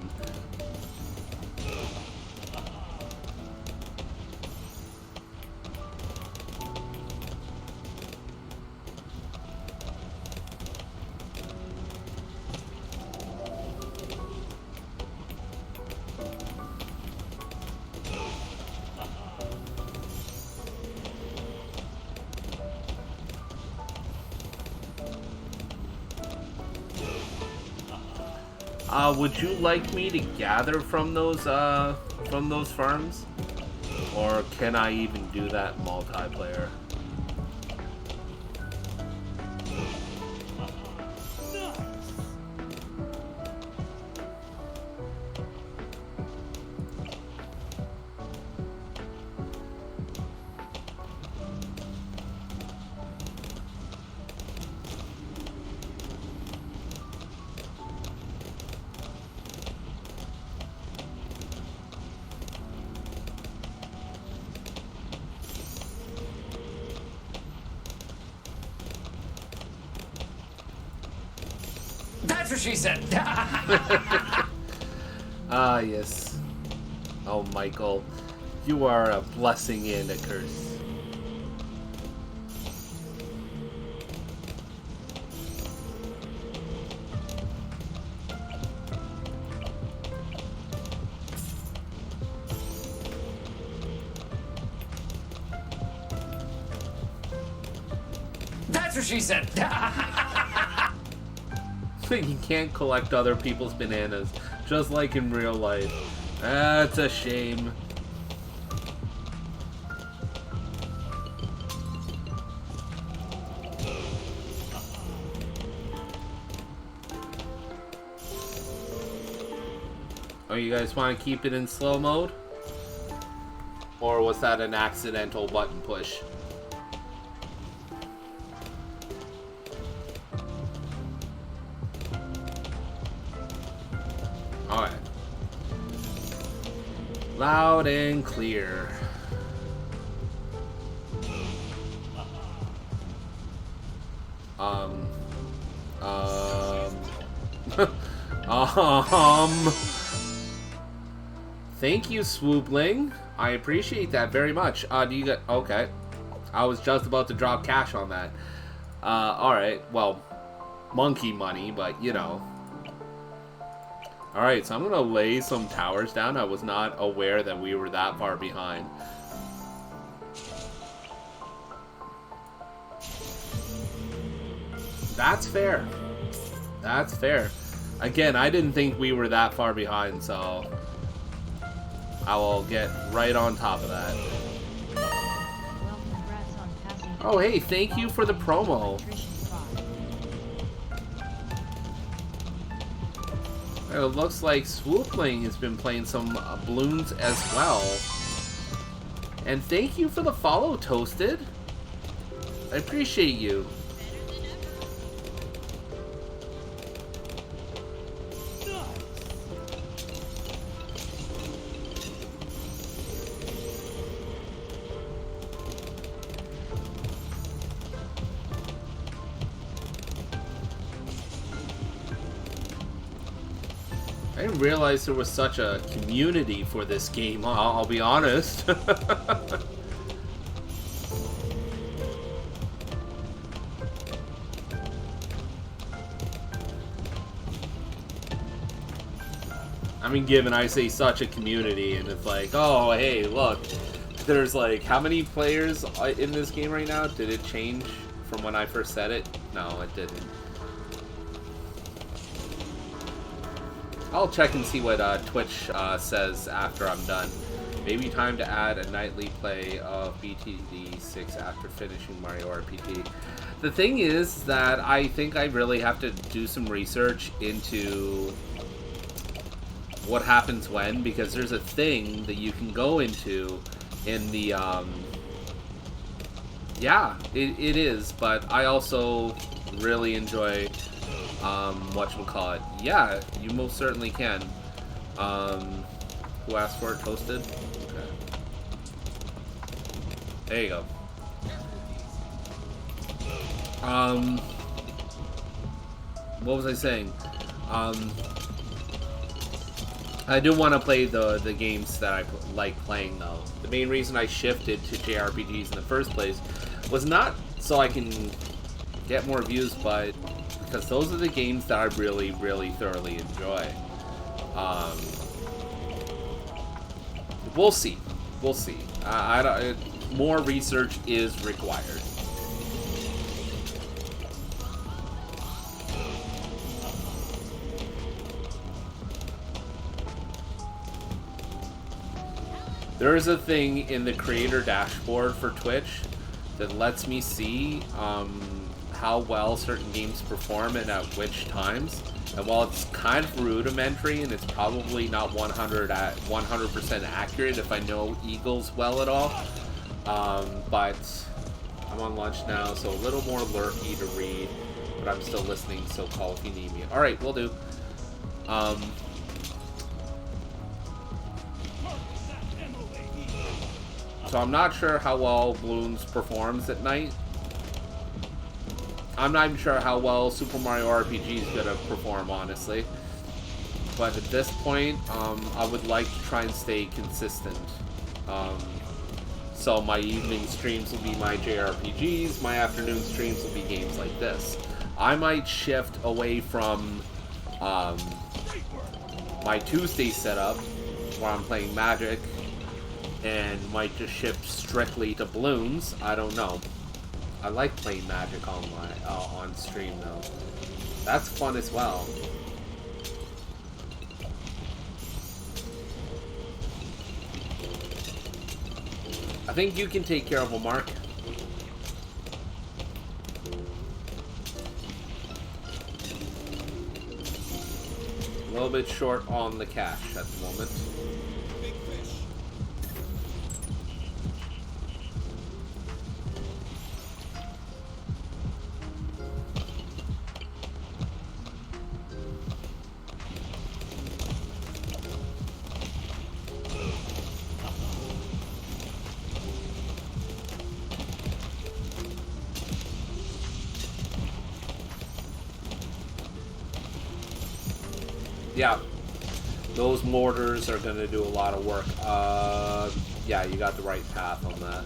Speaker 2: Would you like me to gather from those farms? Or can I even do that multiplayer?
Speaker 6: That's what she said.
Speaker 2: Ah, yes. Oh, Michael, you are a blessing and a curse.
Speaker 6: That's what she said.
Speaker 2: You can't collect other people's bananas, just like in real life. That's a shame. Oh, you guys want to keep it in slow mode? Or was that an accidental button push? Alright. Loud and clear. Thank you, Swoopling. I appreciate that very much. Do you get... Okay. I was just about to drop cash on that. Alright. Well, monkey money, but, you know. Alright, so I'm gonna lay some towers down. I was not aware that we were that far behind. That's fair. That's fair. Again, I didn't think we were that far behind, so I will get right on top of that. Oh, hey, thank you for the promo. It looks like Swoopling has been playing some balloons as well. And thank you for the follow, Toasted. I appreciate you. I didn't realize there was such a community for this game, I'll be honest. I mean, given I say such a community, and it's like, oh, hey, look, there's like, how many players in this game right now? Did it change from when I first said it? No, it didn't. I'll check and see what Twitch says after I'm done. Maybe time to add a nightly play of BTD6 after finishing Mario RPG. The thing is that I think I really have to do some research into what happens when, because there's a thing that you can go into in the, yeah, it is, but I also really enjoy whatchamacallit. Yeah, you most certainly can. Who asked for it? Toasted? Okay. There you go. What was I saying? I do want to play the games that I like playing, though. The main reason I shifted to JRPGs in the first place was not so I can get more views, but because those are the games that I really, really thoroughly enjoy. We'll see. We'll see. More research is required. There is a thing in the creator dashboard for Twitch that lets me see how well certain games perform and at which times. And while it's kind of rudimentary and it's probably not 100% accurate if I know Eagles well at all, but I'm on lunch now, so a little more lurky to read, but I'm still listening, so call if you need me. Alright, will do. So I'm not sure how well Bloons performs at night. I'm not even sure how well Super Mario RPG is gonna perform, honestly. But at this point, I would like to try and stay consistent. So my evening streams will be my JRPGs, my afternoon streams will be games like this. I might shift away from my Tuesday setup, where I'm playing Magic, and might just shift strictly to Bloons. I don't know. I like playing Magic online, on stream though. That's fun as well. I think you can take care of a Mark. A little bit short on the cash at the moment. Yeah, those mortars are going to do a lot of work. Yeah, you got the right path on that.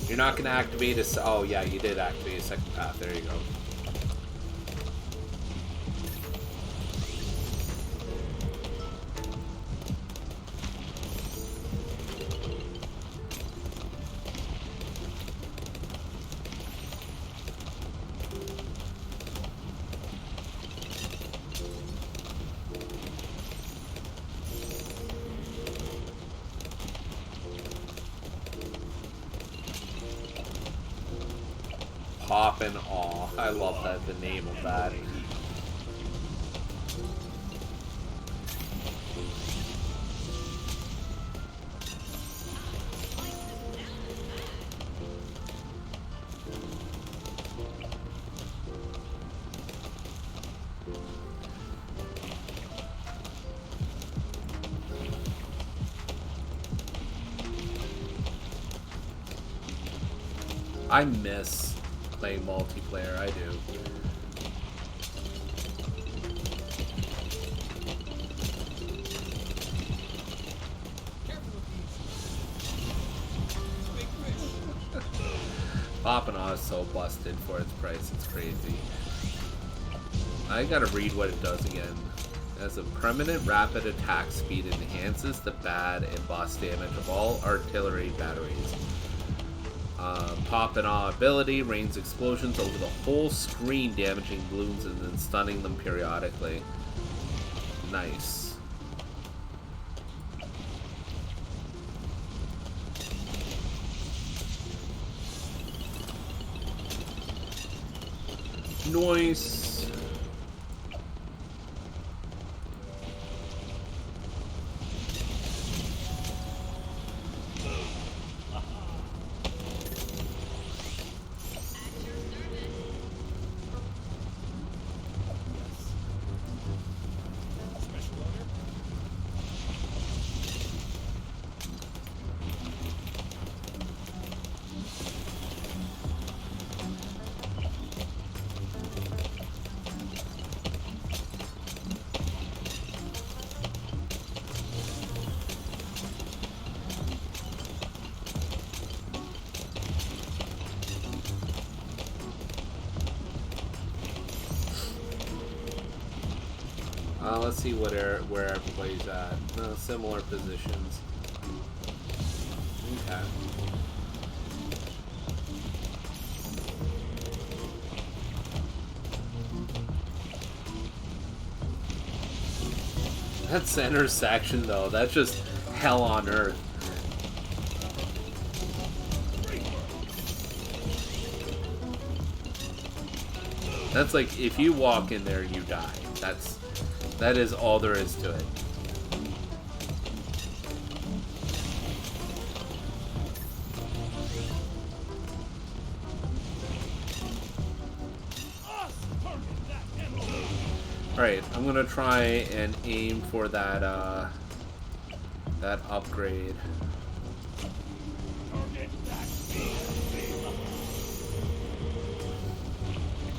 Speaker 2: You're not going to activate a... Oh, yeah, you did activate a second path. There you go. Pop and Aw. I love that, the name of that. I miss playing multiplayer. I do. Papanaw is so busted for its price, it's crazy. I gotta read what it does again. It has a permanent rapid attack speed, enhances the bad and boss damage of all artillery batteries. Papanaw ability, rains explosions over the whole screen, damaging balloons and then stunning them periodically. Nice. Nice. Let's see where everybody's at. Similar positions. Okay. That center section, though, that's just hell on earth. That's like, if you walk in there, you die. That is all there is to it. Alright, I'm gonna try and aim for that that upgrade.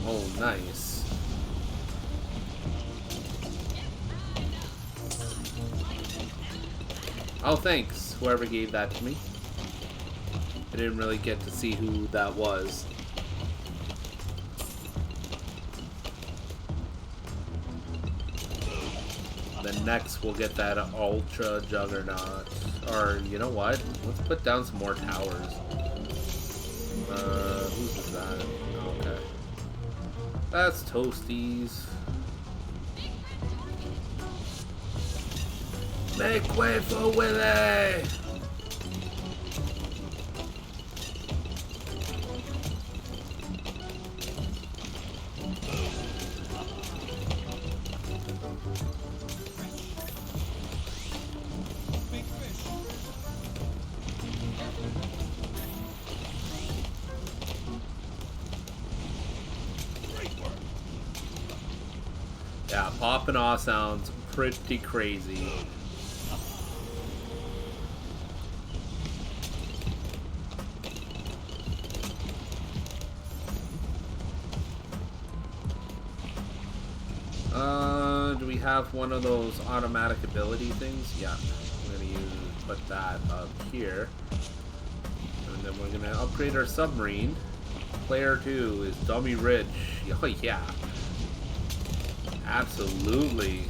Speaker 2: Oh, nice. Oh, thanks, whoever gave that to me. I didn't really get to see who that was. Then next we'll get that Ultra Juggernaut. Or, you know what? Let's put down some more towers. Who's that? Oh, okay. That's Toasties. Make way for Willie! Yeah, popping off sounds pretty crazy. Do we have one of those automatic ability things? Yeah, we're gonna put that up here. And then we're gonna upgrade our submarine. Player 2 is Dummy Ridge. Oh yeah. Absolutely.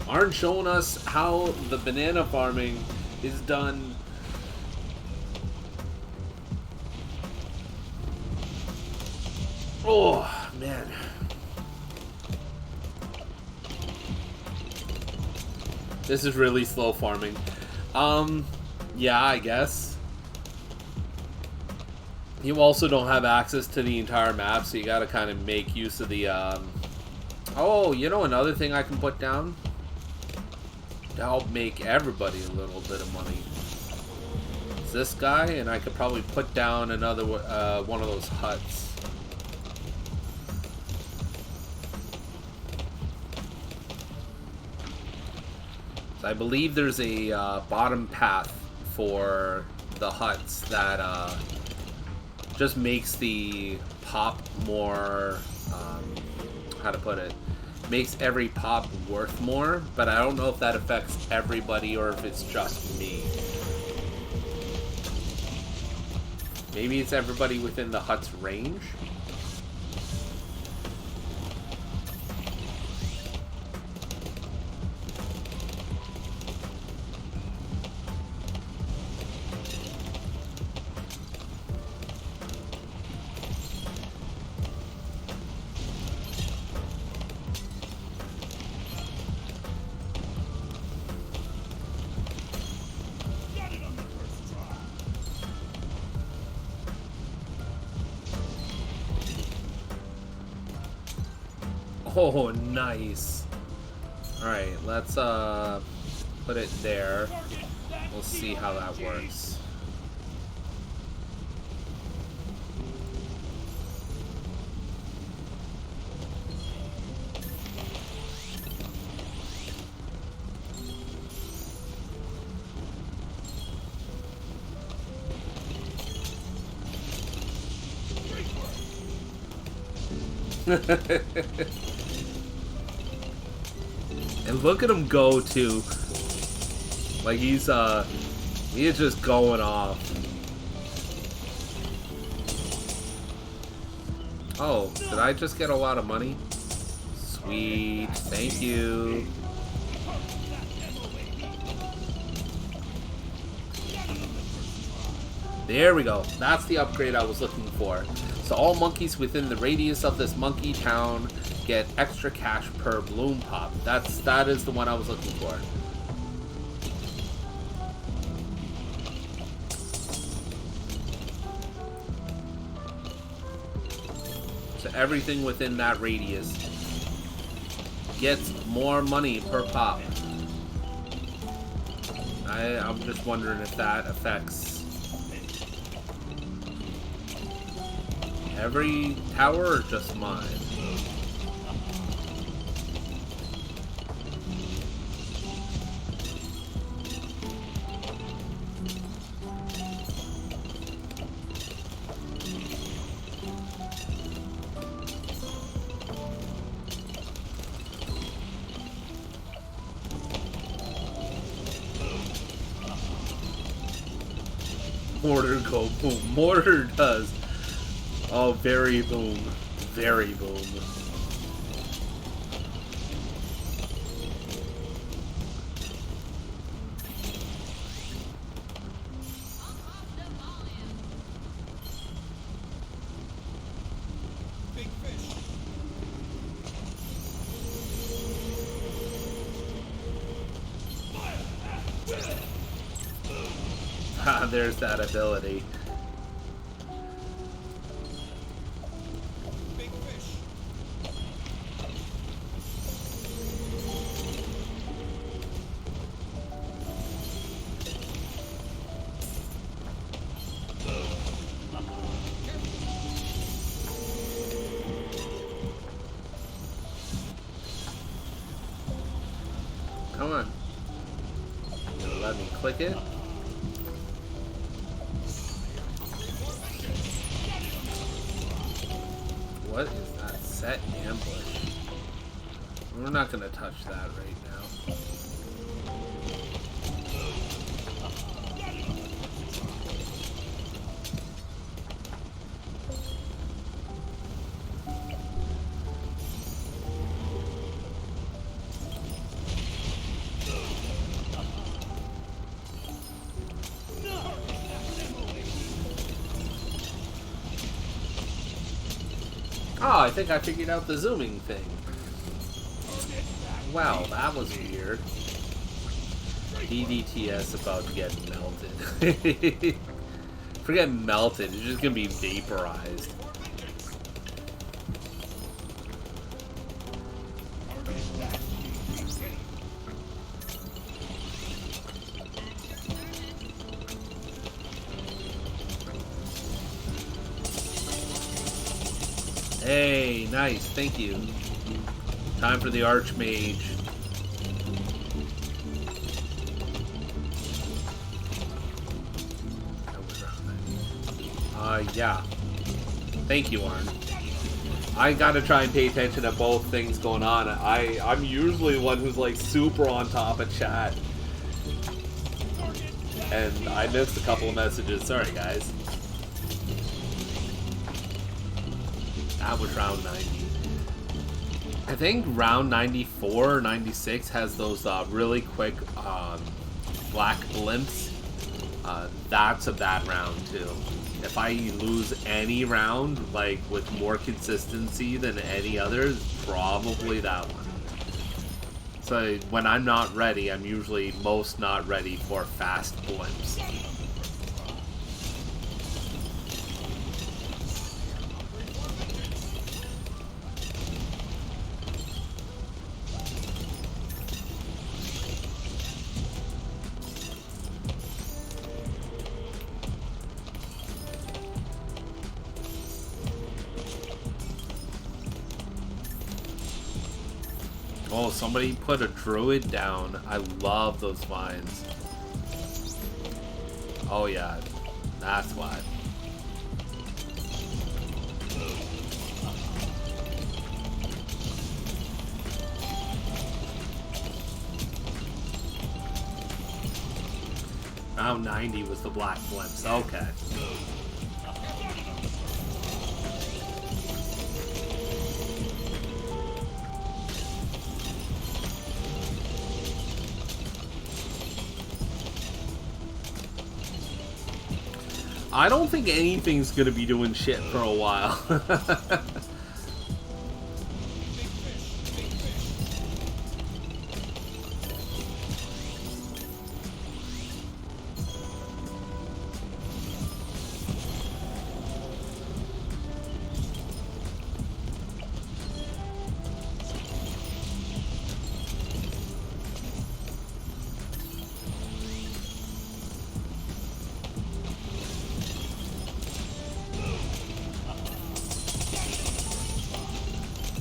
Speaker 2: Aren't showing us how the banana farming is done. Oh, man. This is really slow farming. Yeah, I guess. You also don't have access to the entire map, so you gotta kind of make use of the, Oh, you know another thing I can put down? To help make everybody a little bit of money. It's this guy, and I could probably put down another, one of those huts. So I believe there's a, bottom path for the huts that, just makes the pop more, how to put it, makes every pop worth more, but I don't know if that affects everybody or if it's just me. Maybe it's everybody within the hut's range. Oh, nice. Alright, let's put it there. We'll see how that works. And look at him go too. Like he's just going off. Oh, did I just get a lot of money? Sweet, thank you. There we go. That's the upgrade I was looking for. So all monkeys within the radius of this monkey town get extra cash per bloom pop. That is the one I was looking for. So everything within that radius gets more money per pop. I'm just wondering if that affects every tower or just mine? Mortar go boom. Mortar does. Oh, very boom. Very boom. Ha, there's that ability. Come on. Let me click it. What is that set ambush? We're not gonna touch that right now. Oh, I think I figured out the zooming thing. Wow, that was weird. BTD6 about to get melted. Forget melted, it's just gonna be vaporized. Hey, nice, thank you. Time for the Archmage. Yeah. Thank you, Arn. I gotta try and pay attention to both things going on. I'm usually one who's like super on top of chat. And I missed a couple of messages. Sorry, guys. That was round 90. I think round 94 or 96 has those really quick black blimps. That's a bad round too. If I lose any round, like with more consistency than any others, probably that one. So when I'm not ready, I'm usually most not ready for fast blimps. Oh, somebody put a druid down. I love those vines. Oh yeah, that's why. Round 90 was the black blimps. Okay. I don't think anything's gonna be doing shit for a while.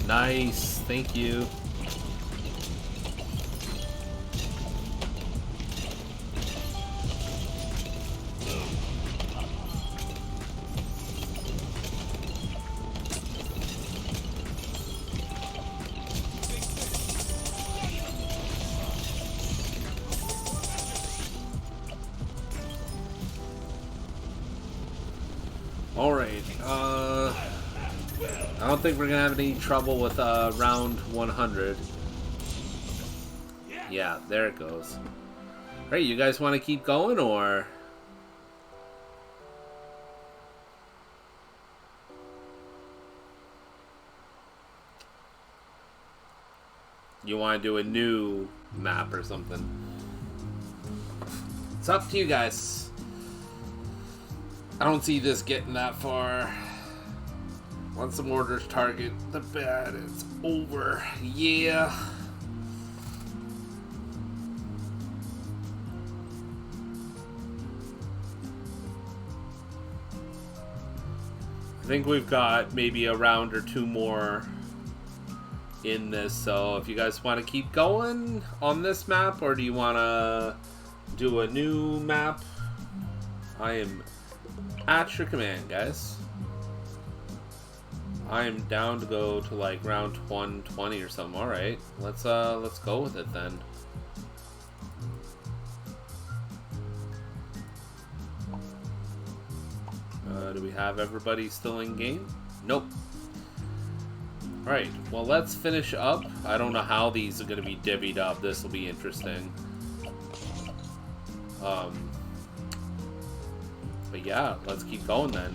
Speaker 2: Nice, thank you. All right. I don't think we're gonna have any trouble with round 100. Yeah, there it goes. Alright, you guys want to keep going or? You want to do a new map or something? It's up to you guys. I don't see this getting that far. Once the mortars target the bed, it's over. Yeah. I think we've got maybe a round or two more in this, so if you guys want to keep going on this map, or do you want to do a new map, I am at your command, guys. I am down to go to like round 120 or something. All right, let's go with it then. Do we have everybody still in game? Nope. All right, well let's finish up. I don't know how these are going to be divvied up. This will be interesting. But yeah, let's keep going then.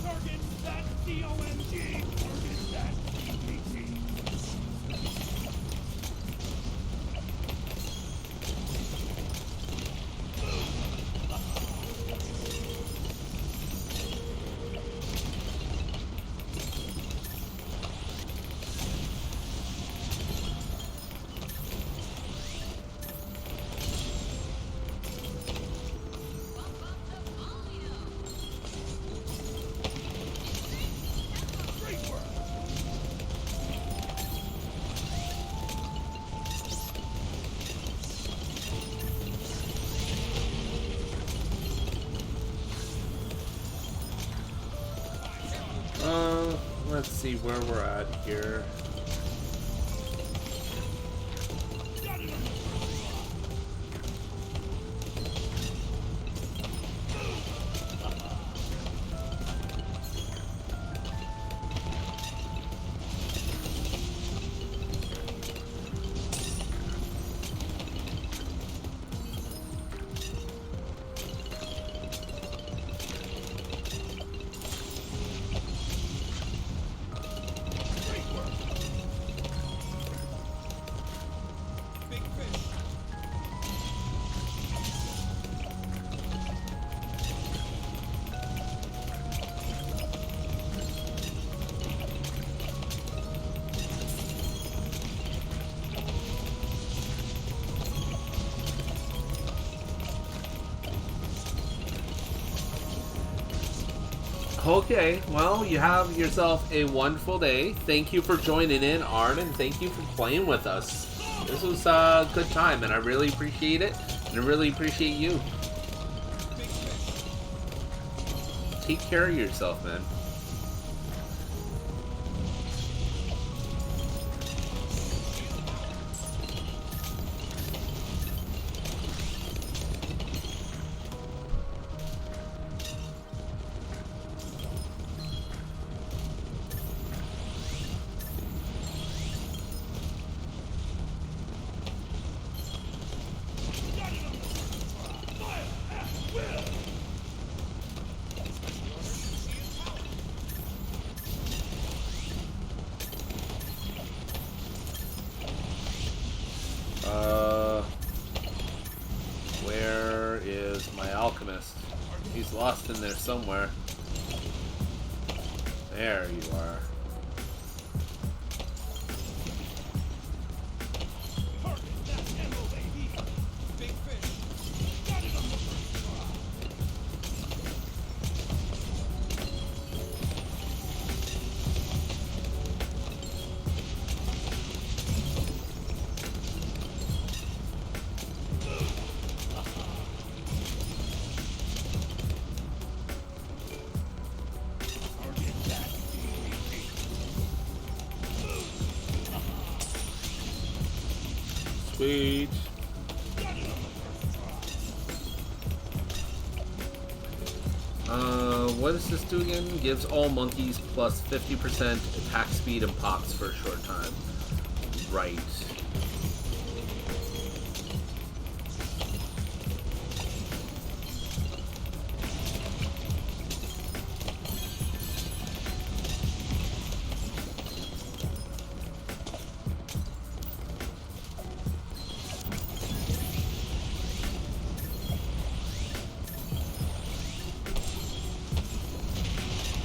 Speaker 7: Target that DOMG. Target that BTD.
Speaker 2: let's see where we're at here. Okay, well, you have yourself a wonderful day. Thank you for joining in, Arn, and thank you for playing with us. This was a good time, and I really appreciate it, and I really appreciate you. Take care of yourself, man. Where is my alchemist? He's lost in there somewhere. There you are. Sweet. What does this do again? Gives all monkeys plus 50% attack speed and pops for a short time. Right.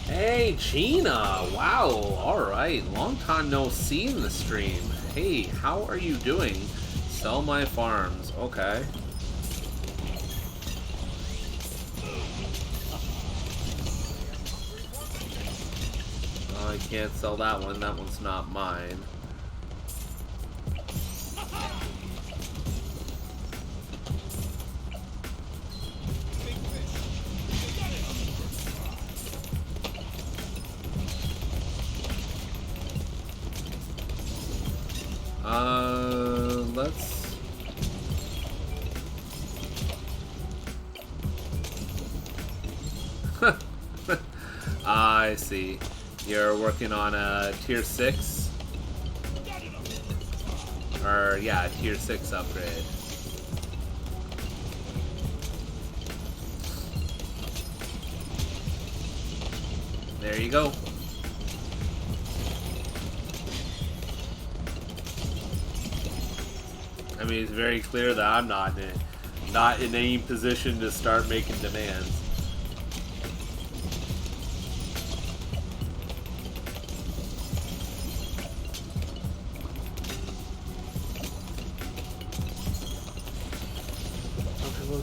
Speaker 2: Hey, Gina! Wow, alright. Long time no see in the stream. Hey, how are you doing? Sell my farms. Okay. Oh, I can't sell that one. That one's not mine. Let's... I see. You're working on a tier 6? Or, yeah, a tier 6 upgrade. There you go. I mean, it's very clear that I'm not in any position to start making demands.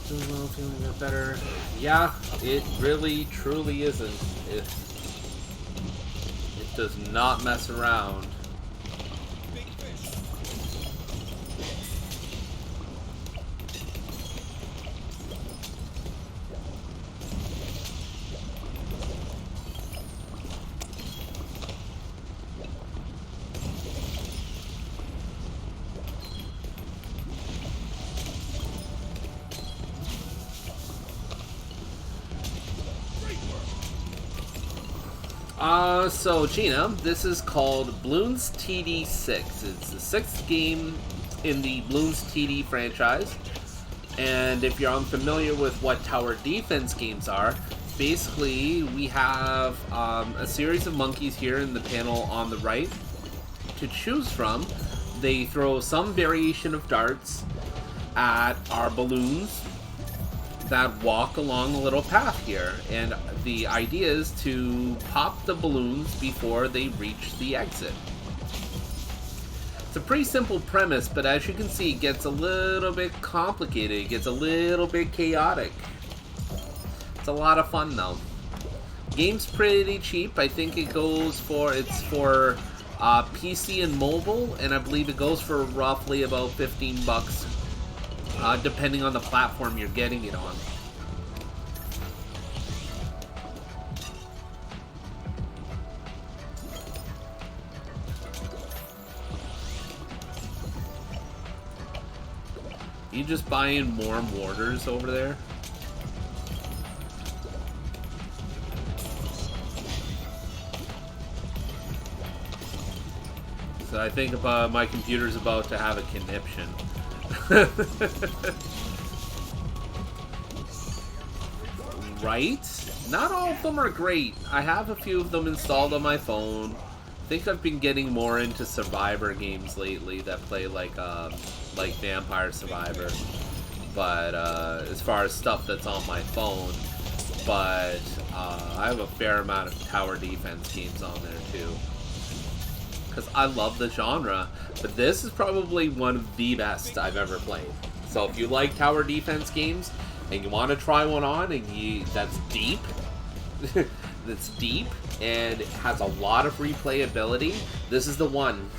Speaker 2: Doing well, feeling a bit better. Yeah, it really, truly isn't. It does not mess around. So Gina, this is called Bloons TD6. It's the 6th game in the Bloons TD franchise. And if you're unfamiliar with what tower defense games are, basically we have a series of monkeys here in the panel on the right to choose from. They throw some variation of darts at our balloons that walk along a little path here, and the idea is to pop the balloons before they reach the exit. It's a pretty simple premise, but as you can see, it gets a little bit complicated, it gets a little bit chaotic. It's a lot of fun though. Game's pretty cheap. I think it's for PC and mobile, and I believe it goes for roughly about 15 bucks. Depending on the platform you're getting it on. You just buying more mortars over there? So I think my computer's about to have a conniption. Right? Not all of them are great. I have a few of them installed on my phone. I think I've been getting more into Survivor games lately that play like Vampire Survivor. But as far as stuff that's on my phone, but I have a fair amount of tower defense games on there too. Because I love the genre, but this is probably one of the best I've ever played. So if you like tower defense games and you want to try one on, and that's deep, that's deep and has a lot of replayability, this is the one.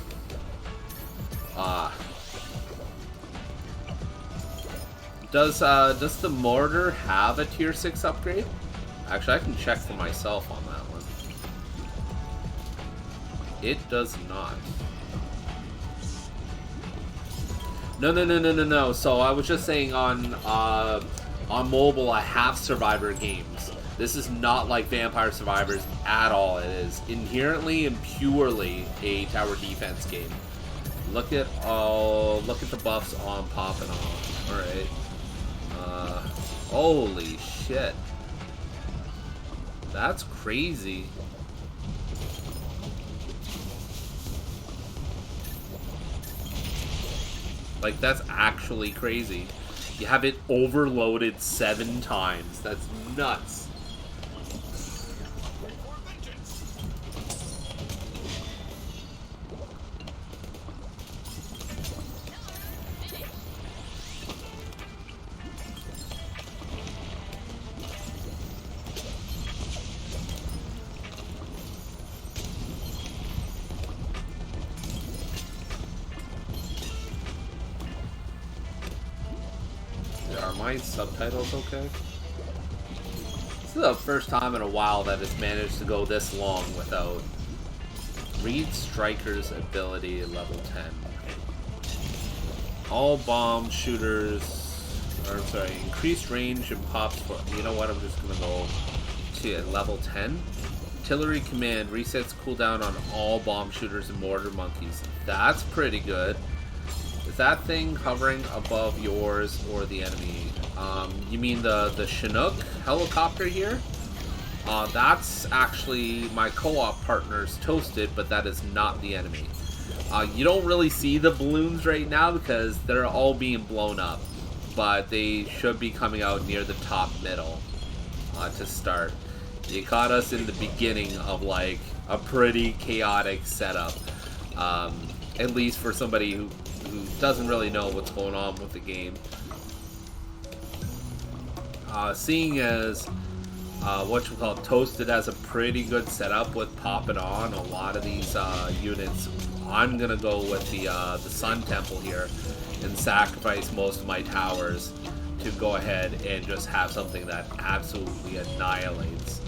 Speaker 2: Does the mortar have a tier 6 upgrade? Actually, I can check for myself on that one. It does not. No. So I was just saying on mobile I have Survivor games. This is not like Vampire Survivors at all. It is inherently and purely a tower defense game. Look at the buffs on popping on. Alright. Holy shit. That's crazy. Like, that's actually crazy. You have it overloaded 7 times. That's nuts. Are my subtitles okay? This is the first time in a while that it's managed to go this long without read Striker's ability at level 10. All bomb shooters, or sorry, increased range and pops for, you know what, I'm just gonna go to level 10. Artillery command resets cooldown on all bomb shooters and mortar monkeys. That's pretty good. Is that thing hovering above yours or the enemy? You mean the Chinook helicopter here? That's actually my co-op partner's Toasted, but that is not the enemy. You don't really see the balloons right now because they're all being blown up, but they should be coming out near the top middle to start. You caught us in the beginning of like a pretty chaotic setup, at least for somebody who doesn't really know what's going on with the game. Seeing as Toasted has a pretty good setup with popping on a lot of these units, I'm gonna go with the Sun Temple here and sacrifice most of my towers to go ahead and just have something that absolutely annihilates.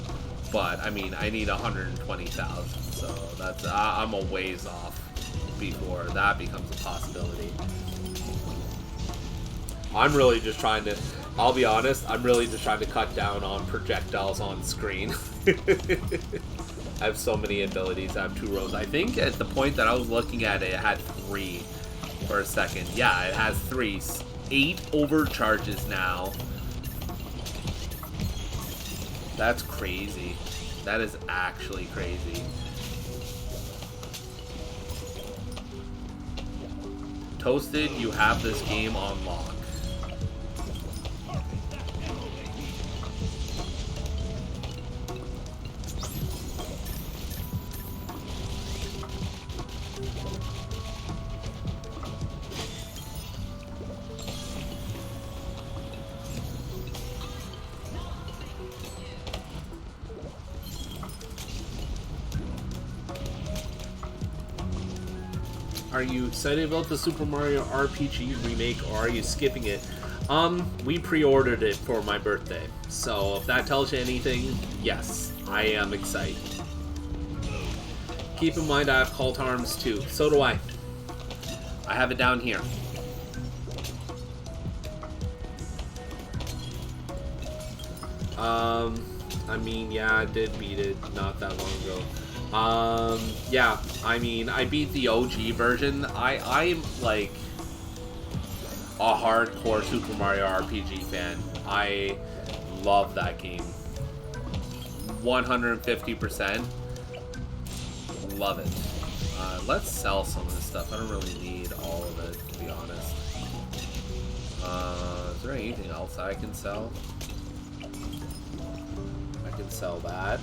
Speaker 2: But I mean, I need 120,000, so that's I'm a ways off before that becomes a possibility. I'm really just trying to, I'll be honest, I'm really just trying to cut down on projectiles on screen. I have so many abilities. I have 2 rows. I think at the point that I was looking at it, it had 3 for a second. Yeah, it has 3. 8 overcharges now. That's crazy. That is actually crazy. Toasted, you have this game on lock. Are you excited about the Super Mario RPG remake, or are you skipping it? We pre-ordered it for my birthday, so if that tells you anything, yes, I am excited. Keep in mind I have Cult Arms too. So do I. I have it down here. I mean, yeah, I did beat it not that long ago. Yeah, I mean, I beat the OG version. I'm like a hardcore Super Mario RPG fan. I love that game. 150%. Love it. Let's sell some of this stuff. I don't really need all of it, to be honest. Is there anything else I can sell? I can sell that.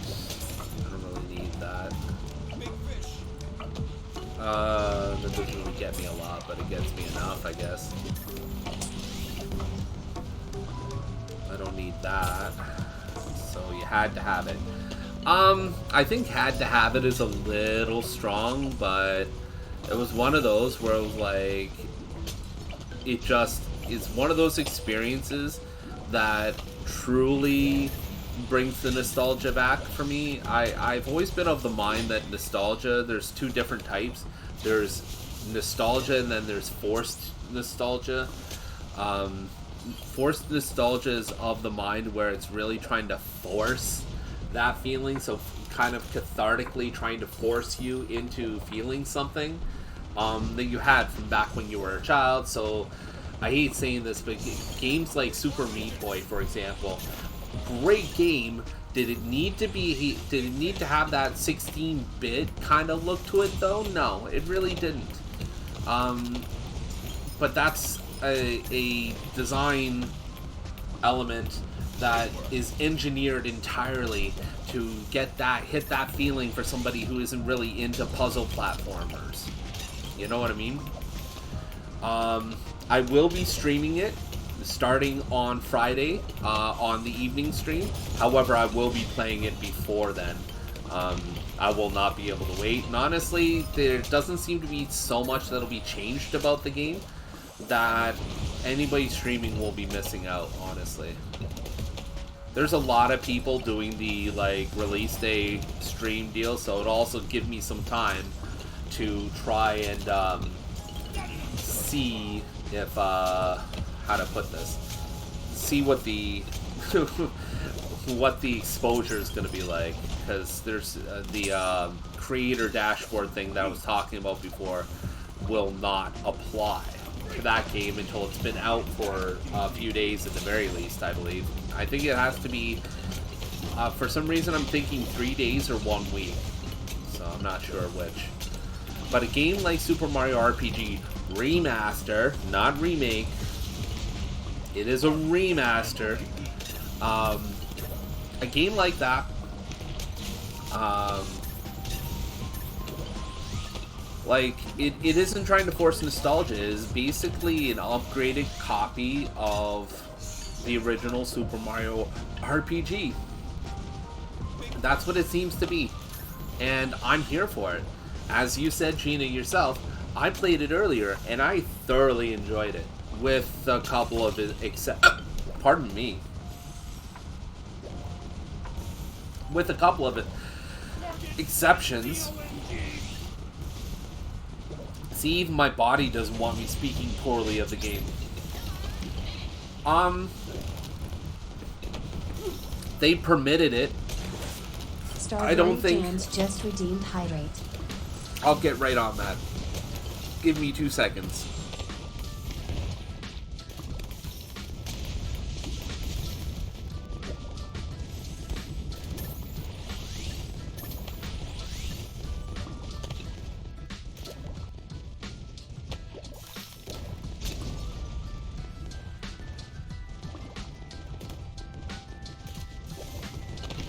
Speaker 2: I don't really need that. That doesn't really get me a lot, but it gets me enough, I guess. I don't need that. So you had to have it. I think had to have it is a little strong, but it was one of those where it was like, it just is one of those experiences that truly brings the nostalgia back for me. I've always been of the mind that nostalgia, there's 2 different types. There's nostalgia and then there's forced nostalgia. Forced nostalgia is of the mind where it's really trying to force that feeling, so kind of cathartically trying to force you into feeling something that you had from back when you were a child. So I hate saying this, but games like Super Meat Boy, for example, great game. Did it need to have that 16-bit kind of look to it though? No, it really didn't. But that's a design element that is engineered entirely to hit that feeling for somebody who isn't really into puzzle platformers. You know what I mean? I will be streaming it starting on Friday on the evening stream. However, I will be playing it before then. I will not be able to wait. And honestly, there doesn't seem to be so much that'll be changed about the game that anybody streaming will be missing out, honestly. There's a lot of people doing the release day stream deal, so it'll also give me some time to try and see if how to put this, see what the what the exposure is going to be like, because there's the creator dashboard thing that I was talking about before will not apply to that game until it's been out for a few days at the very least, I believe. I think it has to be, for some reason I'm thinking 3 days or 1 week, so I'm not sure which. But a game like Super Mario RPG Remaster, not remake, it is a remaster. A game like that, it isn't trying to force nostalgia. It is basically an upgraded copy of the original Super Mario RPG. That's what it seems to be, and I'm here for it. As you said, Gina, yourself, I played it earlier and I thoroughly enjoyed it, with a couple of pardon me, with a couple of exceptions. See, even my body doesn't want me speaking poorly of the game. They permitted it
Speaker 8: Starberry
Speaker 2: I don't think-
Speaker 8: Dan's just redeemed hydrate.
Speaker 2: I'll get right on that. Give me 2 seconds.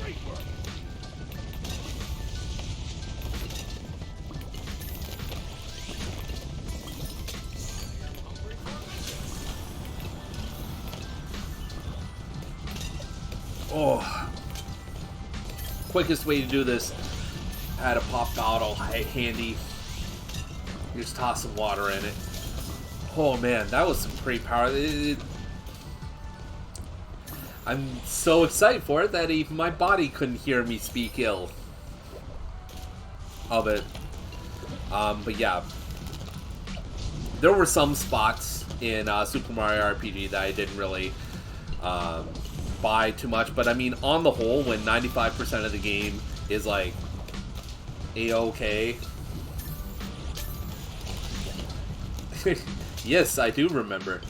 Speaker 7: Great work.
Speaker 2: Oh. Quickest way to do this. Had a pop bottle handy. Just toss some water in it. Oh man, that was some pretty power. I'm so excited for it that even my body couldn't hear me speak ill of it. But yeah, there were some spots in Super Mario RPG that I didn't really buy too much. But I mean, on the whole, when 95% of the game is like A-okay. Yes, I do remember.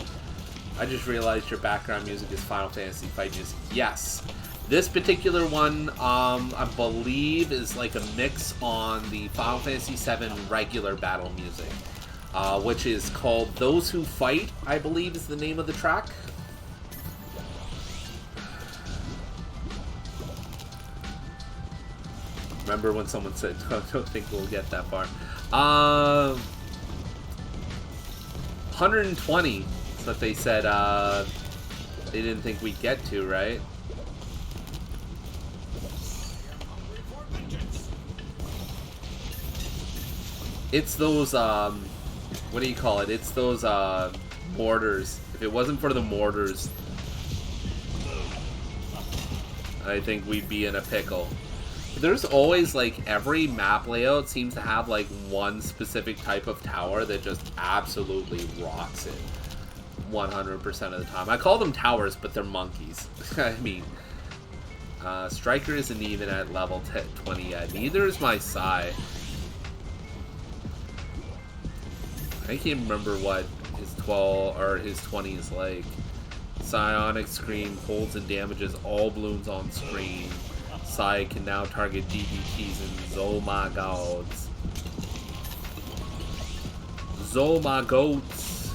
Speaker 2: I just realized your background music is Final Fantasy fight music. Yes. This particular one, I believe, is like a mix on the Final Fantasy VII regular battle music, which is called Those Who Fight, I believe is the name of the track. Remember when someone said, I don't think we'll get that far. 120 is what they said they didn't think we'd get to, right? It's those, what do you call it? It's those mortars. If it wasn't for the mortars, I think we'd be in a pickle. There's always, like, every map layout seems to have, like, one specific type of tower that just absolutely rocks it 100% of the time. I call them towers, but they're monkeys. I mean, Striker isn't even at level 20 yet. Neither is my Sai. I can't remember what his 12 or his 20 is like. Psionic Scream holds and damages all balloons on screen. Sai can now target DDTs and Zomagods. Zomagods.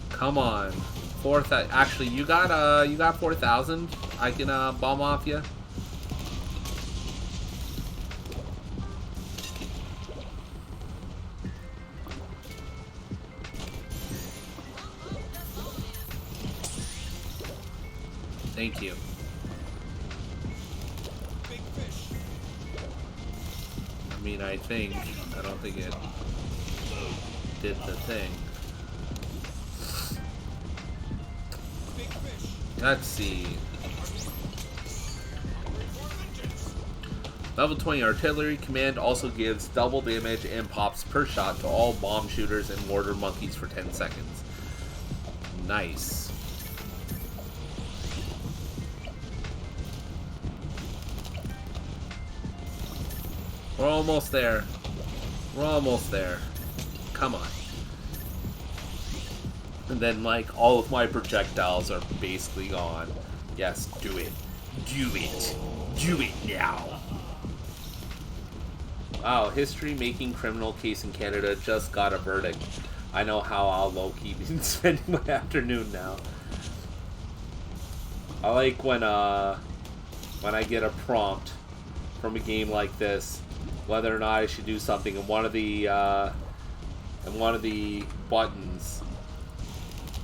Speaker 2: Come on. 4,000. Actually, you got 4,000. I can bomb off you. Thank you.
Speaker 7: Big fish.
Speaker 2: I mean, I don't think it did the thing.
Speaker 7: Big fish.
Speaker 2: Let's see. Level 20 Artillery Command also gives double damage and pops per shot to all bomb shooters and mortar monkeys for 10 seconds. Nice. We're almost there. We're almost there. Come on. And then, like, all of my projectiles are basically gone. Yes, do it. Do it. Do it now. Wow, history-making criminal case in Canada just got a verdict. I know how I'll low-key be spending my afternoon now. I like when I get a prompt from a game like this, whether or not I should do something, and one of the buttons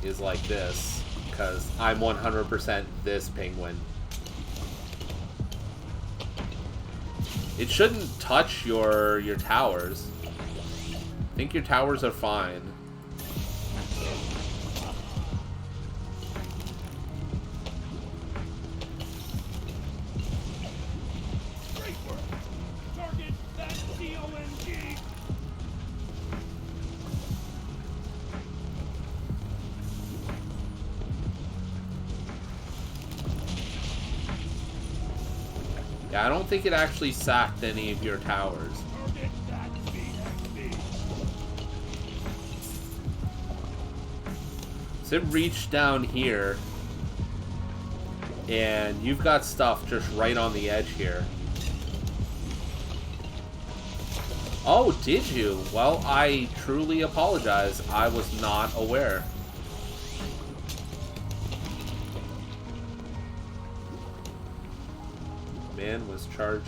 Speaker 2: is like this, because I'm 100% this penguin. It shouldn't touch your towers. I think your towers are fine.
Speaker 7: Great work. Target that CONG.
Speaker 2: Yeah, I don't think it actually sacked any of your towers.
Speaker 7: Target that BXB.
Speaker 2: So it reached down here, and you've got stuff just right on the edge here. Oh, did you? Well, I truly apologize. I was not aware. Man was charged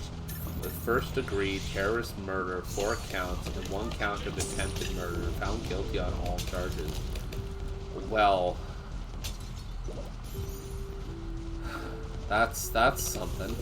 Speaker 2: with first-degree terrorist murder, 4 counts, and 1 count of attempted murder. Found guilty on all charges. Well, that's something.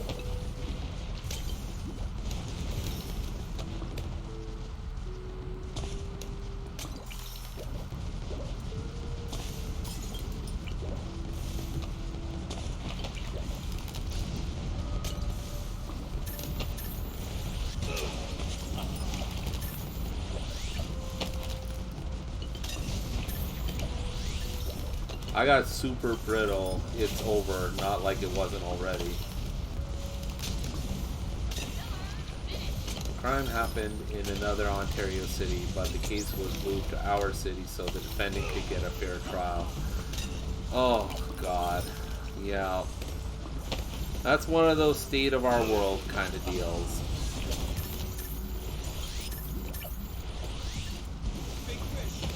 Speaker 2: I got super brittle. It's over, not like it wasn't already. The crime happened in another Ontario city, but the case was moved to our city so the defendant could get a fair trial. Oh, God. Yeah. That's one of those state of our world kind of deals.
Speaker 7: Big fish.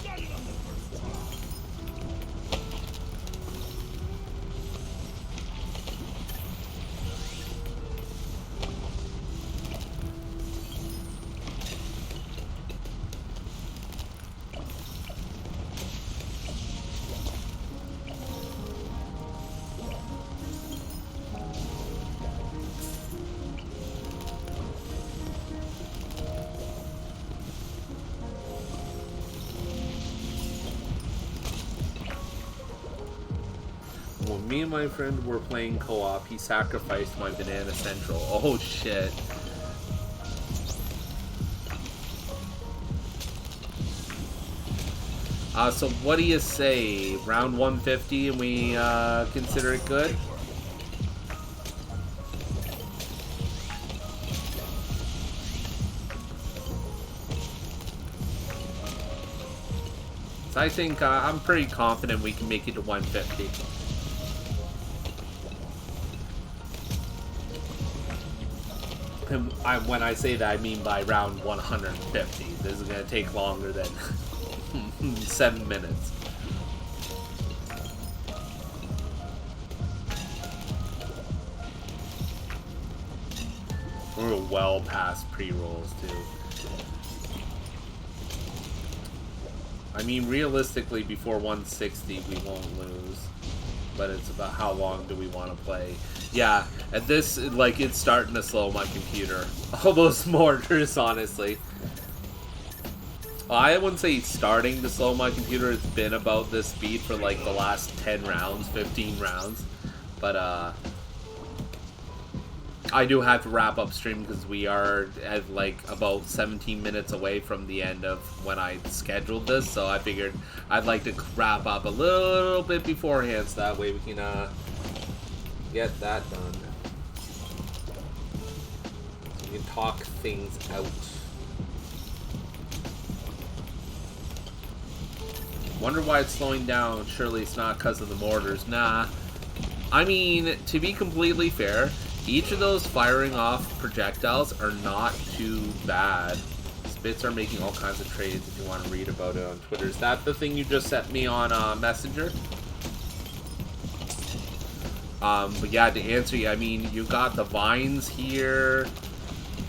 Speaker 7: Got it on the first try.
Speaker 2: When me and my friend were playing co-op, he sacrificed my Banana Central. Oh, shit. So what do you say? Round 150 and we consider it good? So I think I'm pretty confident we can make it to 150. And when I say that, I mean by round 150. This is going to take longer than 7 minutes. We're well past pre-rolls, too. I mean, realistically, before 160, we won't lose. But it's about how long do we want to play. Yeah, at this, like, it's starting to slow my computer. All those mortars, honestly. Well, I wouldn't say it's starting to slow my computer. It's been about this speed for, like, the last 10 rounds, 15 rounds. But, I do have to wrap up stream because we are at, like, about 17 minutes away from the end of when I scheduled this. So I figured I'd like to wrap up a little bit beforehand so that way we can, get that done. So we can talk things out. Wonder why it's slowing down. Surely it's not because of the mortars. Nah. I mean, to be completely fair, each of those firing off projectiles are not too bad. Spits are making all kinds of trades if you want to read about it on Twitter. Is that the thing you just sent me on Messenger? But yeah, to answer you, I mean, you've got the vines here.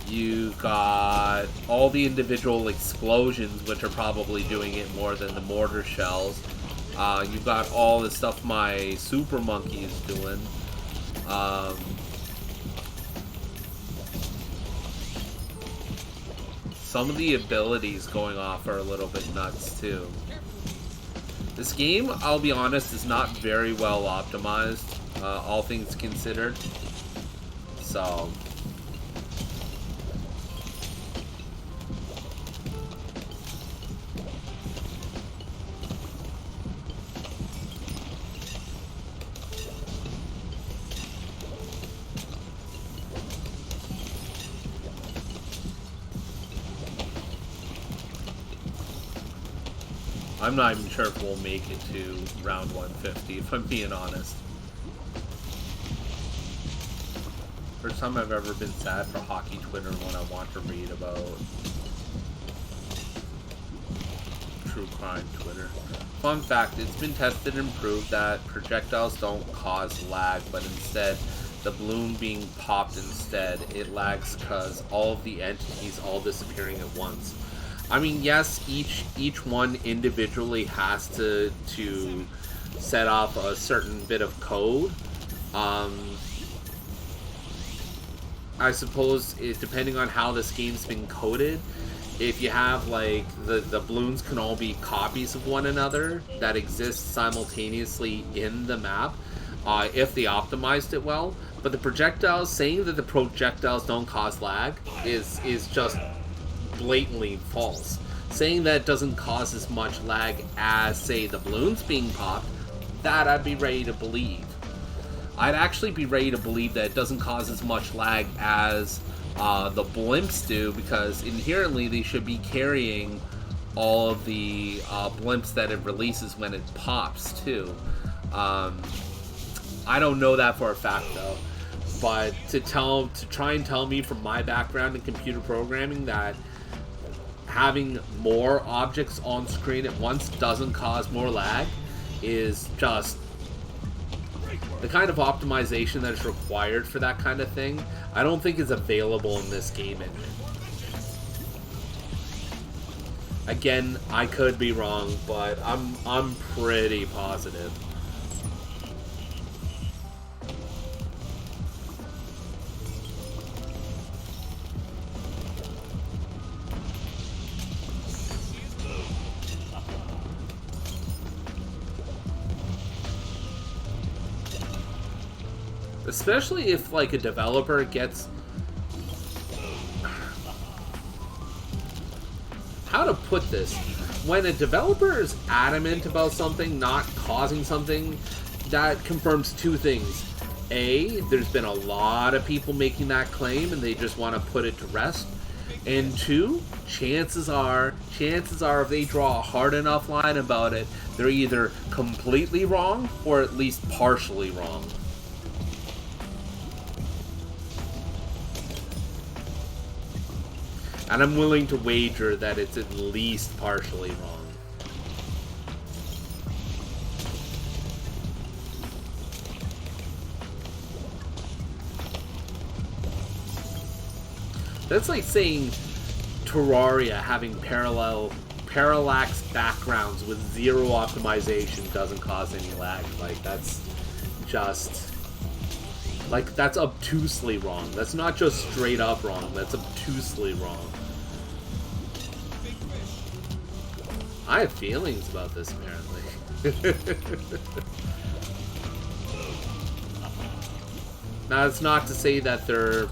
Speaker 2: You've got all the individual explosions, which are probably doing it more than the mortar shells. You've got all the stuff my Super Monkey is doing. Some of the abilities going off are a little bit nuts, too. This game, I'll be honest, is not very well optimized. all things considered. So I'm not even sure if we'll make it to round 150, if I'm being honest. First time I've ever been sad for hockey Twitter when I want to read about true crime Twitter. Fun fact, it's been tested and proved that projectiles don't cause lag, but instead, the balloon being popped instead, it lags because all of the entities all disappearing at once. I mean, yes, each one individually has to set up a certain bit of code. I suppose depending on how this game's been coded, if you have like the balloons can all be copies of one another that exist simultaneously in the map, if they optimized it well. But the projectiles, saying that the projectiles don't cause lag is just blatantly false. Saying that it doesn't cause as much lag as, say, the balloons being popped, that I'd be ready to believe. I'd actually be ready to believe that it doesn't cause as much lag as the blimps do, because inherently they should be carrying all of the blimps that it releases when it pops too. I don't know that for a fact though, but to try and tell me from my background in computer programming that having more objects on screen at once doesn't cause more lag is just the kind of optimization that is required for that kind of thing. I don't think is available in this game engine. Again, I could be wrong, but I'm pretty positive. Especially if, like, a developer gets... How to put this? When a developer is adamant about something not causing something, that confirms two things. A, there's been a lot of people making that claim and they just want to put it to rest. And two, chances are if they draw a hard enough line about it, they're either completely wrong or at least partially wrong. And I'm willing to wager that it's at least partially wrong. That's like saying Terraria having parallax backgrounds with zero optimization doesn't cause any lag. Like, that's just... Like, that's obtusely wrong. That's not just straight up wrong. That's obtusely wrong. I have feelings about this, apparently. Now, it's not to say that their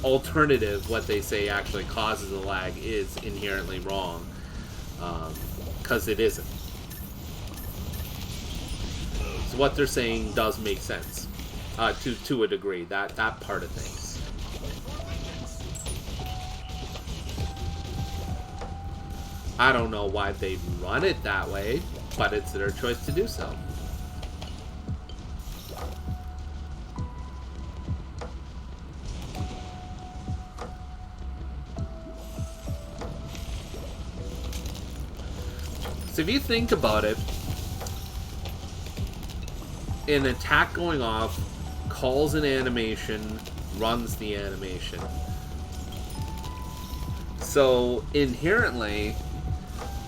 Speaker 2: alternative, what they say actually causes a lag, is inherently wrong. Because it isn't. So what they're saying does make sense. To a degree, that part of things. I don't know why they run it that way, but it's their choice to do so. So if you think about it, an attack going off calls an animation, runs the animation. So inherently,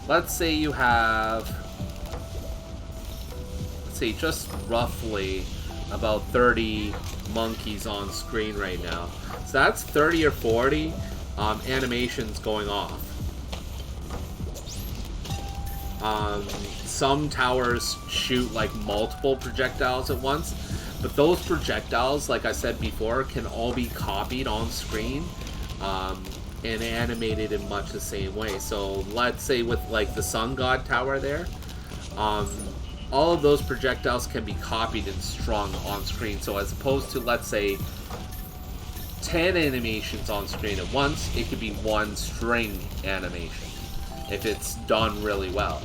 Speaker 2: let's say you have, let's say just roughly about 30 monkeys on screen right now. So that's 30 or 40 animations going off. Some towers shoot like multiple projectiles at once, but those projectiles, like I said before, can all be copied on screen and animated in much the same way. So let's say with like the Sun God Tower there, all of those projectiles can be copied and strung on screen. So as opposed to, let's say, 10 animations on screen at once, it could be one string animation if it's done really well.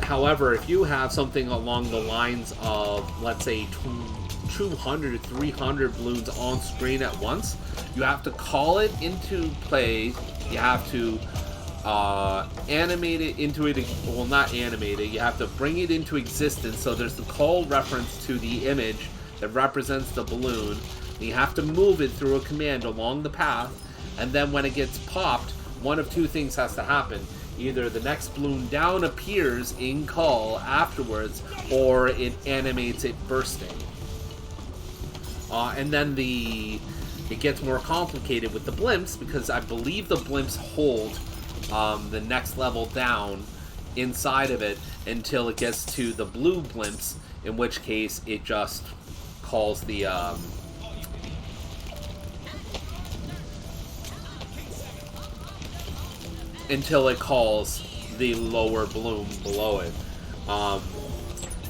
Speaker 2: However, if you have something along the lines of, let's say, 200 300 balloons on screen at once, you have to call it into play. You have to animate it into it. Well, not animate it. You have to bring it into existence. So there's the call reference to the image that represents the balloon. And you have to move it through a command along the path, and then when it gets popped, one of two things has to happen. Either the next balloon down appears in call afterwards, or it animates it bursting. And then it gets more complicated with the blimps, because I believe the blimps hold the next level down inside of it until it gets to the blue blimps, in which case it just calls the until it calls the lower balloon below it.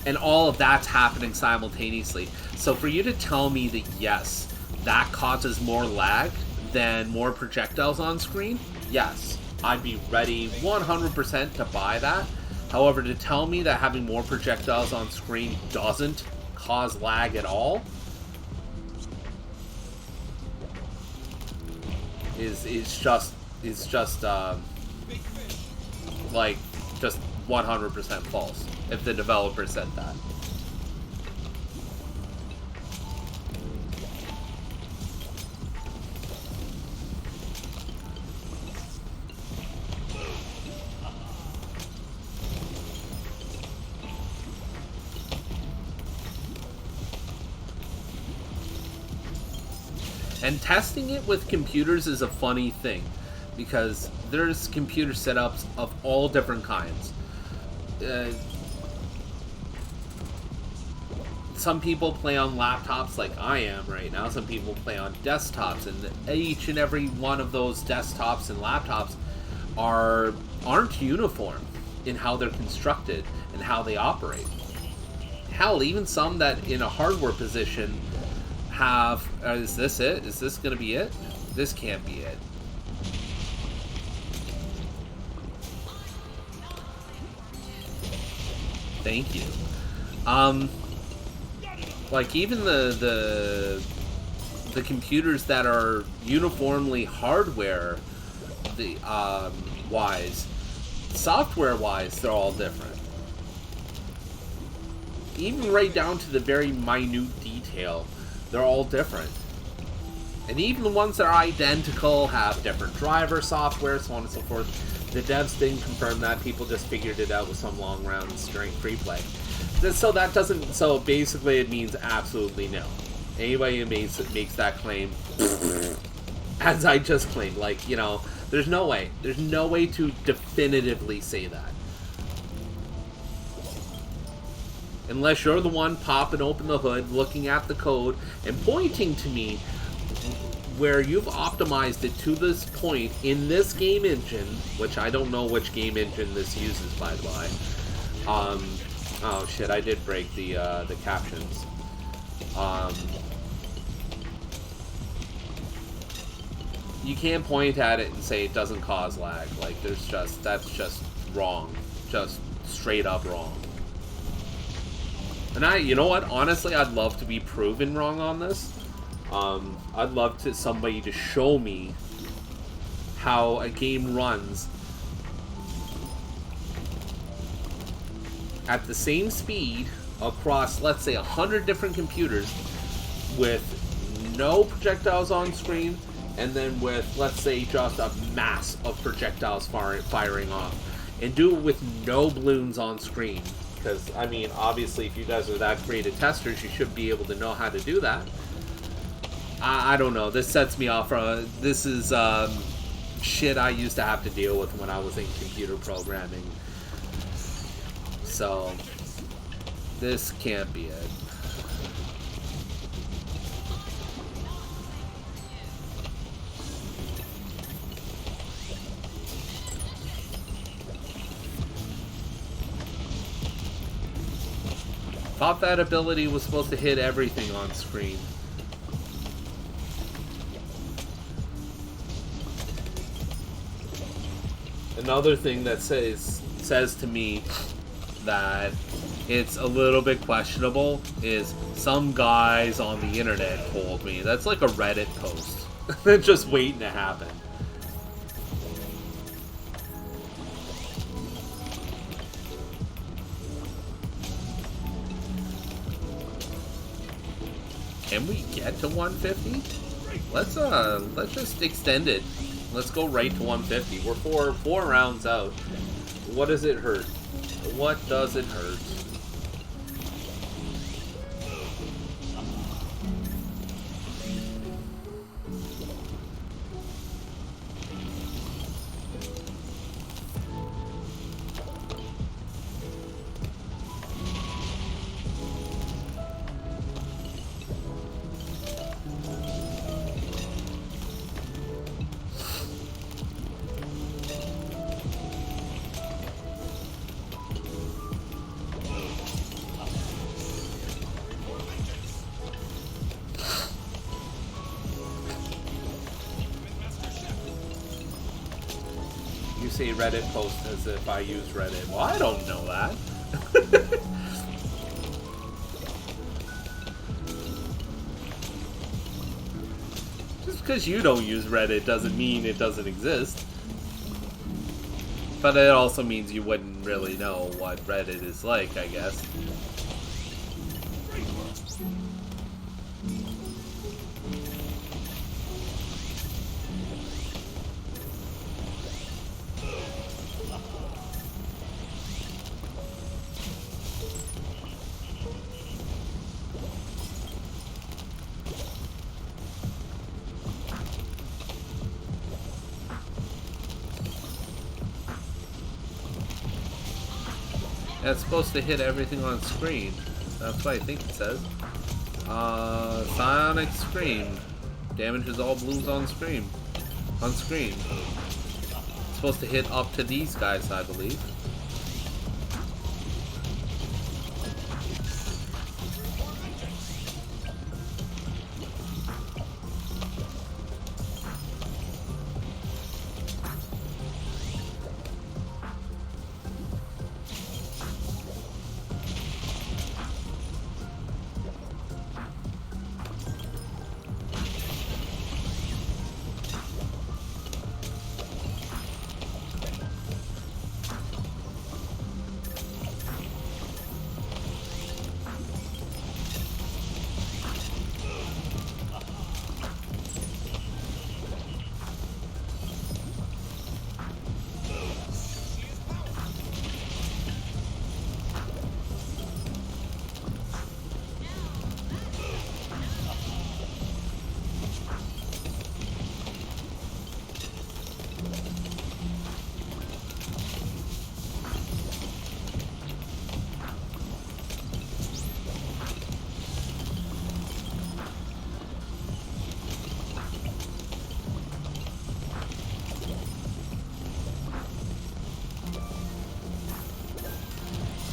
Speaker 2: And all of that's happening simultaneously. So for you to tell me that yes, that causes more lag than more projectiles on screen, yes, I'd be ready 100% to buy that. However, to tell me that having more projectiles on screen doesn't cause lag at all is just like just 100% false if the developer said that. And testing it with computers is a funny thing, because there's computer setups of all different kinds. Some people play on laptops like I am right now. Some people play on desktops, and each and every one of those desktops and laptops aren't uniform in how they're constructed and how they operate. Hell, even some that in a hardware position have, is this it? Is this going to be it? This can't be it. Thank you. Like even the computers that are uniformly hardware wise, software wise, they're all different. Even right down to the very minute detail, they're all different. And even the ones that are identical have different driver software, so on and so forth. The devs didn't confirm that. People just figured it out with some long rounds during free play. So that doesn't. So basically, it means absolutely no. Anybody who makes that claim, as I just claimed, like, you know, there's no way. There's no way to definitively say that. Unless you're the one popping open the hood, looking at the code, and pointing to me where you've optimized it to this point in this game engine, which I don't know which game engine this uses, by the way. Oh shit, I did break the captions. You can't point at it and say it doesn't cause lag. Like, that's just wrong. Just straight up wrong. And you know what? Honestly, I'd love to be proven wrong on this. I'd love somebody to show me how a game runs at the same speed across, let's say, 100 different computers with no projectiles on screen, and then with, let's say, just a mass of projectiles firing off, and do it with no balloons on screen. Because, I mean, obviously, if you guys are that creative testers, you should be able to know how to do that. I don't know. This sets me off. This is shit I used to have to deal with when I was in computer programming. So this can't be it. Thought that ability was supposed to hit everything on screen. Another thing that says to me that it's a little bit questionable is some guys on the internet told me. That's like a Reddit post. Just waiting to happen. Can we get to 150? Let's just extend it. Let's go right to 150. We're four rounds out. What does it hurt? What does it hurt? Say Reddit post as if I use Reddit. Well, I don't know that. Just because you don't use Reddit doesn't mean it doesn't exist. But it also means you wouldn't really know what Reddit is like, I guess. It's supposed to hit everything on screen. That's what I think it says. Sonic Scream. Damages all blues on screen. On screen. It's supposed to hit up to these guys, I believe.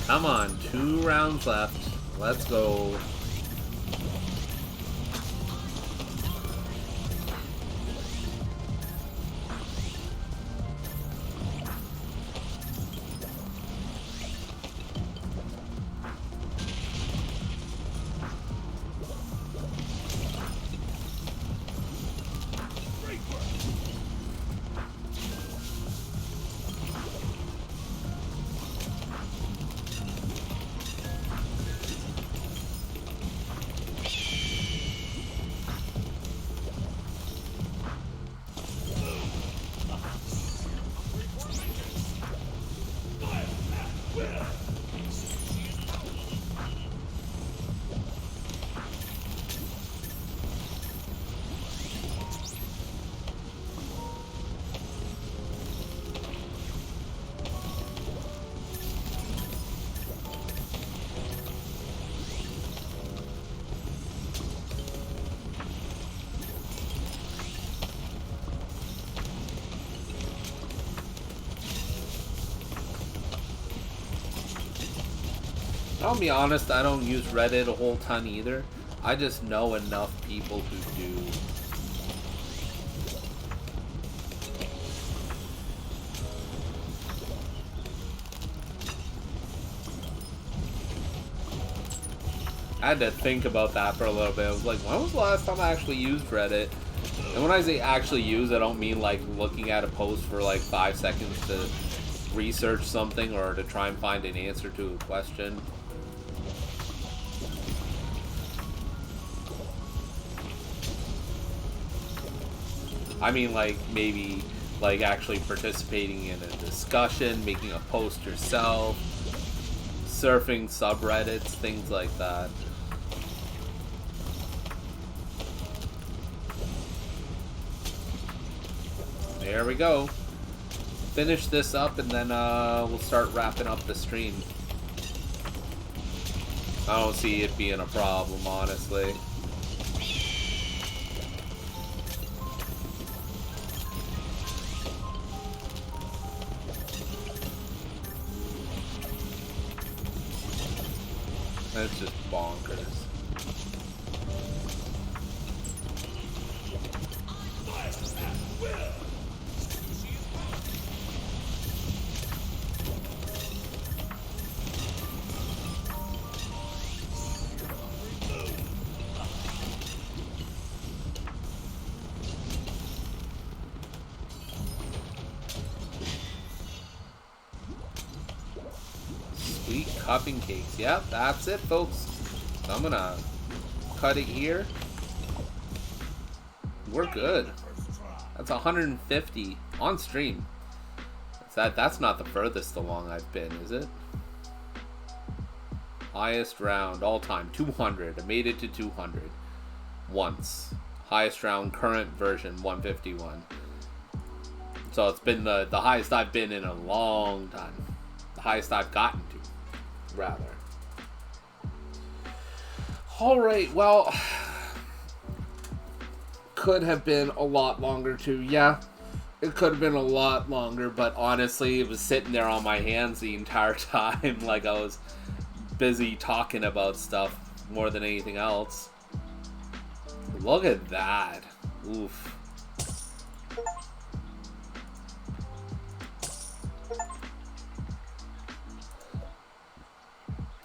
Speaker 2: Come on, 2 rounds left. Let's go. I'll be honest, I don't use Reddit a whole ton either. I just know enough people who do. I had to think about that for a little bit. I was like, when was the last time I actually used Reddit? And when I say actually use, I don't mean like looking at a post for like 5 seconds to research something or to try and find an answer to a question. I mean, like, maybe, like, actually participating in a discussion, making a post yourself, surfing subreddits, things like that. There we go. Finish this up and then we'll start wrapping up the stream. I don't see it being a problem, honestly. That's just bonkers. Sweet cupping cakes. Yep, that's it, folks. So I'm gonna cut it here. We're good. That's 150 on stream. That's not the furthest along I've been, is it? Highest round all time, 200. I made it to 200 once. Highest round, current version, 151. So it's been the highest I've been in a long time. The highest I've gotten to, rather. Alright, well, could have been a lot longer too. Yeah, it could have been a lot longer, but honestly, it was sitting there on my hands the entire time. Like, I was busy talking about stuff more than anything else. Look at that. Oof.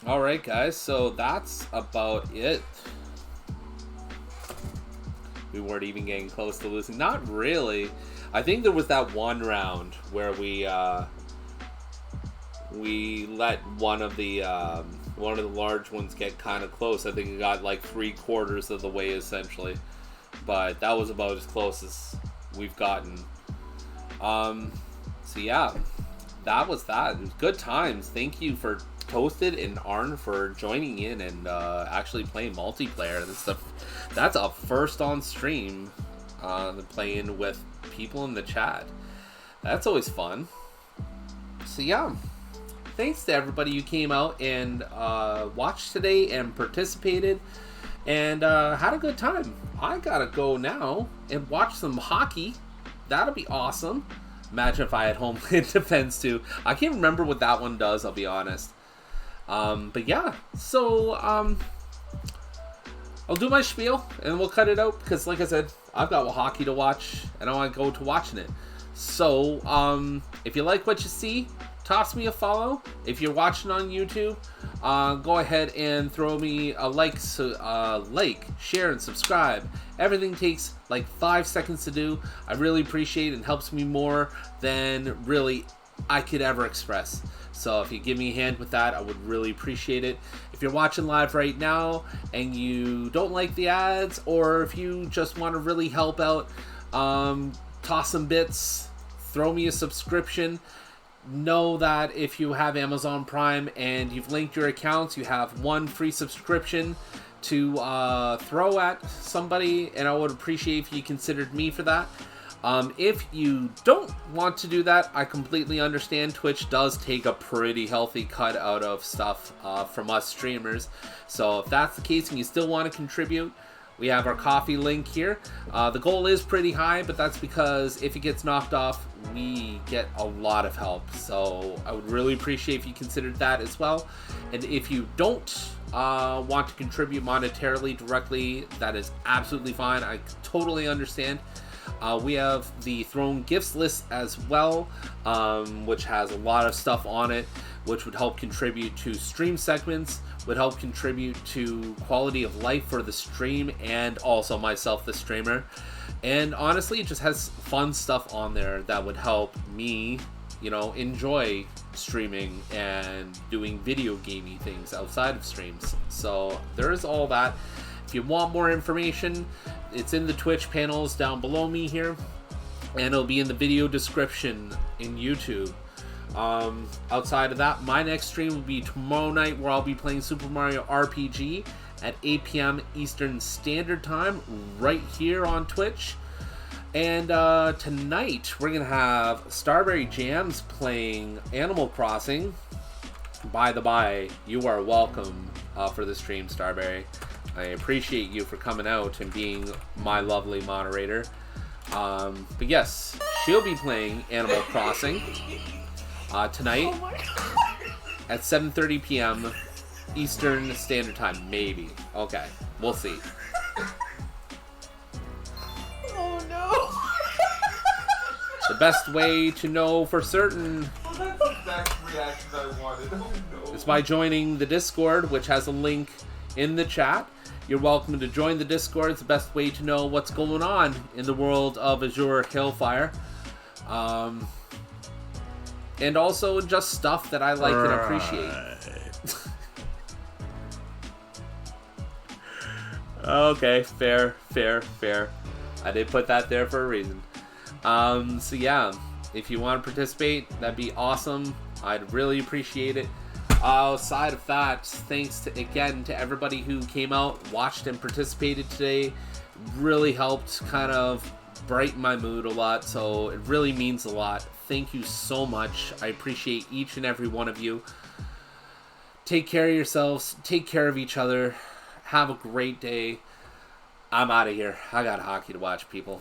Speaker 2: Alright guys, so that's about it. We weren't even getting close to losing. Not really. I think there was that one round where we let one of the large ones get kind of close. I think it got like 3/4 of the way essentially. But that was about as close as we've gotten. So yeah, that was that. It was good times. Thank you for Toasted and Arn for joining in and actually playing multiplayer. That's a first on stream, playing with people in the chat. That's always fun. So yeah, thanks to everybody who came out and watched today and participated and had a good time. I gotta go now and watch some hockey. That'll be awesome. Imagine if I had Homeland Defense too. I can't remember what that one does, I'll be honest. But yeah, so I'll do my spiel and we'll cut it out because, like I said, I've got hockey to watch and I want to go to watching it. So if you like what you see, toss me a follow. If you're watching on YouTube, go ahead and throw me a like, share, and subscribe. Everything takes like 5 seconds to do. I really appreciate it and helps me more than really I could ever express. So if you give me a hand with that, I would really appreciate it. If you're watching live right now and you don't like the ads, or if you just want to really help out, toss some bits, throw me a subscription. Know that if you have Amazon Prime and you've linked your accounts, you have one free subscription to throw at somebody, and I would appreciate if you considered me for that. If you don't want to do that, I completely understand. Twitch does take a pretty healthy cut out of stuff from us streamers. So if that's the case and you still want to contribute, We have our coffee link here. The goal is pretty high, but that's because if it gets knocked off, we get a lot of help. So I would really appreciate if you considered that as well. And if you don't want to contribute monetarily directly, that is absolutely fine. I totally understand. We have the Throne Gifts list as well, which has a lot of stuff on it, which would help contribute to stream segments, would help contribute to quality of life for the stream, and also myself, the streamer. And honestly, it just has fun stuff on there that would help me, enjoy streaming and doing video gaming things outside of streams. So there is all that. If you want more information, it's in the Twitch panels down below me here, and it'll be in the video description in YouTube. Outside of that, my next stream will be tomorrow night, where I'll be playing Super Mario RPG at 8 p.m. Eastern Standard Time right here on Twitch. And tonight we're gonna have Starberry Jams playing Animal Crossing. By the by, you are welcome for the stream, Starberry. I appreciate you for coming out and being my lovely moderator. But yes, she'll be playing Animal Crossing tonight at 7:30 p.m. Eastern Standard Time. Maybe. Okay, we'll see.
Speaker 3: Oh no!
Speaker 2: The best way to know for certain
Speaker 1: Well, that's the exact reaction I wanted. Oh no.
Speaker 2: is by joining the Discord, which has a link in the chat. You're welcome to join the Discord. It's the best way to know what's going on in the world of Azure Hellfire. And also just stuff that I like and appreciate. Okay, fair. I did put that there for a reason. So yeah, if you want to participate, that'd be awesome. I'd really appreciate it. Outside of that, thanks again to everybody who came out, watched, and participated today. Really helped kind of brighten my mood a lot, so it really means a lot. Thank you so much. I appreciate each and every one of you. Take care of yourselves. Take care of each other. Have a great day. I'm out of here. I got hockey to watch, people.